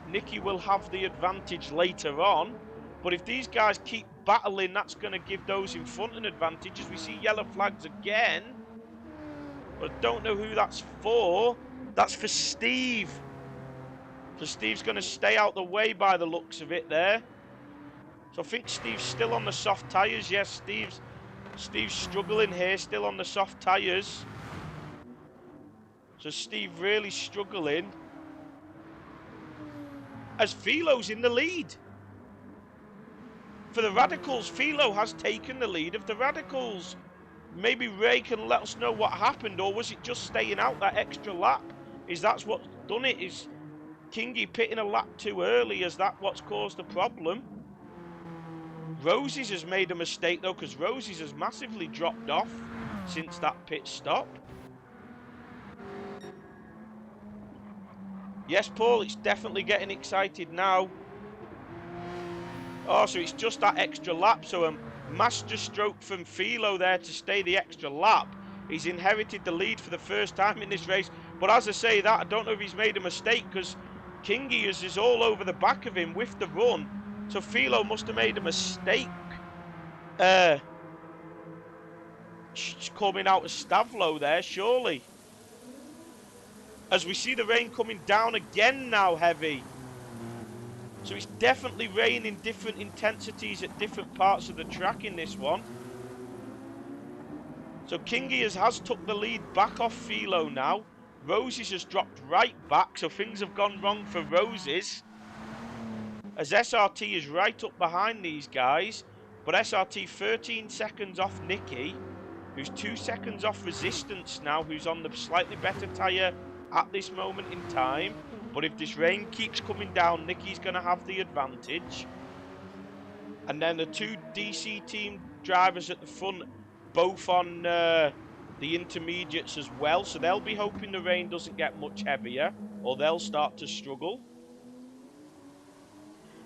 Nicky will have the advantage later on. But if these guys keep battling, that's going to give those in front an advantage. As we see yellow flags again. But I don't know who that's for. That's for Steve. So Steve's going to stay out the way by the looks of it there. So I think Steve's still on the soft tyres. Yes, Steve's struggling here, still on the soft tyres. So Steve really struggling. As Philo's in the lead. For the Radicals, Philo has taken the lead of the Radicals. Maybe Ray can let us know what happened, or was it just staying out that extra lap? Is that's what's done it? Is Kingy pitting a lap too early? Is that what's caused the problem? Rosie's has made a mistake though, because Rosie's has massively dropped off since that pit stop. Yes, Paul, it's definitely getting excited now. Oh, so it's just that extra lap. So a master stroke from Philo there to stay the extra lap. He's inherited the lead for the first time in this race. But as I say that, I don't know if he's made a mistake, because Kingy is all over the back of him with the run. So Philo must have made a mistake coming out of Stavlo there, surely. As we see the rain coming down again now, heavy. So it's definitely raining different intensities at different parts of the track in this one. So King Gears has took the lead back off Philo now. Roses has dropped right back, so things have gone wrong for Roses. As SRT is right up behind these guys. But SRT 13 seconds off Nicky, who's 2 seconds off Resistance now, who's on the slightly better tyre at this moment in time. But if this rain keeps coming down, Nicky's going to have the advantage. And then the 2 DC team drivers at the front, both on the intermediates as well. So they'll be hoping the rain doesn't get much heavier, or they'll start to struggle.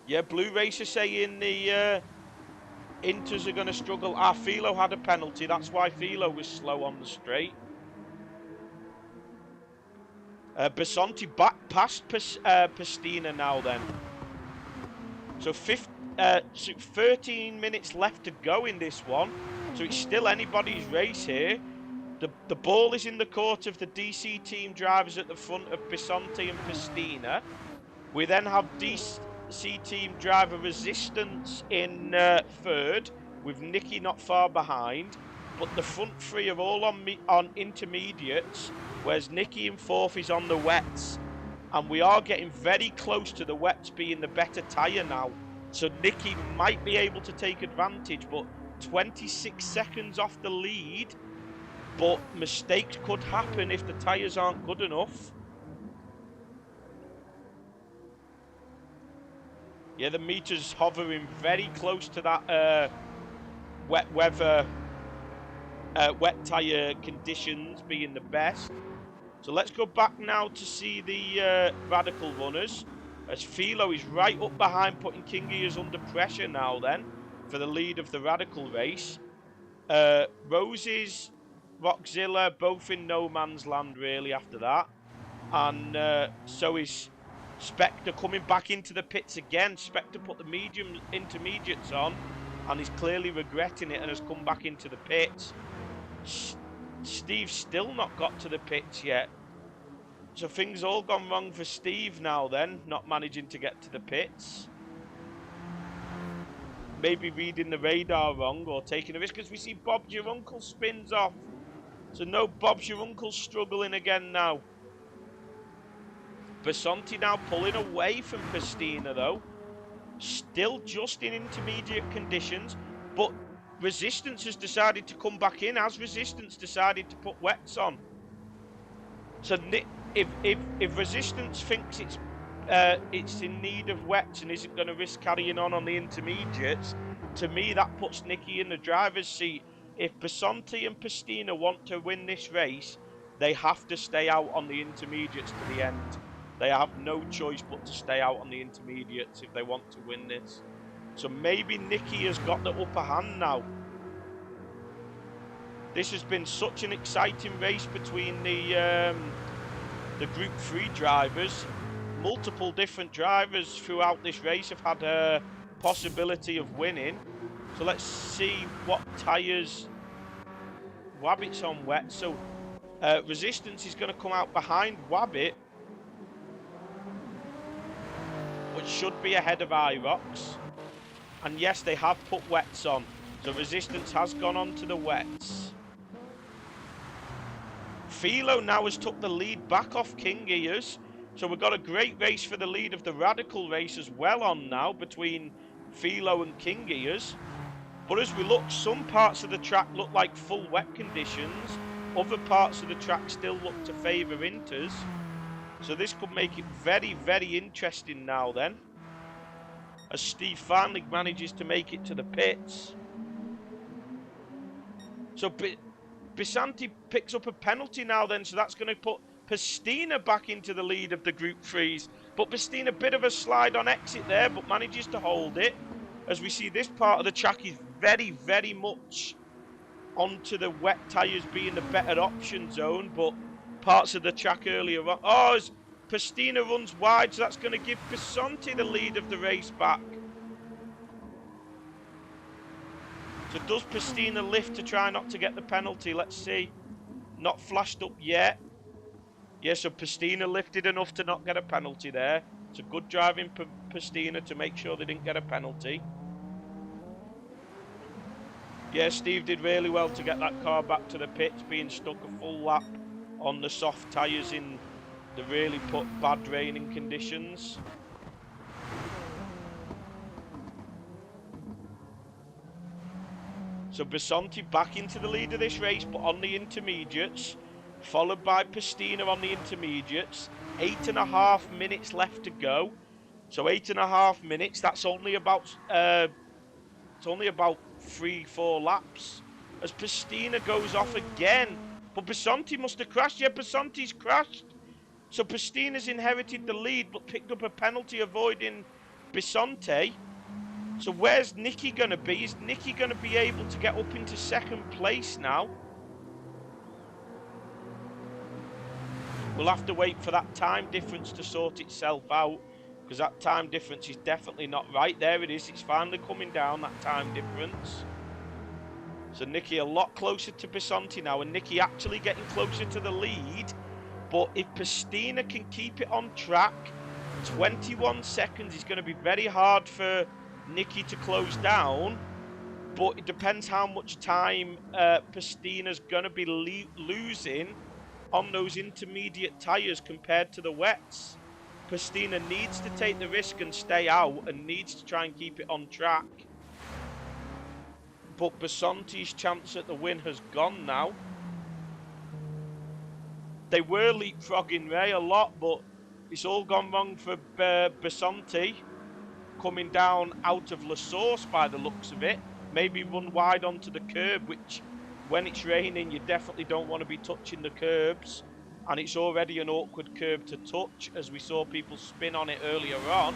Yeah, Blue Racer saying the Inters are going to struggle. Philo had a penalty. That's why Philo was slow on the straight. Basanti back past Pastina now then. So 13 minutes left to go in this one. So it's still anybody's race here. The ball is in the court of the DC team drivers at the front of Basanti and Pastina. We then have DC team driver Resistance in third, with Nicky not far behind. But the front three are all on intermediates, whereas Nicky in fourth is on the wets. And we are getting very close to the wets being the better tyre now. So Nicky might be able to take advantage, but 26 seconds off the lead. But mistakes could happen if the tyres aren't good enough. Yeah, the meter's hovering very close to that wet weather, wet tyre conditions being the best. So let's go back now to see the Radical runners. As Philo is right up behind, putting King Gears under pressure now then for the lead of the Radical race. Roses, Rockzilla, both in no man's land really after that. And so is Spectre coming back into the pits again. Spectre put the medium intermediates on and is clearly regretting it and has come back into the pits. Steve's still not got to the pits yet. So things all gone wrong for Steve now then, not managing to get to the pits. Maybe reading the radar wrong or taking a risk, because we see Bob's Your Uncle spins off. So no, Bob's Your Uncle struggling again now. Basanti now pulling away from Pastina though. Still just in intermediate conditions, but Resistance has decided to come back in. Has Resistance decided to put wets on? So if Resistance thinks it's in need of wets and isn't going to risk carrying on the intermediates, to me that puts Nicky in the driver's seat. If Basanti and Pastina want to win this race, they have to stay out on the intermediates to the end. They have no choice but to stay out on the intermediates if they want to win this. So maybe Nicky has got the upper hand now. This has been such an exciting race between the Group 3 drivers. Multiple different drivers throughout this race have had a possibility of winning. So let's see what tyres Wabbit's on wet. So Resistance is going to come out behind Wabbit, which should be ahead of IROX. And yes, they have put wets on. So Resistance has gone on to the wets. Philo now has took the lead back off King Gears. So we've got a great race for the lead of the Radical race as well on now between Philo and King Gears. But as we look, some parts of the track look like full wet conditions. Other parts of the track still look to favour Inters. So this could make it very, very interesting now then. As Steve finally manages to make it to the pits. So Basanti picks up a penalty now then. So that's going to put Pastina back into the lead of the Group 3s. But Pastina, a bit of a slide on exit there, but manages to hold it. As we see, this part of the track is very, very much onto the wet tyres being the better option zone. But parts of the track earlier on. Oh, as Pastina runs wide, so that's going to give Basanti the lead of the race back. So does Pastina lift to try not to get the penalty? Let's see. Not flashed up yet. Yeah, so Pastina lifted enough to not get a penalty there. It's a good driving Pastina to make sure they didn't get a penalty. Yeah, Steve did really well to get that car back to the pits, being stuck a full lap on the soft tyres in the really bad raining conditions. So Basanti back into the lead of this race, but on the intermediates, followed by Pastina on the intermediates. 8.5 minutes left to go. So 8.5 minutes. That's only about it's only about 3-4 laps. As Pastina goes off again, but Basanti must have crashed. Yeah, Basanti's crashed. So Pastina's inherited the lead, but picked up a penalty avoiding Basanti. So where's Nicky going to be? Is Nicky going to be able to get up into second place now? We'll have to wait for that time difference to sort itself out, because that time difference is definitely not right. There it is. It's finally coming down, that time difference. So Nicky a lot closer to Basanti now, and Nicky actually getting closer to the lead. But if Pastina can keep it on track, 21 seconds is going to be very hard for Nicky to close down, but it depends how much time Pastina's going to be losing on those intermediate tyres compared to the wets. Pastina needs to take the risk and stay out, and needs to try and keep it on track. But Basanti's chance at the win has gone now. They were leapfrogging Ray a lot, but it's all gone wrong for Basanti. Coming down out of La Source by the looks of it. Maybe run wide onto the curb, which when it's raining you definitely don't want to be touching the curbs. And it's already an awkward curb to touch, as we saw people spin on it earlier on.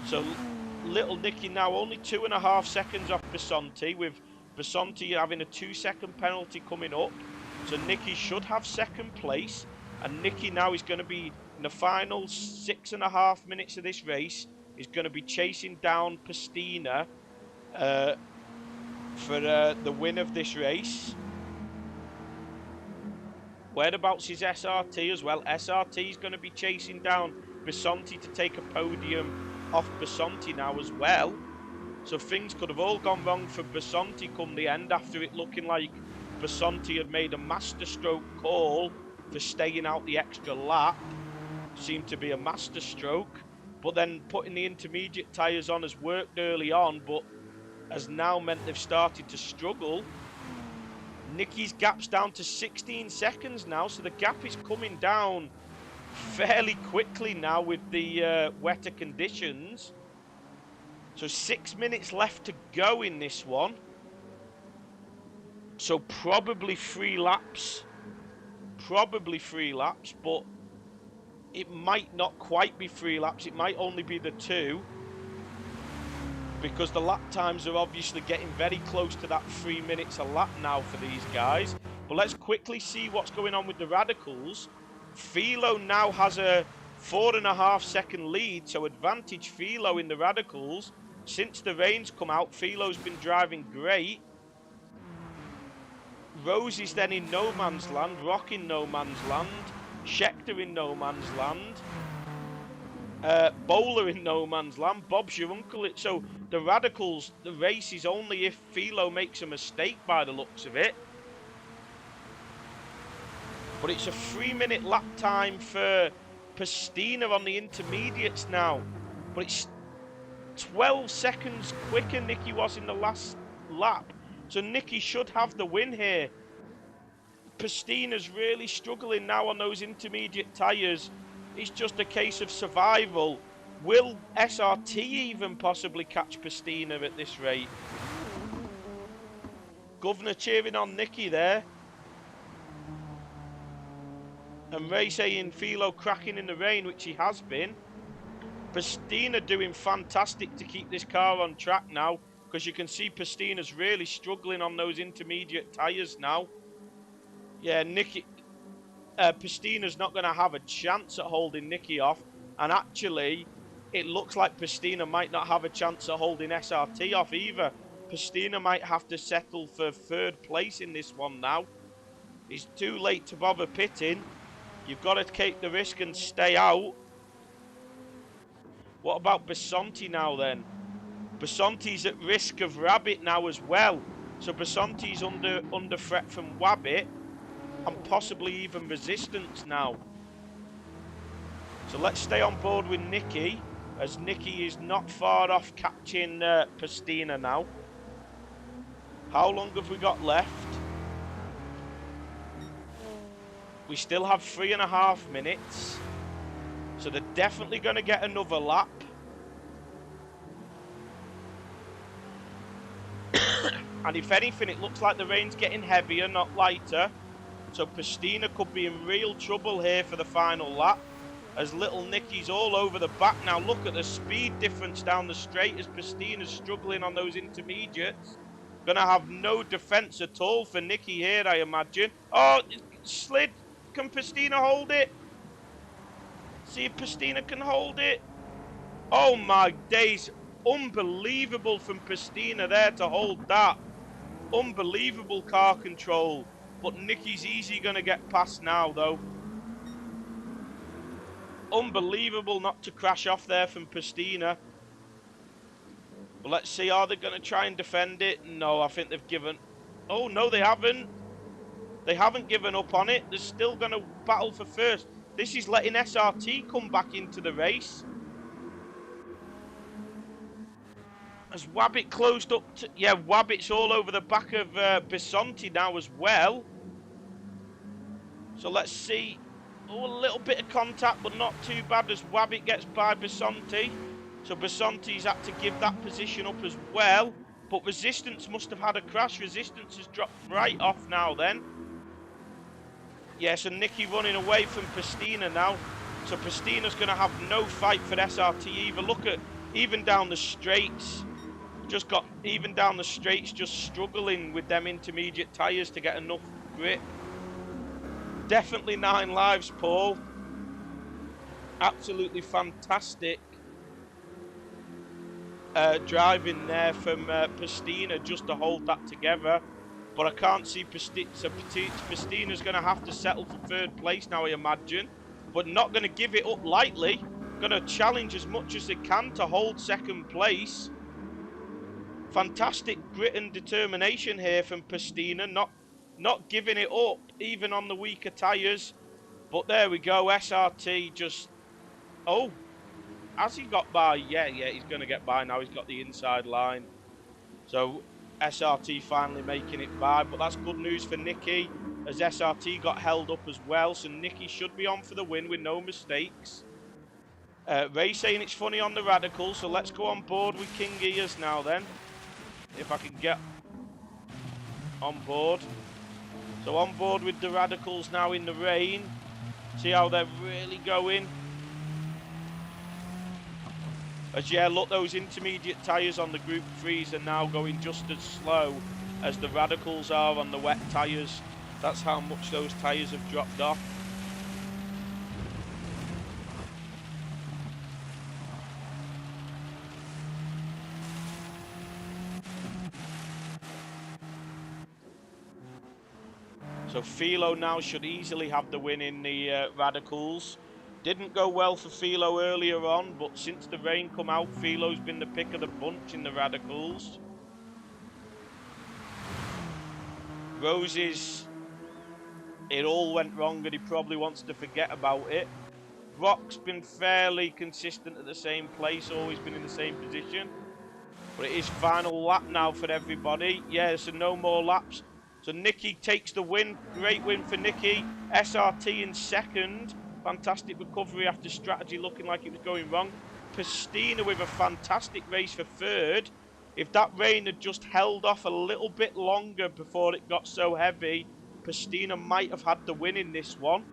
So little Nicky now only 2.5 seconds off Basanti, with Basanti having a 2-second penalty coming up. So Nicky should have second place. And Nicky now is going to be, in the final 6.5 minutes of this race, is going to be chasing down Pastina for the win of this race. Whereabouts is SRT as well? SRT is going to be chasing down Basanti to take a podium off Basanti now as well. So things could have all gone wrong for Basanti come the end, after it looking like Basanti had made a masterstroke call for staying out the extra lap. Seemed to be a masterstroke, but then putting the intermediate tyres on has worked early on, but has now meant they've started to struggle. Nicky's gap's down to 16 seconds now, so the gap is coming down fairly quickly now with the wetter conditions. So 6 minutes left to go in this one. So probably 3 laps. Probably 3 laps, but it might not quite be 3 laps. It might only be the 2, because the lap times are obviously getting very close to that 3 minutes a lap now for these guys. But let's quickly see what's going on with the Radicals. Philo now has a 4.5 second lead, so advantage Philo in the Radicals. Since the rain's come out, Philo's been driving great. Rose is then in no man's land, Rock in no man's land, Schechter in no man's land, Bowler in no man's land, Bob's your uncle. So the Radicals, the race is only if Philo makes a mistake by the looks of it. But it's a 3-minute lap time for Pastina on the intermediates now. But it's 12 seconds quicker Nicky was in the last lap. So Nicky should have the win here. Pastina's really struggling now on those intermediate tyres. It's just a case of survival. Will SRT even possibly catch Pastina at this rate? Governor cheering on Nicky there. And Ray saying Philo cracking in the rain, which he has been. Pastina doing fantastic to keep this car on track now, because you can see Pastina's really struggling on those intermediate tyres now. Yeah, Pastina's not going to have a chance at holding Nicky off. And actually, it looks like Pastina might not have a chance at holding SRT off either. Pastina might have to settle for 3rd place in this one now. It's too late to bother pitting. You've got to take the risk and stay out. What about Basonti now then? Basonti's at risk of Rabbit now as well. So Basonti's under threat from Wabbit and possibly even Resistance now. So let's stay on board with Nicky, as Nicky is not far off catching Pastina now. How long have we got left? We still have 3.5 minutes. So they're definitely going to get another lap. And if anything, it looks like the rain's getting heavier, not lighter. So Pastina could be in real trouble here for the final lap, as little Nicky's all over the back now. Look at the speed difference down the straight as Pastina's struggling on those intermediates. Gonna have no defense at all for Nicky here, I imagine. Oh, it slid. Can Pastina hold it? See if Pastina can hold it. Oh my days. Unbelievable from Pastina there to hold that. Unbelievable car control. But Nicky's easy going to get past now, though. Unbelievable not to crash off there from Pastina. But let's see, are they going to try and defend it? No, I think they've given... Oh, no, they haven't. They haven't given up on it. They're still going to battle for first. This is letting SRT come back into the race. As Wabbit closed up to... Yeah, Wabbit's all over the back of Basonti now as well. So let's see. Oh, a little bit of contact, but not too bad as Wabbit gets by Basonti. So Basonti's had to give that position up as well. But Resistance must have had a crash. Resistance has dropped right off now then. Yeah, so Nicky running away from Pastina now. So Pastina's going to have no fight for SRT either. Look at, even down the straights. Just got, even down the straights, just struggling with them intermediate tyres to get enough grip. Definitely 9 lives, Paul. Absolutely fantastic driving there from Pastina just to hold that together. But I can't see Pastina's going to have to settle for 3rd place now, I imagine. But not going to give it up lightly. Going to challenge as much as they can to hold 2nd place. Fantastic grit and determination here from Pastina. Not giving it up, even on the weaker tyres. But there we go, SRT just... Oh, has he got by? Yeah, he's going to get by now. He's got the inside line. So SRT finally making it by. But that's good news for Nicky, as SRT got held up as well. So Nicky should be on for the win with no mistakes. Ray saying it's funny on the Radicals. So let's go on board with King Gears now then. If I can get on board. So on board with the Radicals now in the rain. See how they're really going. As yeah, look, those intermediate tyres on the Group 3s are now going just as slow as the Radicals are on the wet tyres. That's how much those tyres have dropped off. So Philo now should easily have the win in the Radicals. Didn't go well for Philo earlier on, but since the rain come out, Philo's been the pick of the bunch in the Radicals. Roses, it all went wrong and he probably wants to forget about it. Brock's been fairly consistent at the same place, always been in the same position. But it is final lap now for everybody. Yeah, so no more laps. So Nicky takes the win. Great win for Nicky. SRT in 2nd. Fantastic recovery after strategy looking like it was going wrong. Pastina with a fantastic race for 3rd. If that rain had just held off a little bit longer before it got so heavy, Pastina might have had the win in this one.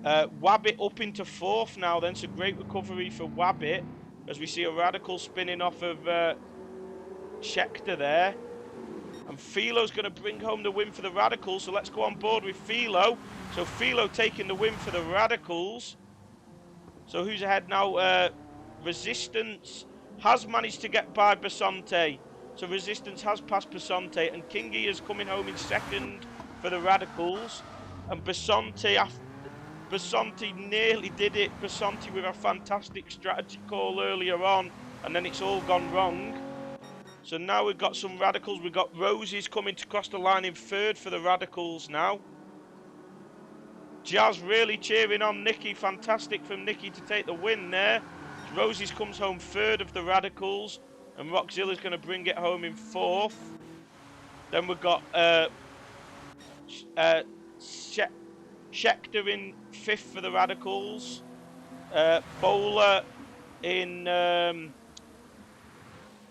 Wabbit up into 4th now then. So great recovery for Wabbit. As we see a Radical spinning off of Schechter there. And Philo's going to bring home the win for the Radicals. So let's go on board with Philo. So Philo taking the win for the Radicals. So who's ahead now? Resistance has managed to get by Basante. So Resistance has passed Basante, and Kingy is coming home in second for the Radicals. And Basante nearly did it. Basante with a fantastic strategy call earlier on, and then it's all gone wrong. So now we've got some Radicals. We've got Roses coming to cross the line in third for the Radicals now. Jazz really cheering on Nikki. Fantastic from Nikki to take the win there. Roses comes home third of the Radicals, and Rockzilla's going to bring it home in fourth. Then we've got Schechter in fifth for the Radicals. Bowler in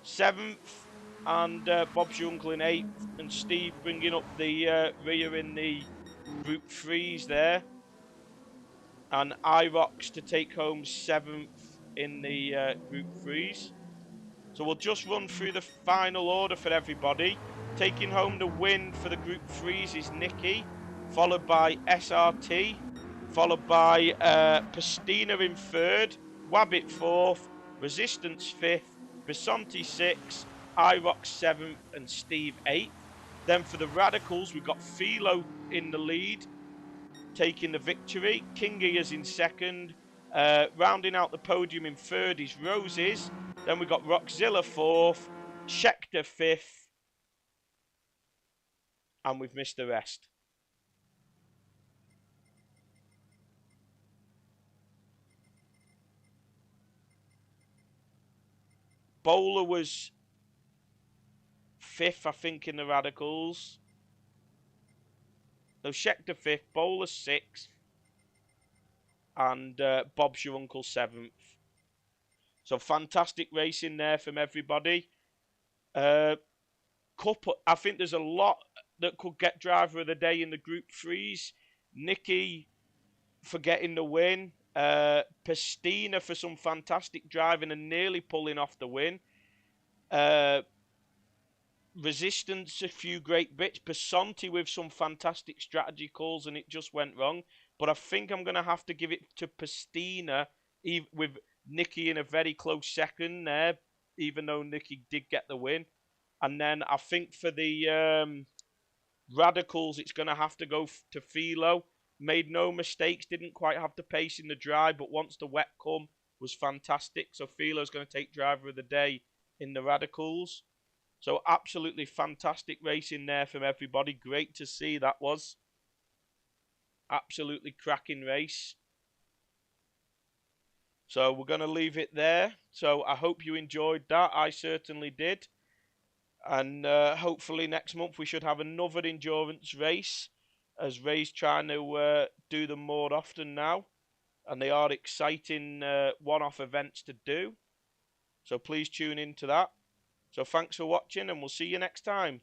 seventh, and Bob's your uncle in eighth, and Steve bringing up the rear in the Group 3s there. And IROX to take home seventh in the Group 3s. So we'll just run through the final order for everybody. Taking home the win for the Group 3s is Nikki, followed by SRT, followed by Pastina in third, Wabbit fourth, Resistance fifth, Bisonti sixth, IROX seventh, and Steve eighth. Then for the Radicals, we've got Philo in the lead, taking the victory. Kingy is in second. Rounding out the podium in third is Roses. Then we've got Rockzilla fourth, Schechter fifth, and we've missed the rest. Bowler was fifth, I think, in the Radicals. No, Schechter fifth, Bowler sixth, and Bob's your uncle seventh. So fantastic racing there from everybody. I think there's a lot that could get driver of the day in the Group 3s. Nikki for getting the win. Pastina for some fantastic driving and nearly pulling off the win. Resistance, a few great bits. Passanti with some fantastic strategy calls, and it just went wrong. But I think I'm going to have to give it to Pastina, with Nikki in a very close second there, even though Nikki did get the win. And then I think for the Radicals, it's going to have to go to Philo. Made no mistakes, didn't quite have the pace in the dry, but once the wet come, was fantastic. So Philo's going to take driver of the day in the Radicals. So absolutely fantastic racing there from everybody. Great to see that was. Absolutely cracking race. So we're going to leave it there. So I hope you enjoyed that. I certainly did. And hopefully next month we should have another endurance race, as Ray's trying to do them more often now. And they are exciting one-off events to do. So please tune into that. So thanks for watching, and we'll see you next time.